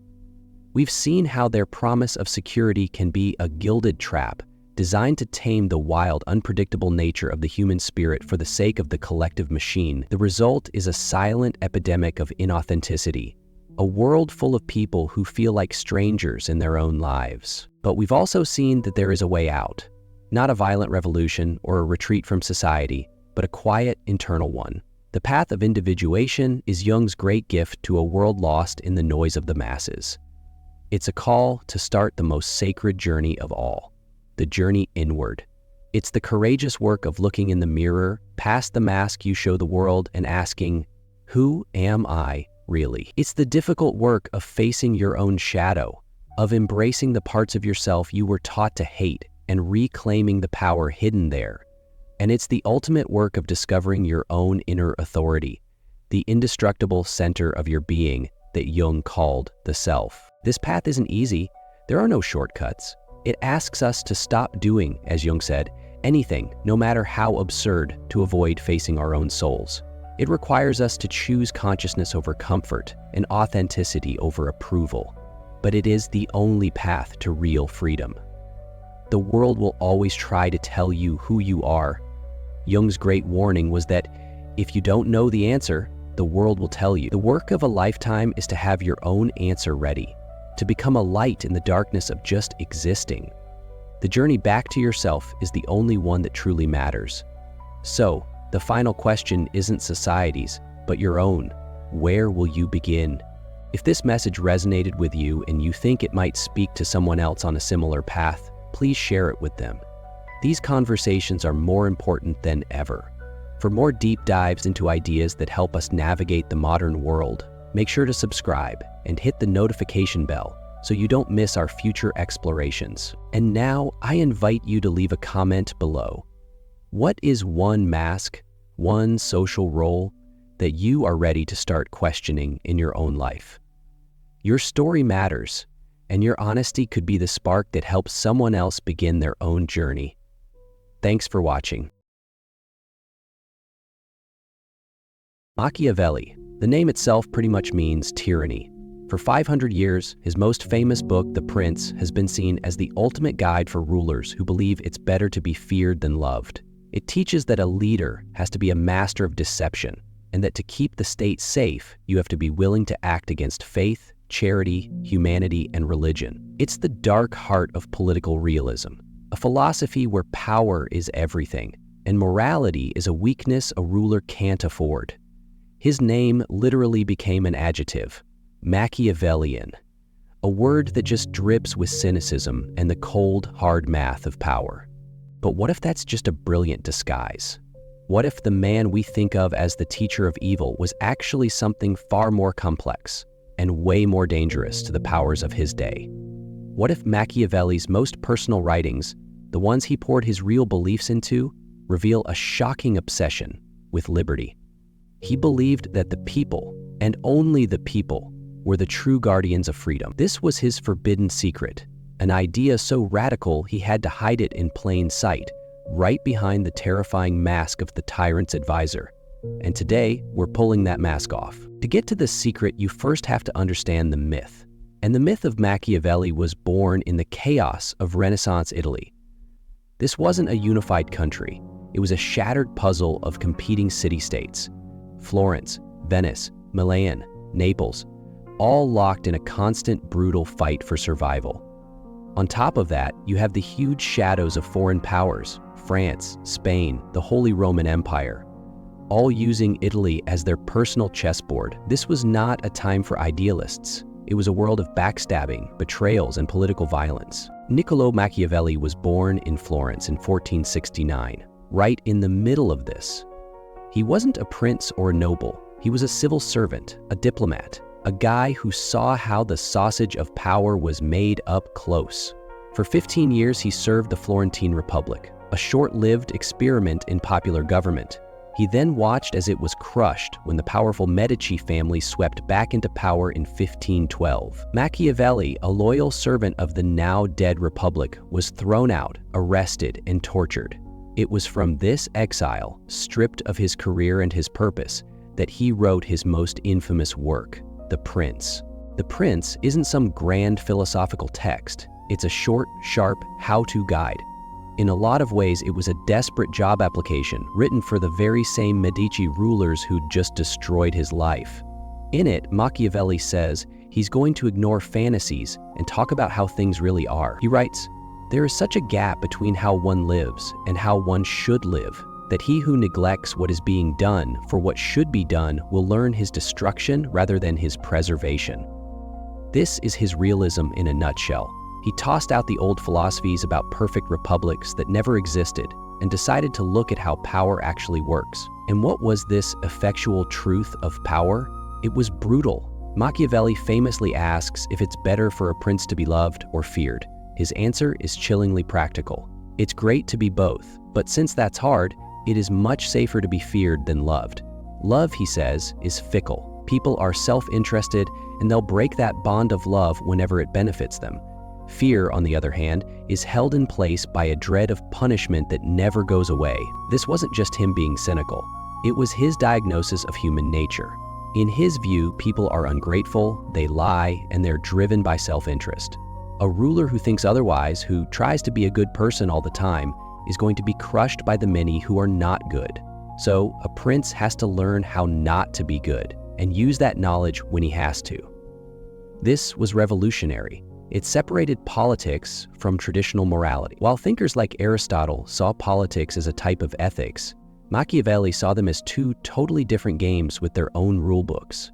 We've seen how their promise of security can be a gilded trap designed to tame the wild, unpredictable nature of the human spirit for the sake of the collective machine. The result is a silent epidemic of inauthenticity, a world full of people who feel like strangers in their own lives. But we've also seen that there is a way out, not a violent revolution or a retreat from society, but a quiet, internal one. The path of individuation is Jung's great gift to a world lost in the noise of the masses. It's a call to start the most sacred journey of all, the journey inward. It's the courageous work of looking in the mirror, past the mask you show the world, and asking, who am I really? It's the difficult work of facing your own shadow, of embracing the parts of yourself you were taught to hate and reclaiming the power hidden there. And it's the ultimate work of discovering your own inner authority, the indestructible center of your being that Jung called the self. This path isn't easy. There are no shortcuts. It asks us to stop doing, as Jung said, anything, no matter how absurd, to avoid facing our own souls. It requires us to choose consciousness over comfort and authenticity over approval. But it is the only path to real freedom. The world will always try to tell you who you are. Jung's great warning was that if you don't know the answer, the world will tell you. The work of a lifetime is to have your own answer ready, to become a light in the darkness of just existing. The journey back to yourself is the only one that truly matters. So, the final question isn't society's, but your own. Where will you begin? If this message resonated with you and you think it might speak to someone else on a similar path, please share it with them. These conversations are more important than ever. For more deep dives into ideas that help us navigate the modern world, make sure to subscribe and hit the notification bell so you don't miss our future explorations. And now, I invite you to leave a comment below. What is one mask, one social role that you are ready to start questioning in your own life? Your story matters, and your honesty could be the spark that helps someone else begin their own journey. Thanks for watching. Machiavelli. The name itself pretty much means tyranny. For 500 years, his most famous book, The Prince, has been seen as the ultimate guide for rulers who believe it's better to be feared than loved. It teaches that a leader has to be a master of deception, and that to keep the state safe, you have to be willing to act against faith, charity, humanity, and religion. It's the dark heart of political realism, a philosophy where power is everything, and morality is a weakness a ruler can't afford. His name literally became an adjective, Machiavellian, a word that just drips with cynicism and the cold, hard math of power. But what if that's just a brilliant disguise? What if the man we think of as the teacher of evil was actually something far more complex and way more dangerous to the powers of his day? What if Machiavelli's most personal writings, the ones he poured his real beliefs into, reveal a shocking obsession with liberty? He believed that the people, and only the people, were the true guardians of freedom. This was his forbidden secret, an idea so radical he had to hide it in plain sight, right behind the terrifying mask of the tyrant's advisor. And today, we're pulling that mask off. To get to the secret, you first have to understand the myth. And the myth of Machiavelli was born in the chaos of Renaissance Italy. This wasn't a unified country. It was a shattered puzzle of competing city-states. Florence, Venice, Milan, Naples, all locked in a constant, brutal fight for survival. On top of that, you have the huge shadows of foreign powers, France, Spain, the Holy Roman Empire, all using Italy as their personal chessboard. This was not a time for idealists. It was a world of backstabbing, betrayals, and political violence. Niccolò Machiavelli was born in Florence in 1469, right in the middle of this. He wasn't a prince or a noble. He was a civil servant, a diplomat, a guy who saw how the sausage of power was made up close. For 15 years, he served the Florentine Republic, a short-lived experiment in popular government. He then watched as it was crushed when the powerful Medici family swept back into power in 1512. Machiavelli, a loyal servant of the now-dead Republic, was thrown out, arrested, and tortured. It was from this exile, stripped of his career and his purpose, that he wrote his most infamous work, The Prince. The Prince isn't some grand philosophical text. It's a short, sharp, how-to guide. In a lot of ways, it was a desperate job application written for the very same Medici rulers who'd just destroyed his life. In it, Machiavelli says he's going to ignore fantasies and talk about how things really are. He writes, "There is such a gap between how one lives and how one should live, that he who neglects what is being done for what should be done will learn his destruction rather than his preservation." This is his realism in a nutshell. He tossed out the old philosophies about perfect republics that never existed and decided to look at how power actually works. And what was this effectual truth of power? It was brutal. Machiavelli famously asks if it's better for a prince to be loved or feared. His answer is chillingly practical. It's great to be both, but since that's hard, it is much safer to be feared than loved. Love, he says, is fickle. People are self-interested, and they'll break that bond of love whenever it benefits them. Fear, on the other hand, is held in place by a dread of punishment that never goes away. This wasn't just him being cynical. It was his diagnosis of human nature. In his view, people are ungrateful, they lie, and they're driven by self-interest. A ruler who thinks otherwise, who tries to be a good person all the time, is going to be crushed by the many who are not good. So, a prince has to learn how not to be good, and use that knowledge when he has to. This was revolutionary. It separated politics from traditional morality. While thinkers like Aristotle saw politics as a type of ethics, Machiavelli saw them as two totally different games with their own rulebooks.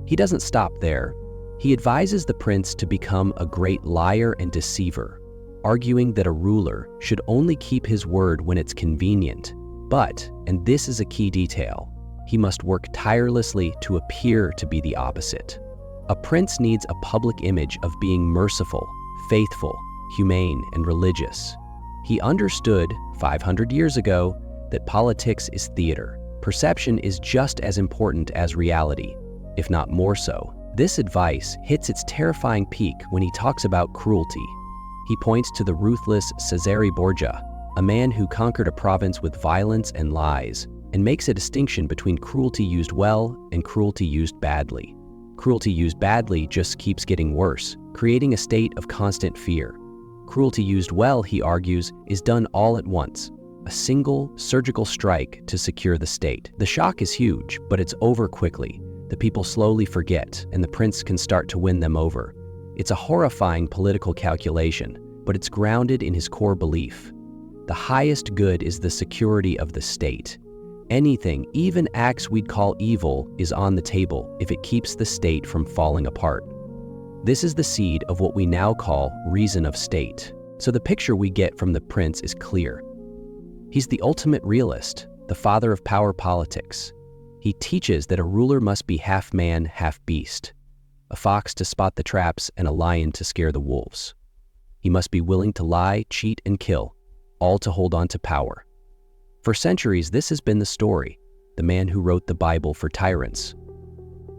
He doesn't stop there. He advises the prince to become a great liar and deceiver, arguing that a ruler should only keep his word when it's convenient. But, and this is a key detail, he must work tirelessly to appear to be the opposite. A prince needs a public image of being merciful, faithful, humane, and religious. He understood, 500 years ago, that politics is theater. Perception is just as important as reality, if not more so. This advice hits its terrifying peak when he talks about cruelty. He points to the ruthless Cesare Borgia, a man who conquered a province with violence and lies, and makes a distinction between cruelty used well and cruelty used badly. Cruelty used badly just keeps getting worse, creating a state of constant fear. Cruelty used well, he argues, is done all at once, a single surgical strike to secure the state. The shock is huge, but it's over quickly. The people slowly forget, and the prince can start to win them over. It's a horrifying political calculation, but it's grounded in his core belief. The highest good is the security of the state. Anything, even acts we'd call evil, is on the table if it keeps the state from falling apart. This is the seed of what we now call reason of state. So the picture we get from the prince is clear. He's the ultimate realist, the father of power politics. He teaches that a ruler must be half man, half beast, a fox to spot the traps and a lion to scare the wolves. He must be willing to lie, cheat, and kill, all to hold on to power. For centuries, this has been the story, the man who wrote the Bible for tyrants.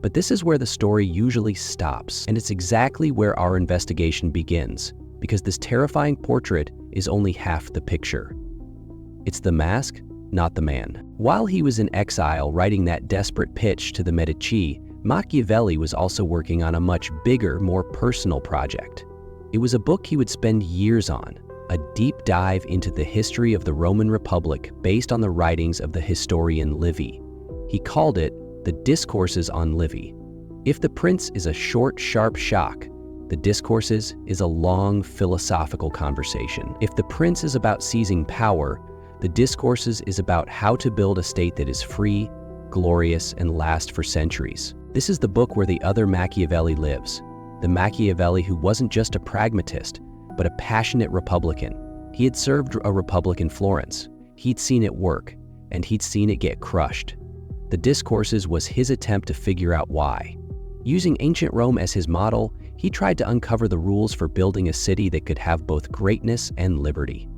But this is where the story usually stops, and it's exactly where our investigation begins, because this terrifying portrait is only half the picture. It's the mask, not the man. While he was in exile writing that desperate pitch to the Medici, Machiavelli was also working on a much bigger, more personal project. It was a book he would spend years on, a deep dive into the history of the Roman Republic based on the writings of the historian Livy. He called it the Discourses on Livy. If the prince is a short, sharp shock, the Discourses is a long philosophical conversation. If the prince is about seizing power, the Discourses is about how to build a state that is free, glorious, and last for centuries. This is the book where the other Machiavelli lives, the Machiavelli who wasn't just a pragmatist, but a passionate Republican. He had served a republic in Florence. He'd seen it work, and he'd seen it get crushed. The Discourses was his attempt to figure out why. Using ancient Rome as his model, he tried to uncover the rules for building a city that could have both greatness and liberty.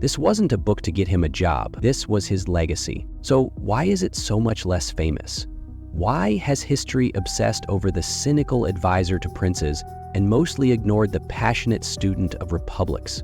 This wasn't a book to get him a job. This was his legacy. So why is it so much less famous? Why has history obsessed over the cynical advisor to princes and mostly ignored the passionate student of republics?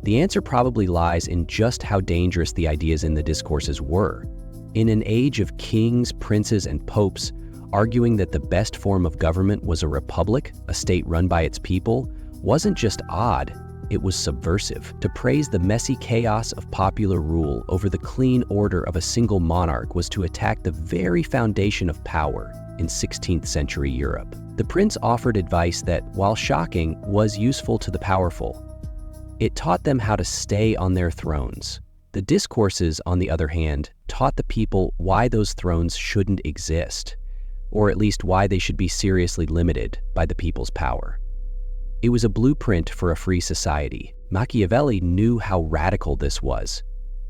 The answer probably lies in just how dangerous the ideas in the discourses were. In an age of kings, princes, and popes arguing that the best form of government was a republic, a state run by its people, wasn't just odd, it was subversive. To praise the messy chaos of popular rule over the clean order of a single monarch was to attack the very foundation of power in 16th century Europe. The prince offered advice that, while shocking, was useful to the powerful. It taught them how to stay on their thrones. The discourses, on the other hand, taught the people why those thrones shouldn't exist, or at least why they should be seriously limited by the people's power. It was a blueprint for a free society. Machiavelli knew how radical this was.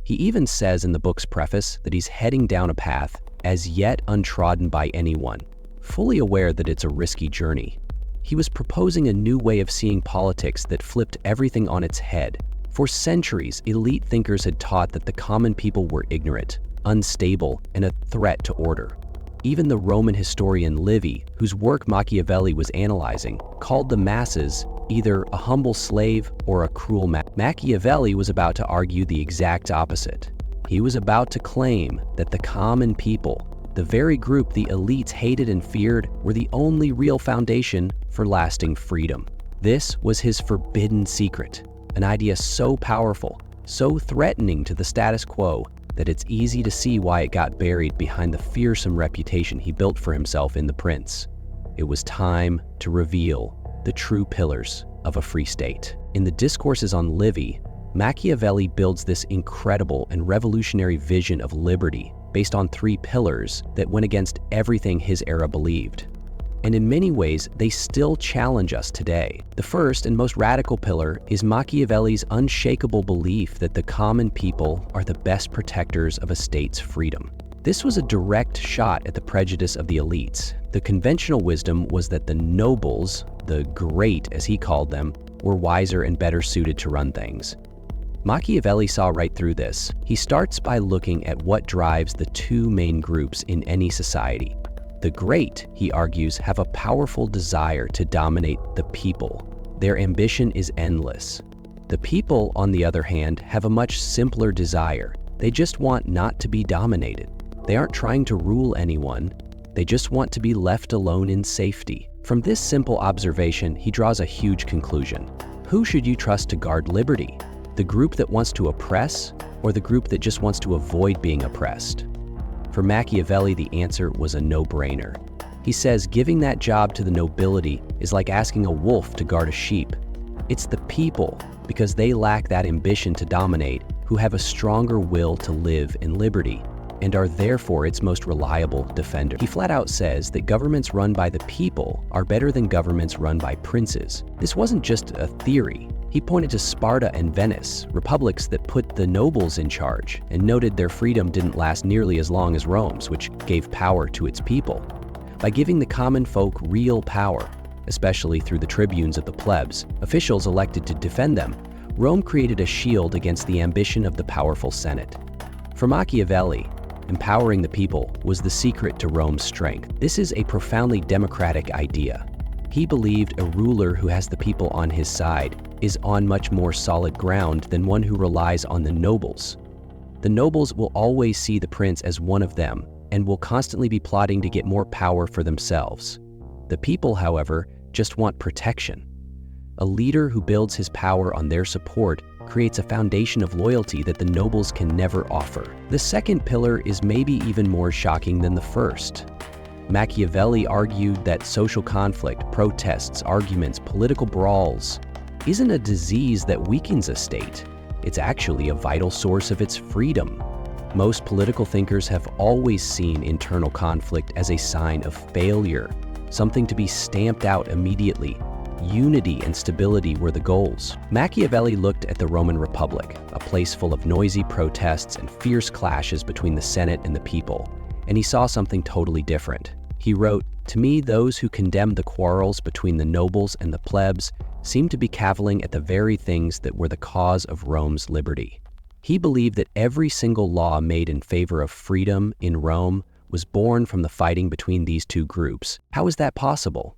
He even says in the book's preface that he's heading down a path as yet untrodden by anyone, fully aware that it's a risky journey. He was proposing a new way of seeing politics that flipped everything on its head. For centuries, elite thinkers had taught that the common people were ignorant, unstable, and a threat to order. Even the Roman historian Livy, whose work Machiavelli was analyzing, called the masses either a humble slave or a cruel master. Machiavelli was about to argue the exact opposite. He was about to claim that the common people, the very group the elites hated and feared, were the only real foundation for lasting freedom. This was his forbidden secret, an idea so powerful, so threatening to the status quo, that it's easy to see why it got buried behind the fearsome reputation he built for himself in The Prince. It was time to reveal the true pillars of a free state. In the Discourses on Livy, Machiavelli builds this incredible and revolutionary vision of liberty based on 3 pillars that went against everything his era believed. And in many ways, they still challenge us today. The first and most radical pillar is Machiavelli's unshakable belief that the common people are the best protectors of a state's freedom. This was a direct shot at the prejudice of the elites. The conventional wisdom was that the nobles, the great as he called them, were wiser and better suited to run things. Machiavelli saw right through this. He starts by looking at what drives the 2 main groups in any society. The great, he argues, have a powerful desire to dominate the people. Their ambition is endless. The people, on the other hand, have a much simpler desire. They just want not to be dominated. They aren't trying to rule anyone. They just want to be left alone in safety. From this simple observation, he draws a huge conclusion. Who should you trust to guard liberty? The group that wants to oppress, or the group that just wants to avoid being oppressed? For Machiavelli, the answer was a no-brainer. He says giving that job to the nobility is like asking a wolf to guard a sheep. It's the people, because they lack that ambition to dominate, who have a stronger will to live in liberty, and are therefore its most reliable defender. He flat out says that governments run by the people are better than governments run by princes. This wasn't just a theory. He pointed to Sparta and Venice, republics that put the nobles in charge, and noted their freedom didn't last nearly as long as Rome's, which gave power to its people. By giving the common folk real power, especially through the tribunes of the plebs, officials elected to defend them, Rome created a shield against the ambition of the powerful Senate. For Machiavelli, empowering the people was the secret to Rome's strength. This is a profoundly democratic idea. He believed a ruler who has the people on his side is on much more solid ground than one who relies on the nobles. The nobles will always see the prince as one of them and will constantly be plotting to get more power for themselves. The people, however, just want protection. A leader who builds his power on their support creates a foundation of loyalty that the nobles can never offer. The second pillar is maybe even more shocking than the first. Machiavelli argued that social conflict, protests, arguments, political brawls isn't a disease that weakens a state. It's actually a vital source of its freedom. Most political thinkers have always seen internal conflict as a sign of failure, something to be stamped out immediately. Unity and stability were the goals. Machiavelli looked at the Roman Republic, a place full of noisy protests and fierce clashes between the Senate and the people, and he saw something totally different. He wrote, "To me, those who condemn the quarrels between the nobles and the plebs seem to be cavilling at the very things that were the cause of Rome's liberty." He believed that every single law made in favor of freedom in Rome was born from the fighting between these two groups. How is that possible?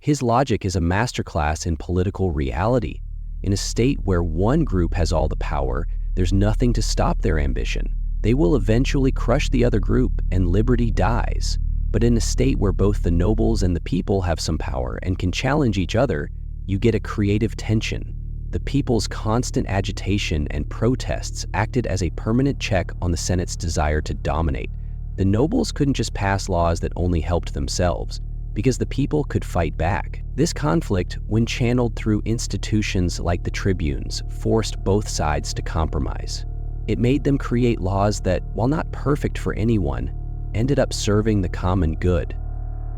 His logic is a masterclass in political reality. In a state where one group has all the power, there's nothing to stop their ambition. They will eventually crush the other group and liberty dies. But in a state where both the nobles and the people have some power and can challenge each other, you get a creative tension. The people's constant agitation and protests acted as a permanent check on the Senate's desire to dominate. The nobles couldn't just pass laws that only helped themselves, because the people could fight back. This conflict, when channeled through institutions like the tribunes, forced both sides to compromise. It made them create laws that, while not perfect for anyone, ended up serving the common good.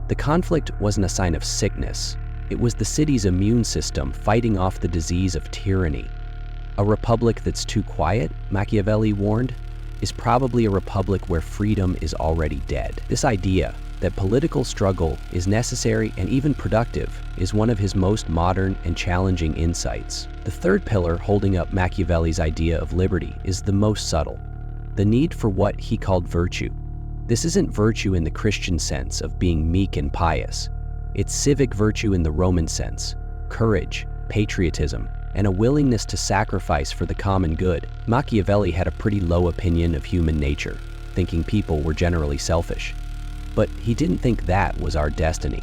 The conflict wasn't a sign of sickness. It was the city's immune system fighting off the disease of tyranny. A republic that's too quiet, Machiavelli warned, is probably a republic where freedom is already dead. This idea that political struggle is necessary and even productive is one of his most modern and challenging insights. The third pillar holding up Machiavelli's idea of liberty is the most subtle, the need for what he called virtue. This isn't virtue in the Christian sense of being meek and pious. It's civic virtue in the Roman sense: courage, patriotism, and a willingness to sacrifice for the common good. Machiavelli had a pretty low opinion of human nature, thinking people were generally selfish. But he didn't think that was our destiny.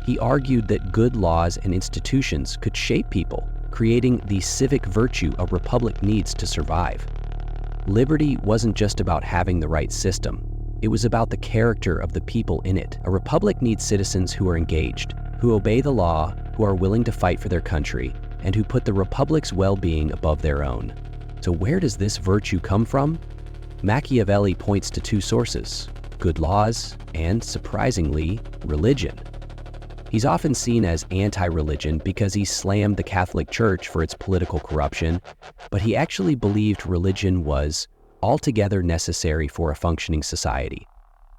He argued that good laws and institutions could shape people, creating the civic virtue a republic needs to survive. Liberty wasn't just about having the right system. It was about the character of the people in it. A republic needs citizens who are engaged, who obey the law, who are willing to fight for their country, and who put the republic's well-being above their own. So where does this virtue come from? Machiavelli points to two sources: good laws and, surprisingly, religion. He's often seen as anti-religion because he slammed the Catholic Church for its political corruption, but he actually believed religion was altogether necessary for a functioning society.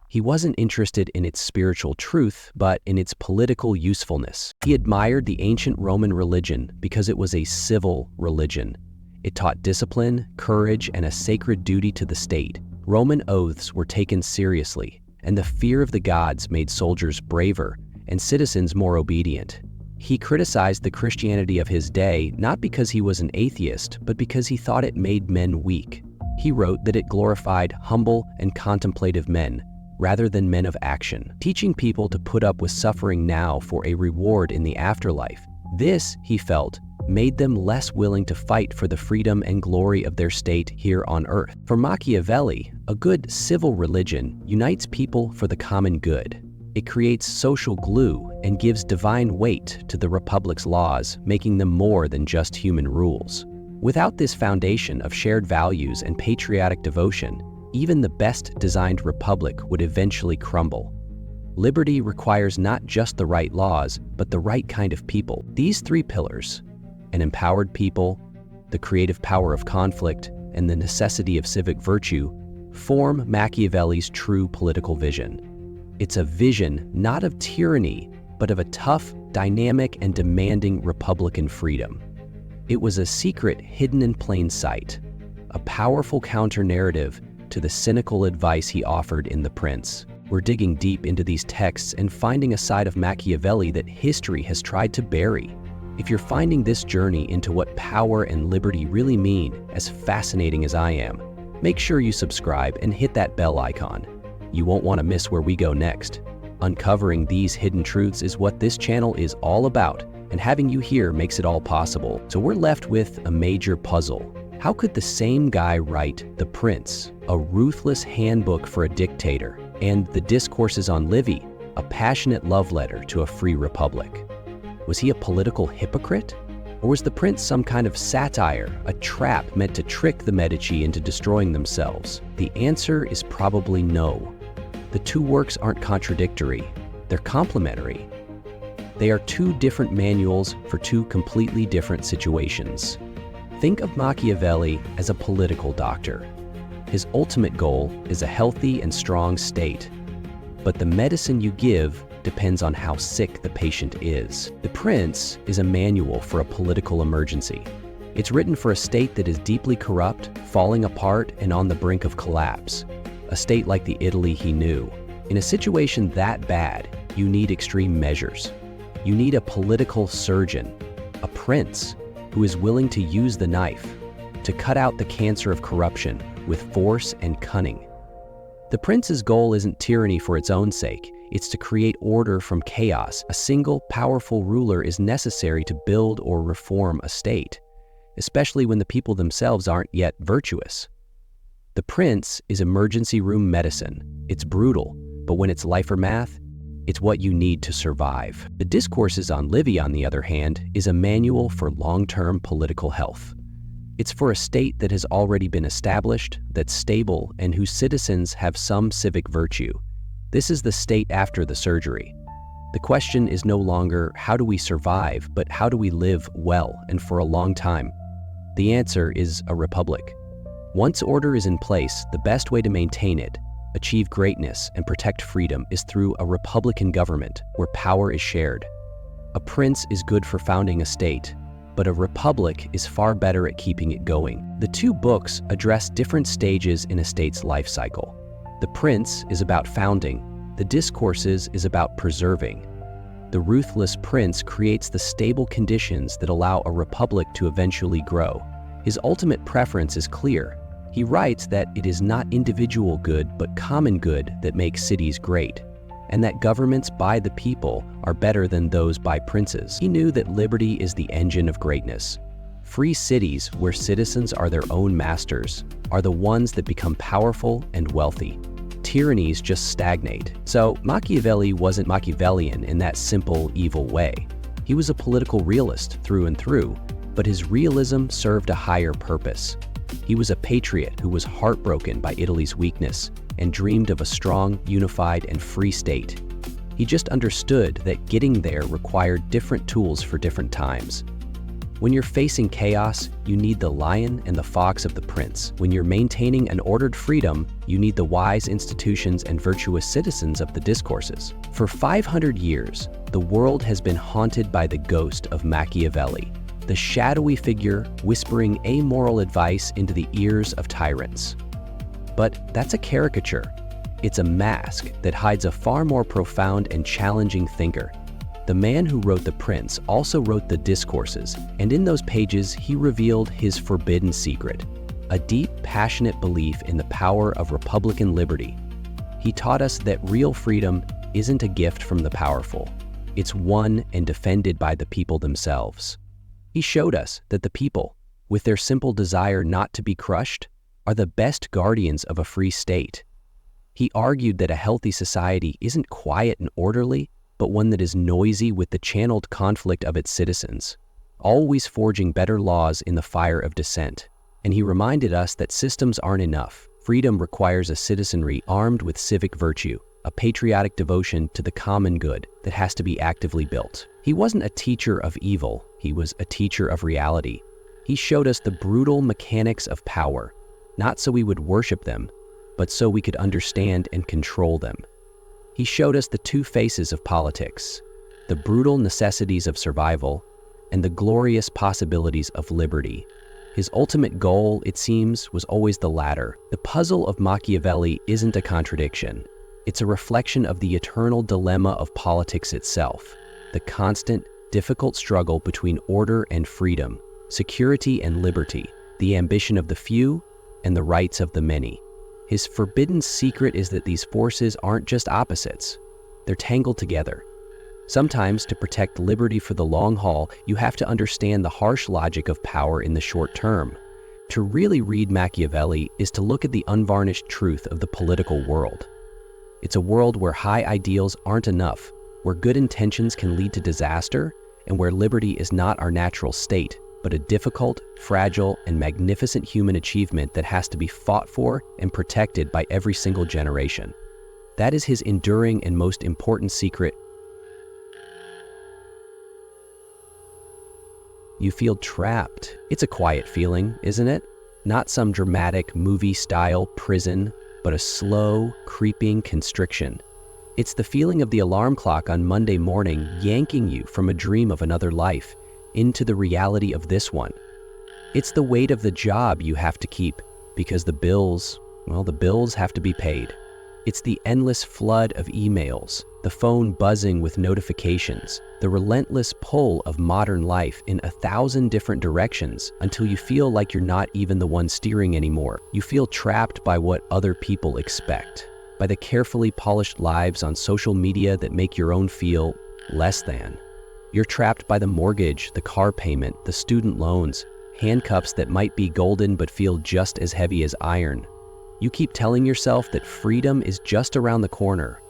He wasn't interested in its spiritual truth, but in its political usefulness. He admired the ancient Roman religion because it was a civil religion. It taught discipline, courage, and a sacred duty to the state. Roman oaths were taken seriously, and the fear of the gods made soldiers braver and citizens more obedient. He criticized the Christianity of his day not because he was an atheist, but because he thought it made men weak. He wrote that it glorified humble and contemplative men, rather than men of action, teaching people to put up with suffering now for a reward in the afterlife. This, he felt, made them less willing to fight for the freedom and glory of their state here on earth. For Machiavelli, a good civil religion unites people for the common good. It creates social glue and gives divine weight to the republic's laws, making them more than just human rules. Without this foundation of shared values and patriotic devotion, even the best-designed republic would eventually crumble. Liberty requires not just the right laws, but the right kind of people. These three pillars, an empowered people, the creative power of conflict, and the necessity of civic virtue, form Machiavelli's true political vision. It's a vision not of tyranny, but of a tough, dynamic, and demanding republican freedom. It was a secret hidden in plain sight, a powerful counter-narrative to the cynical advice he offered in The Prince. We're digging deep into these texts and finding a side of Machiavelli that history has tried to bury. If you're finding this journey into what power and liberty really mean as fascinating as I am, make sure you subscribe and hit that bell icon. You won't want to miss where we go next. Uncovering these hidden truths is what this channel is all about, and having you here makes it all possible. So we're left with a major puzzle. How could the same guy write The Prince, a ruthless handbook for a dictator, and The Discourses on Livy, a passionate love letter to a free republic? Was he a political hypocrite? Or was The Prince some kind of satire, a trap meant to trick the Medici into destroying themselves? The answer is probably no. The two works aren't contradictory, they're complementary. They are two different manuals for two completely different situations. Think of Machiavelli as a political doctor. His ultimate goal is a healthy and strong state, but the medicine you give depends on how sick the patient is. The Prince is a manual for a political emergency. It's written for a state that is deeply corrupt, falling apart, and on the brink of collapse. A state like the Italy he knew. In a situation that bad, you need extreme measures. You need a political surgeon, a prince, who is willing to use the knife to cut out the cancer of corruption with force and cunning. The prince's goal isn't tyranny for its own sake. It's to create order from chaos. A single, powerful ruler is necessary to build or reform a state, especially when the people themselves aren't yet virtuous. The prince is emergency room medicine. It's brutal, but when it's life or math, it's what you need to survive. The Discourses on Livy, on the other hand, is a manual for long-term political health. It's for a state that has already been established, that's stable, and whose citizens have some civic virtue. This is the state after the surgery. The question is no longer how do we survive, but how do we live well and for a long time? The answer is a republic. Once order is in place, the best way to maintain it, achieve greatness, and protect freedom is through a republican government where power is shared. A prince is good for founding a state, but a republic is far better at keeping it going. The two books address different stages in a state's life cycle. The Prince is about founding. The Discourses is about preserving. The ruthless prince creates the stable conditions that allow a republic to eventually grow. His ultimate preference is clear. He writes that it is not individual good but common good that makes cities great, and that governments by the people are better than those by princes. He knew that liberty is the engine of greatness. Free cities, where citizens are their own masters, are the ones that become powerful and wealthy. Tyrannies just stagnate. So Machiavelli wasn't Machiavellian in that simple, evil way. He was a political realist through and through, but his realism served a higher purpose. He was a patriot who was heartbroken by Italy's weakness and dreamed of a strong, unified, and free state. He just understood that getting there required different tools for different times. When you're facing chaos, you need the lion and the fox of the prince. When you're maintaining an ordered freedom, you need the wise institutions and virtuous citizens of the Discourses. For 500 years, the world has been haunted by the ghost of Machiavelli, the shadowy figure whispering amoral advice into the ears of tyrants. But that's a caricature. It's a mask that hides a far more profound and challenging thinker. The man who wrote The Prince also wrote the Discourses, and in those pages he revealed his forbidden secret, a deep, passionate belief in the power of republican liberty. He taught us that real freedom isn't a gift from the powerful. It's won and defended by the people themselves. He showed us that the people, with their simple desire not to be crushed, are the best guardians of a free state. He argued that a healthy society isn't quiet and orderly, but one that is noisy with the channeled conflict of its citizens, always forging better laws in the fire of dissent. And he reminded us that systems aren't enough. Freedom requires a citizenry armed with civic virtue, a patriotic devotion to the common good that has to be actively built. He wasn't a teacher of evil, he was a teacher of reality. He showed us the brutal mechanics of power, not so we would worship them, but so we could understand and control them. He showed us the two faces of politics, the brutal necessities of survival and the glorious possibilities of liberty. His ultimate goal, it seems, was always the latter. The puzzle of Machiavelli isn't a contradiction. It's a reflection of the eternal dilemma of politics itself, the constant, difficult struggle between order and freedom, security and liberty, the ambition of the few and the rights of the many. His forbidden secret is that these forces aren't just opposites, they're tangled together. Sometimes, to protect liberty for the long haul, you have to understand the harsh logic of power in the short term. To really read Machiavelli is to look at the unvarnished truth of the political world. It's a world where high ideals aren't enough, where good intentions can lead to disaster, and where liberty is not our natural state, but a difficult, fragile, and magnificent human achievement that has to be fought for and protected by every single generation. That is his enduring and most important secret. You feel trapped. It's a quiet feeling, isn't it? Not some dramatic movie-style prison, but a slow, creeping constriction. It's the feeling of the alarm clock on Monday morning yanking you from a dream of another life into the reality of this one. It's the weight of the job you have to keep because the bills have to be paid. It's the endless flood of emails, the phone buzzing with notifications, the relentless pull of modern life in 1,000 different directions until you feel like you're not even the one steering anymore. You feel trapped by what other people expect, by the carefully polished lives on social media that make your own feel less than. You're trapped by the mortgage, the car payment, the student loans, handcuffs that might be golden but feel just as heavy as iron. You keep telling yourself that freedom is just around the corner.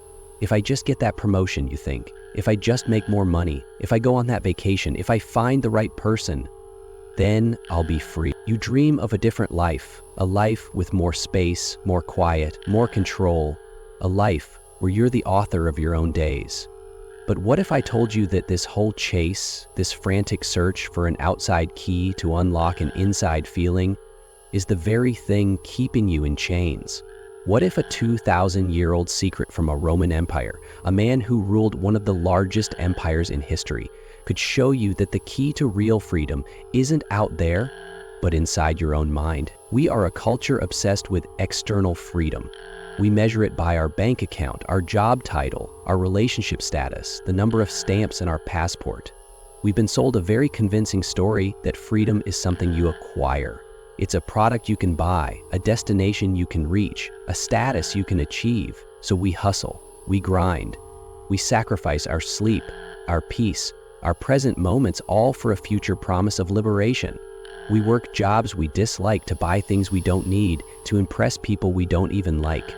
If I just get that promotion, you think. If I just make more money. If I go on that vacation. If I find the right person. Then I'll be free. You dream of a different life. A life with more space, more quiet, more control. A life where you're the author of your own days. But what if I told you that this whole chase, this frantic search for an outside key to unlock an inside feeling, is the very thing keeping you in chains? What if a 2,000-year-old secret from a Roman Empire, a man who ruled one of the largest empires in history, could show you that the key to real freedom isn't out there, but inside your own mind? We are a culture obsessed with external freedom. We measure it by our bank account, our job title, our relationship status, the number of stamps in our passport. We've been sold a very convincing story that freedom is something you acquire. It's a product you can buy, a destination you can reach, a status you can achieve. So we hustle, we grind, we sacrifice our sleep, our peace, our present moments, all for a future promise of liberation. We work jobs we dislike to buy things we don't need, to impress people we don't even like.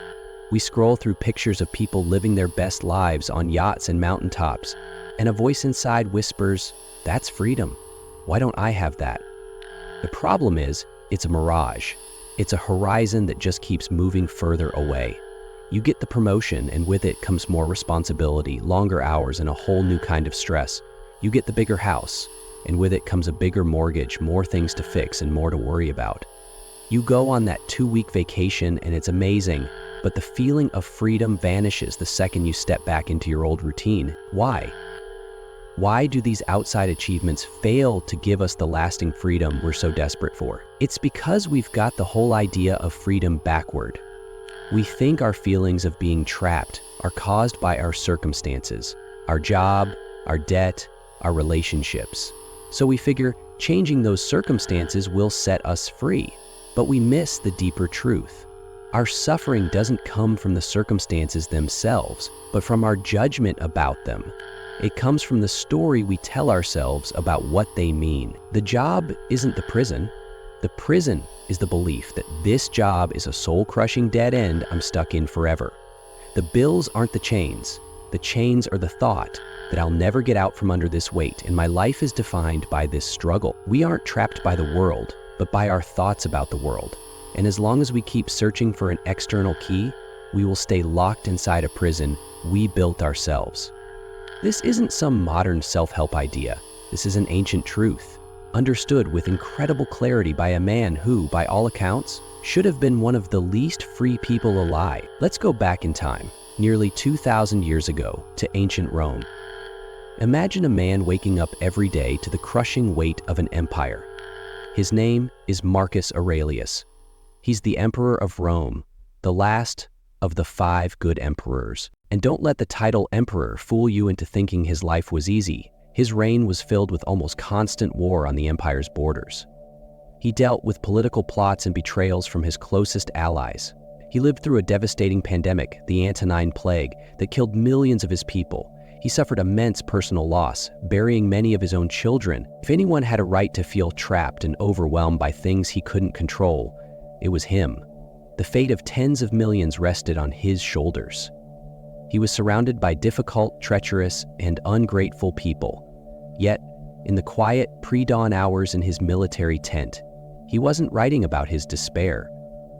We scroll through pictures of people living their best lives on yachts and mountaintops, and a voice inside whispers, "That's freedom. Why don't I have that?" The problem is, it's a mirage. It's a horizon that just keeps moving further away. You get the promotion, and with it comes more responsibility, longer hours, and a whole new kind of stress. You get the bigger house, and with it comes a bigger mortgage, more things to fix, and more to worry about. You go on that 2-week vacation, and it's amazing, but the feeling of freedom vanishes the second you step back into your old routine. Why? Why do these outside achievements fail to give us the lasting freedom we're so desperate for? It's because we've got the whole idea of freedom backward. We think our feelings of being trapped are caused by our circumstances, our job, our debt, our relationships. So we figure changing those circumstances will set us free. But we miss the deeper truth. Our suffering doesn't come from the circumstances themselves, but from our judgment about them. It comes from the story we tell ourselves about what they mean. The job isn't the prison. The prison is the belief that this job is a soul-crushing dead end I'm stuck in forever. The bills aren't the chains. The chains are the thought that I'll never get out from under this weight, and my life is defined by this struggle. We aren't trapped by the world, but by our thoughts about the world. And as long as we keep searching for an external key, we will stay locked inside a prison we built ourselves. This isn't some modern self-help idea. This is an ancient truth, understood with incredible clarity by a man who, by all accounts, should have been one of the least free people alive. Let's go back in time, nearly 2,000 years ago, to ancient Rome. Imagine a man waking up every day to the crushing weight of an empire. His name is Marcus Aurelius. He's the emperor of Rome, the last of the 5 good emperors. And don't let the title emperor fool you into thinking his life was easy. His reign was filled with almost constant war on the empire's borders. He dealt with political plots and betrayals from his closest allies. He lived through a devastating pandemic, the Antonine Plague, that killed millions of his people. He suffered immense personal loss, burying many of his own children. If anyone had a right to feel trapped and overwhelmed by things he couldn't control, it was him. The fate of tens of millions rested on his shoulders. He was surrounded by difficult, treacherous, and ungrateful people. Yet, in the quiet, pre-dawn hours in his military tent, he wasn't writing about his despair.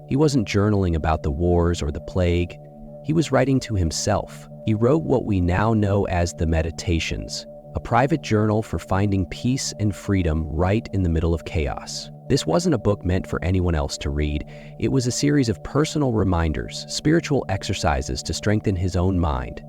He wasn't journaling about the wars or the plague. He was writing to himself. He wrote what we now know as the Meditations, a private journal for finding peace and freedom right in the middle of chaos. This wasn't a book meant for anyone else to read. It was a series of personal reminders, spiritual exercises to strengthen his own mind.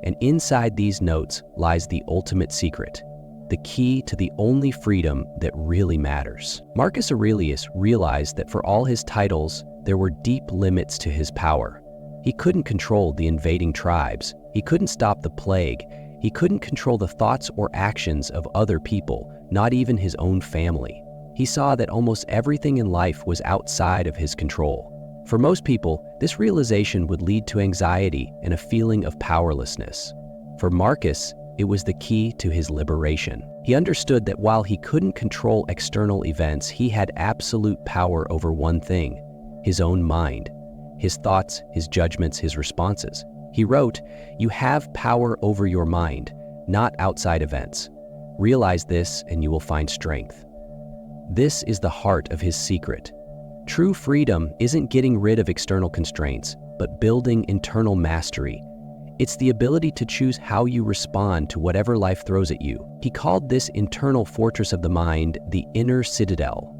And inside these notes lies the ultimate secret. the key to the only freedom that really matters. Marcus Aurelius realized that for all his titles, there were deep limits to his power. He couldn't control the invading tribes. He couldn't stop the plague. He couldn't control the thoughts or actions of other people, not even his own family. He saw that almost everything in life was outside of his control. For most people, this realization would lead to anxiety and a feeling of powerlessness. For Marcus, it was the key to his liberation. He understood that while he couldn't control external events, he had absolute power over one thing: his own mind, his thoughts, his judgments, his responses. He wrote, "You have power over your mind, not outside events. Realize this and you will find strength." This is the heart of his secret. True freedom isn't getting rid of external constraints, but building internal mastery. It's the ability to choose how you respond to whatever life throws at you. He called this internal fortress of the mind the inner citadel.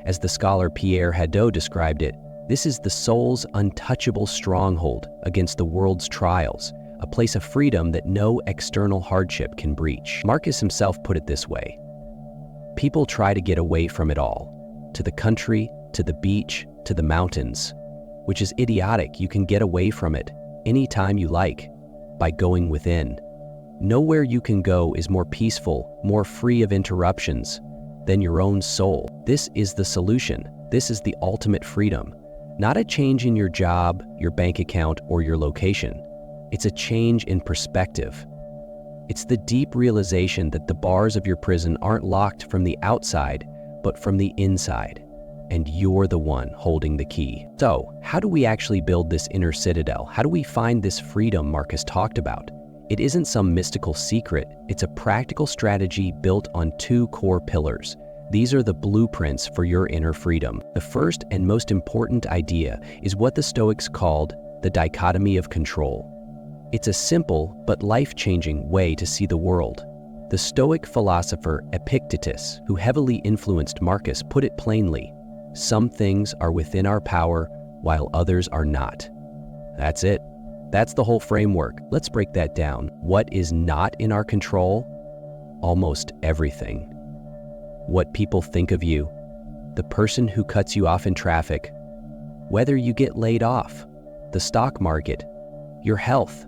As the scholar Pierre Hadot described it, this is the soul's untouchable stronghold against the world's trials, a place of freedom that no external hardship can breach. Marcus himself put it this way: people try to get away from it all, to the country, to the beach, to the mountains, which is idiotic. You can get away from it anytime you like by going within. Nowhere you can go is more peaceful, more free of interruptions than your own soul. This is the solution. This is the ultimate freedom. Not a change in your job, your bank account, or your location. It's a change in perspective. It's the deep realization that the bars of your prison aren't locked from the outside, but from the inside, and you're the one holding the key. So, how do we actually build this inner citadel? How do we find this freedom Marcus talked about? It isn't some mystical secret. It's a practical strategy built on two core pillars. These are the blueprints for your inner freedom. The first and most important idea is what the Stoics called the dichotomy of control. It's a simple but life-changing way to see the world. The Stoic philosopher Epictetus, who heavily influenced Marcus, put it plainly: some things are within our power while others are not. That's it. That's the whole framework. Let's break that down. What is not in our control? Almost everything. What people think of you, the person who cuts you off in traffic, whether you get laid off, the stock market, your health.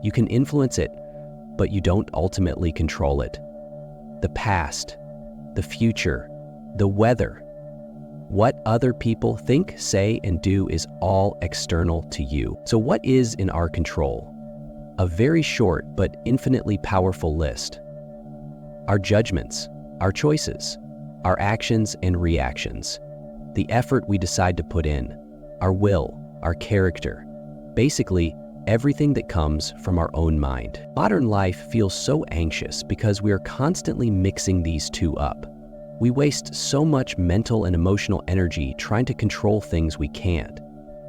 You can influence it, but you don't ultimately control it. The past, the future, the weather. What other people think, say, and do is all external to you. So what is in our control? A very short but infinitely powerful list. Our judgments, our choices, our actions and reactions, the effort we decide to put in, our will, our character. Basically, everything that comes from our own mind. Modern life feels so anxious because we are constantly mixing these two up. We waste so much mental and emotional energy trying to control things we can't.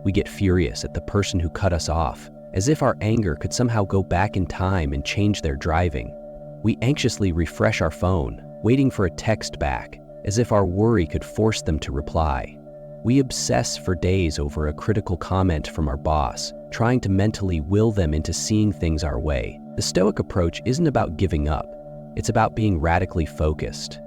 We get furious at the person who cut us off, as if our anger could somehow go back in time and change their driving. We anxiously refresh our phone, waiting for a text back, as if our worry could force them to reply. We obsess for days over a critical comment from our boss, trying to mentally will them into seeing things our way. The Stoic approach isn't about giving up. It's about being radically focused.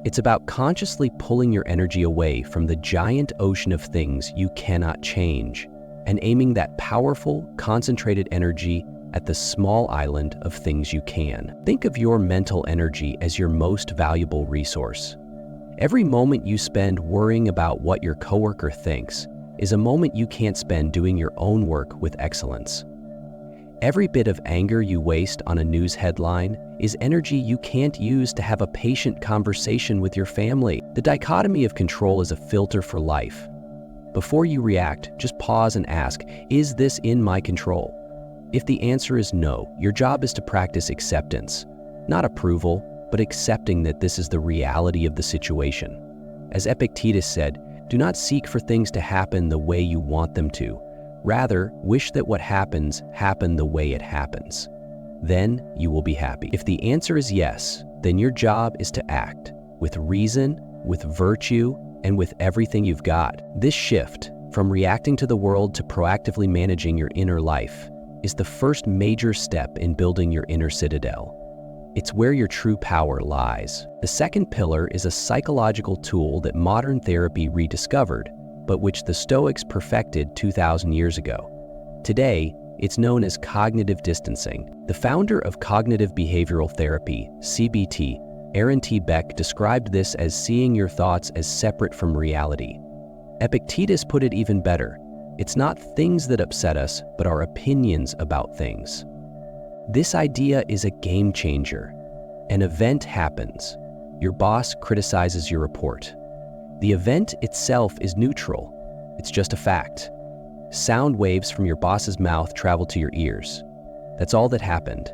It's about consciously pulling your energy away from the giant ocean of things you cannot change and aiming that powerful, concentrated energy at the small island of things you can. Think of your mental energy as your most valuable resource. Every moment you spend worrying about what your coworker thinks is a moment you can't spend doing your own work with excellence. Every bit of anger you waste on a news headline is energy you can't use to have a patient conversation with your family. The dichotomy of control is a filter for life. Before you react, just pause and ask, is this in my control? If the answer is no, your job is to practice acceptance, not approval, but accepting that this is the reality of the situation. As Epictetus said, do not seek for things to happen the way you want them to. Rather, wish that what happens happen the way it happens. Then you will be happy. If the answer is yes, then your job is to act with reason, with virtue, and with everything you've got. This shift from reacting to the world to proactively managing your inner life is the first major step in building your inner citadel. It's where your true power lies. The second pillar is a psychological tool that modern therapy rediscovered, but which the Stoics perfected 2,000 years ago. Today, it's known as cognitive distancing. The founder of cognitive behavioral therapy, CBT, Aaron T. Beck, described this as seeing your thoughts as separate from reality. Epictetus put it even better. It's not things that upset us, but our opinions about things. This idea is a game changer. An event happens. Your boss criticizes your report. The event itself is neutral. It's just a fact. Sound waves from your boss's mouth travel to your ears. That's all that happened.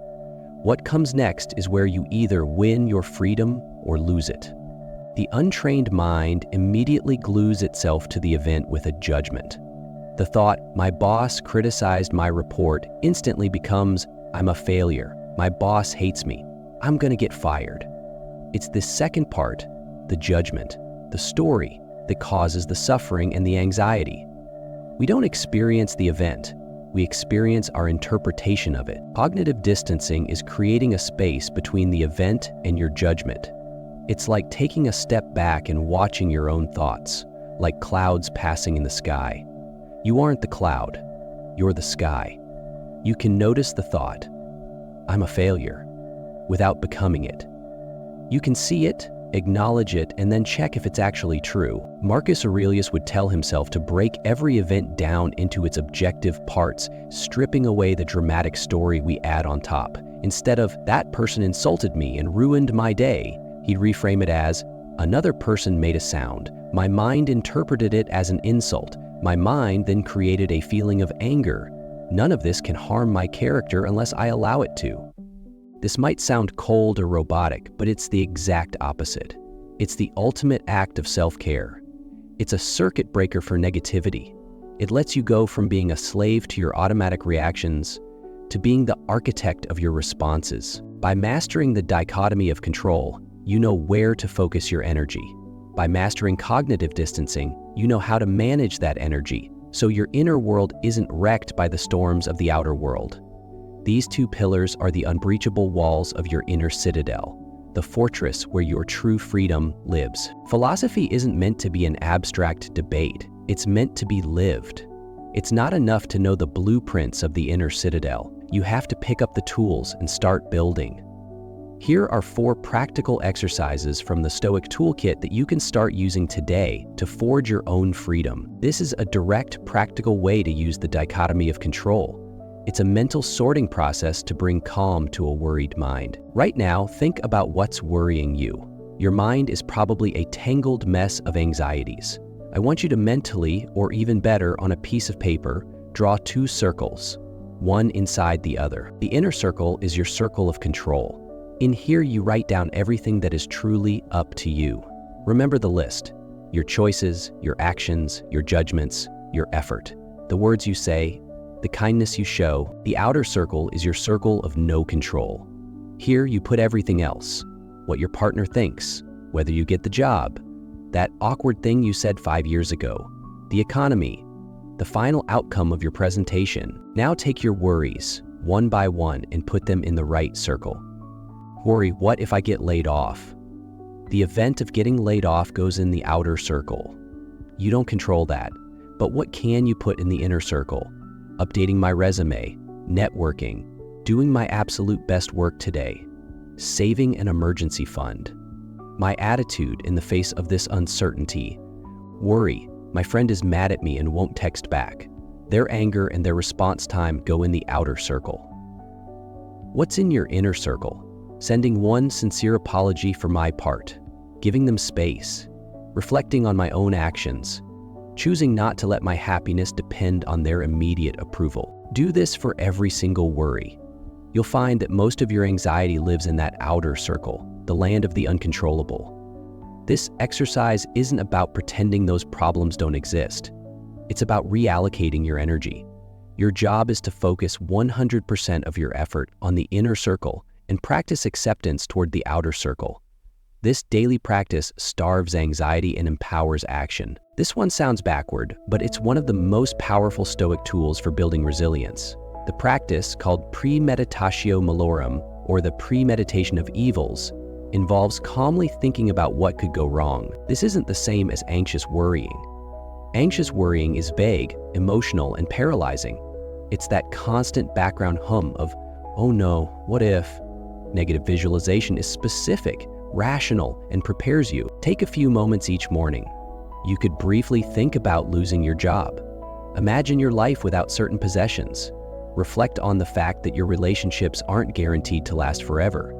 What comes next is where you either win your freedom or lose it. The untrained mind immediately glues itself to the event with a judgment. The thought, "My boss criticized my report," instantly becomes, "I'm a failure. My boss hates me. I'm gonna get fired." It's this second part, the judgment, the story, that causes the suffering and the anxiety. We don't experience the event. We experience our interpretation of it. Cognitive distancing is creating a space between the event and your judgment. It's like taking a step back and watching your own thoughts, like clouds passing in the sky. You aren't the cloud. You're the sky. You can notice the thought, "I'm a failure," without becoming it. You can see it, acknowledge it, and then check if it's actually true. Marcus Aurelius would tell himself to break every event down into its objective parts, stripping away the dramatic story we add on top. Instead of, "That person insulted me and ruined my day," he'd reframe it as, "Another person made a sound. My mind interpreted it as an insult. My mind then created a feeling of anger. None of this can harm my character unless I allow it to." This might sound cold or robotic, but it's the exact opposite. It's the ultimate act of self-care. It's a circuit breaker for negativity. It lets you go from being a slave to your automatic reactions to being the architect of your responses. By mastering the dichotomy of control, you know where to focus your energy. By mastering cognitive distancing, you know how to manage that energy, so your inner world isn't wrecked by the storms of the outer world. These two pillars are the unbreachable walls of your inner citadel, the fortress where your true freedom lives. Philosophy isn't meant to be an abstract debate. It's meant to be lived. It's not enough to know the blueprints of the inner citadel. You have to pick up the tools and start building. Here are 4 practical exercises from the Stoic toolkit that you can start using today to forge your own freedom. This is a direct, practical way to use the dichotomy of control. It's a mental sorting process to bring calm to a worried mind. Right now, think about what's worrying you. Your mind is probably a tangled mess of anxieties. I want you to mentally, or even better, on a piece of paper, draw 2 circles, one inside the other. The inner circle is your circle of control. In here, you write down everything that is truly up to you. Remember the list: your choices, your actions, your judgments, your effort, the words you say, the kindness you show. The outer circle is your circle of no control. Here you put everything else: what your partner thinks, whether you get the job, that awkward thing you said 5 years ago, the economy, the final outcome of your presentation. Now take your worries, one by one, and put them in the right circle. Worry, what if I get laid off? The event of getting laid off goes in the outer circle. You don't control that, but what can you put in the inner circle? Updating my resume, networking, doing my absolute best work today, saving an emergency fund. My attitude in the face of this uncertainty. Worry, my friend is mad at me and won't text back. Their anger and their response time go in the outer circle. What's in your inner circle? Sending one sincere apology for my part, giving them space, reflecting on my own actions, choosing not to let my happiness depend on their immediate approval. Do this for every single worry. You'll find that most of your anxiety lives in that outer circle, the land of the uncontrollable. This exercise isn't about pretending those problems don't exist. It's about reallocating your energy. Your job is to focus 100% of your effort on the inner circle and practice acceptance toward the outer circle. This daily practice starves anxiety and empowers action. This one sounds backward, but it's one of the most powerful Stoic tools for building resilience. The practice, called premeditatio malorum, or the premeditation of evils, involves calmly thinking about what could go wrong. This isn't the same as anxious worrying. Anxious worrying is vague, emotional, and paralyzing. It's that constant background hum of, oh no, what if? Negative visualization is specific, rational, and prepares you. Take a few moments each morning. You could briefly think about losing your job. Imagine your life without certain possessions. Reflect on the fact that your relationships aren't guaranteed to last forever.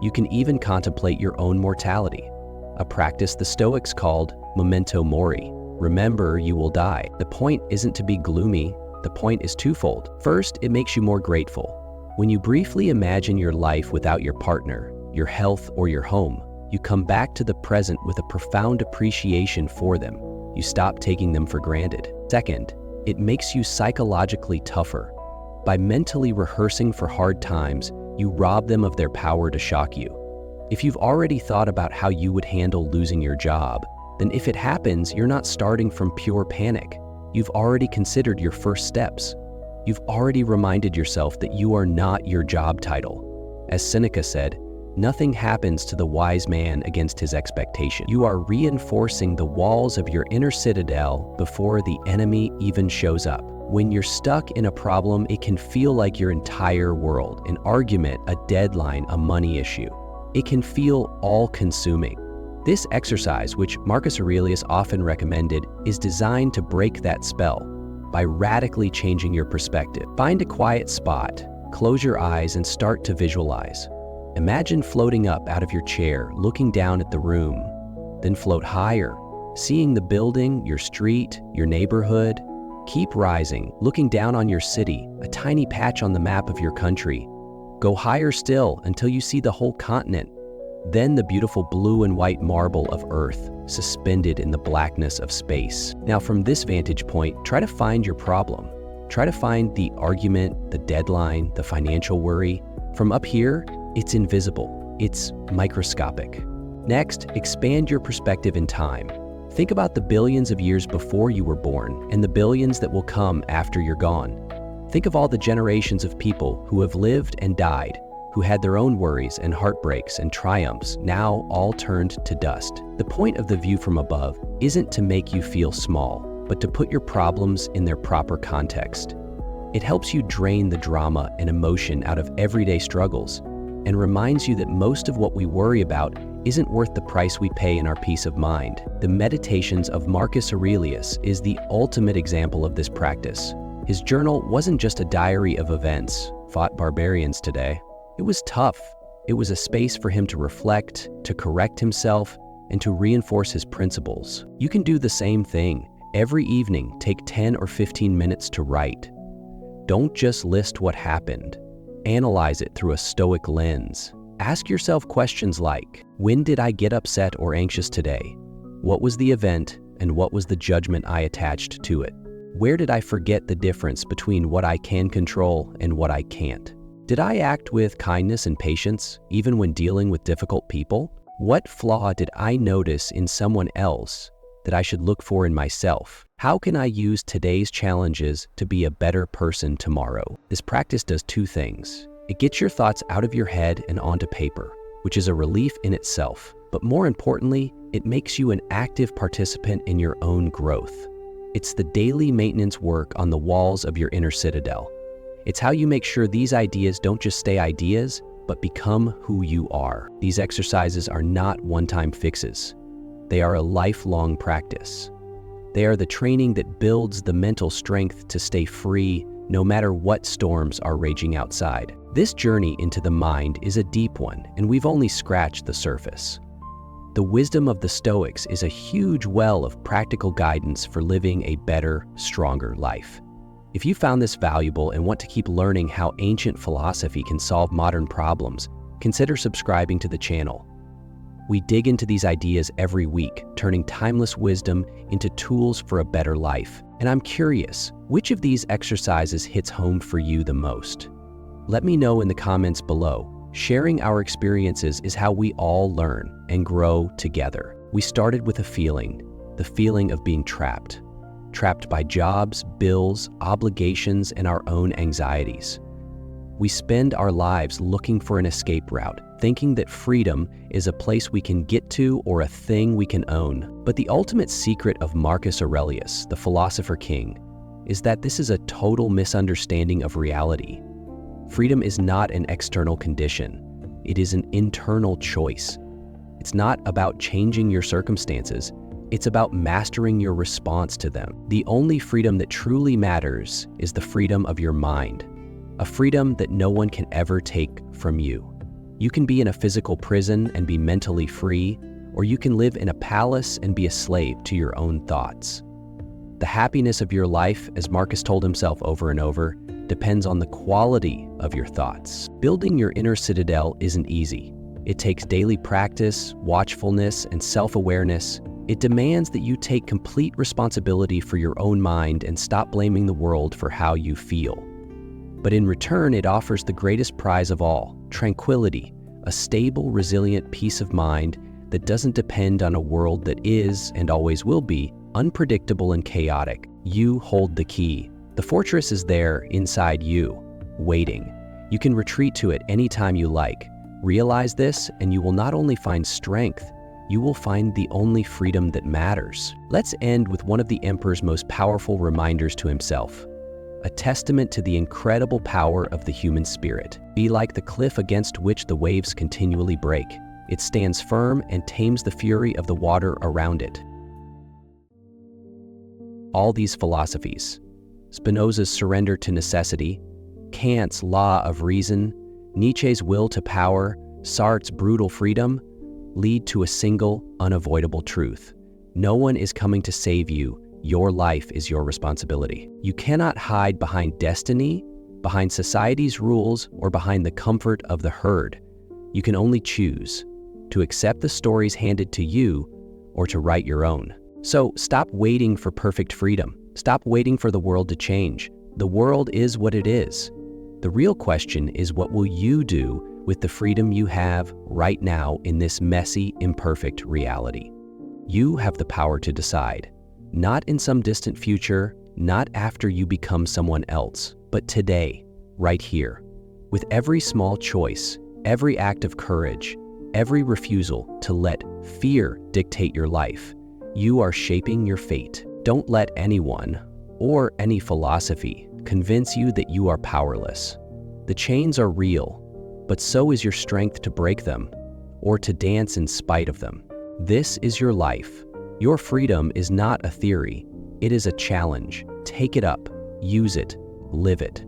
You can even contemplate your own mortality, a practice the Stoics called memento mori. Remember, you will die. The point isn't to be gloomy. The point is twofold. First, it makes you more grateful. When you briefly imagine your life without your partner, your health, or your home, you come back to the present with a profound appreciation for them. You stop taking them for granted. Second, it makes you psychologically tougher. By mentally rehearsing for hard times, you rob them of their power to shock you. If you've already thought about how you would handle losing your job, then if it happens, you're not starting from pure panic. You've already considered your first steps. You've already reminded yourself that you are not your job title. As Seneca said, nothing happens to the wise man against his expectation. You are reinforcing the walls of your inner citadel before the enemy even shows up. When you're stuck in a problem, it can feel like your entire world, an argument, a deadline, a money issue. It can feel all-consuming. This exercise, which Marcus Aurelius often recommended, is designed to break that spell by radically changing your perspective. Find a quiet spot, close your eyes, and start to visualize. Imagine floating up out of your chair, looking down at the room, then float higher, seeing the building, your street, your neighborhood. Keep rising, looking down on your city, a tiny patch on the map of your country. Go higher still until you see the whole continent. Then the beautiful blue and white marble of Earth, suspended in the blackness of space. Now from this vantage point, try to find your problem. Try to find the argument, the deadline, the financial worry. From up here, it's invisible. It's microscopic. Next, expand your perspective in time. Think about the billions of years before you were born and the billions that will come after you're gone. Think of all the generations of people who have lived and died, who had their own worries and heartbreaks and triumphs, now all turned to dust. The point of the view from above isn't to make you feel small, but to put your problems in their proper context. It helps you drain the drama and emotion out of everyday struggles and reminds you that most of what we worry about isn't worth the price we pay in our peace of mind. The Meditations of Marcus Aurelius is the ultimate example of this practice. His journal wasn't just a diary of events, fought barbarians today. It was tough. It was a space for him to reflect, to correct himself, and to reinforce his principles. You can do the same thing. Every evening, take 10 or 15 minutes to write. Don't just list what happened. Analyze it through a Stoic lens. Ask yourself questions like, when did I get upset or anxious today? What was the event, and what was the judgment I attached to it? Where did I forget the difference between what I can control and what I can't? Did I act with kindness and patience, even when dealing with difficult people? What flaw did I notice in someone else that I should look for in myself? How can I use today's challenges to be a better person tomorrow? This practice does two things. It gets your thoughts out of your head and onto paper, which is a relief in itself. But more importantly, it makes you an active participant in your own growth. It's the daily maintenance work on the walls of your inner citadel. It's how you make sure these ideas don't just stay ideas, but become who you are. These exercises are not one-time fixes. They are a lifelong practice. They are the training that builds the mental strength to stay free no matter what storms are raging outside. This journey into the mind is a deep one, and we've only scratched the surface. The wisdom of the Stoics is a huge well of practical guidance for living a better, stronger life. If you found this valuable and want to keep learning how ancient philosophy can solve modern problems, consider subscribing to the channel. We dig into these ideas every week, turning timeless wisdom into tools for a better life. And I'm curious, which of these exercises hits home for you the most? Let me know in the comments below. Sharing our experiences is how we all learn and grow together. We started with a feeling, the feeling of being trapped. Trapped by jobs, bills, obligations, and our own anxieties. We spend our lives looking for an escape route, thinking that freedom is a place we can get to or a thing we can own. But the ultimate secret of Marcus Aurelius, the philosopher king, is that this is a total misunderstanding of reality. Freedom is not an external condition. It is an internal choice. It's not about changing your circumstances. It's about mastering your response to them. The only freedom that truly matters is the freedom of your mind, a freedom that no one can ever take from you. You can be in a physical prison and be mentally free, or you can live in a palace and be a slave to your own thoughts. The happiness of your life, as Marcus told himself over and over, depends on the quality of your thoughts. Building your inner citadel isn't easy. It takes daily practice, watchfulness, and self-awareness. It demands that you take complete responsibility for your own mind and stop blaming the world for how you feel. But in return, it offers the greatest prize of all, tranquility, a stable, resilient peace of mind that doesn't depend on a world that is, and always will be, unpredictable and chaotic. You hold the key. The fortress is there inside you, waiting. You can retreat to it anytime you like. Realize this, and you will not only find strength, you will find the only freedom that matters. Let's end with one of the emperor's most powerful reminders to himself, a testament to the incredible power of the human spirit. Be like the cliff against which the waves continually break. It stands firm and tames the fury of the water around it. All these philosophies, Spinoza's surrender to necessity, Kant's law of reason, Nietzsche's will to power, Sartre's brutal freedom, lead to a single, unavoidable truth. No one is coming to save you. Your life is your responsibility. You cannot hide behind destiny, behind society's rules, or behind the comfort of the herd. You can only choose to accept the stories handed to you or to write your own. So stop waiting for perfect freedom. Stop waiting for the world to change. The world is what it is. The real question is, what will you do with the freedom you have right now in this messy, imperfect reality? You have the power to decide. Not in some distant future, not after you become someone else, but today, right here. With every small choice, every act of courage, every refusal to let fear dictate your life, you are shaping your fate. Don't let anyone or any philosophy convince you that you are powerless. The chains are real, but so is your strength to break them or to dance in spite of them. This is your life. Your freedom is not a theory. It is a challenge. Take it up, use it, live it.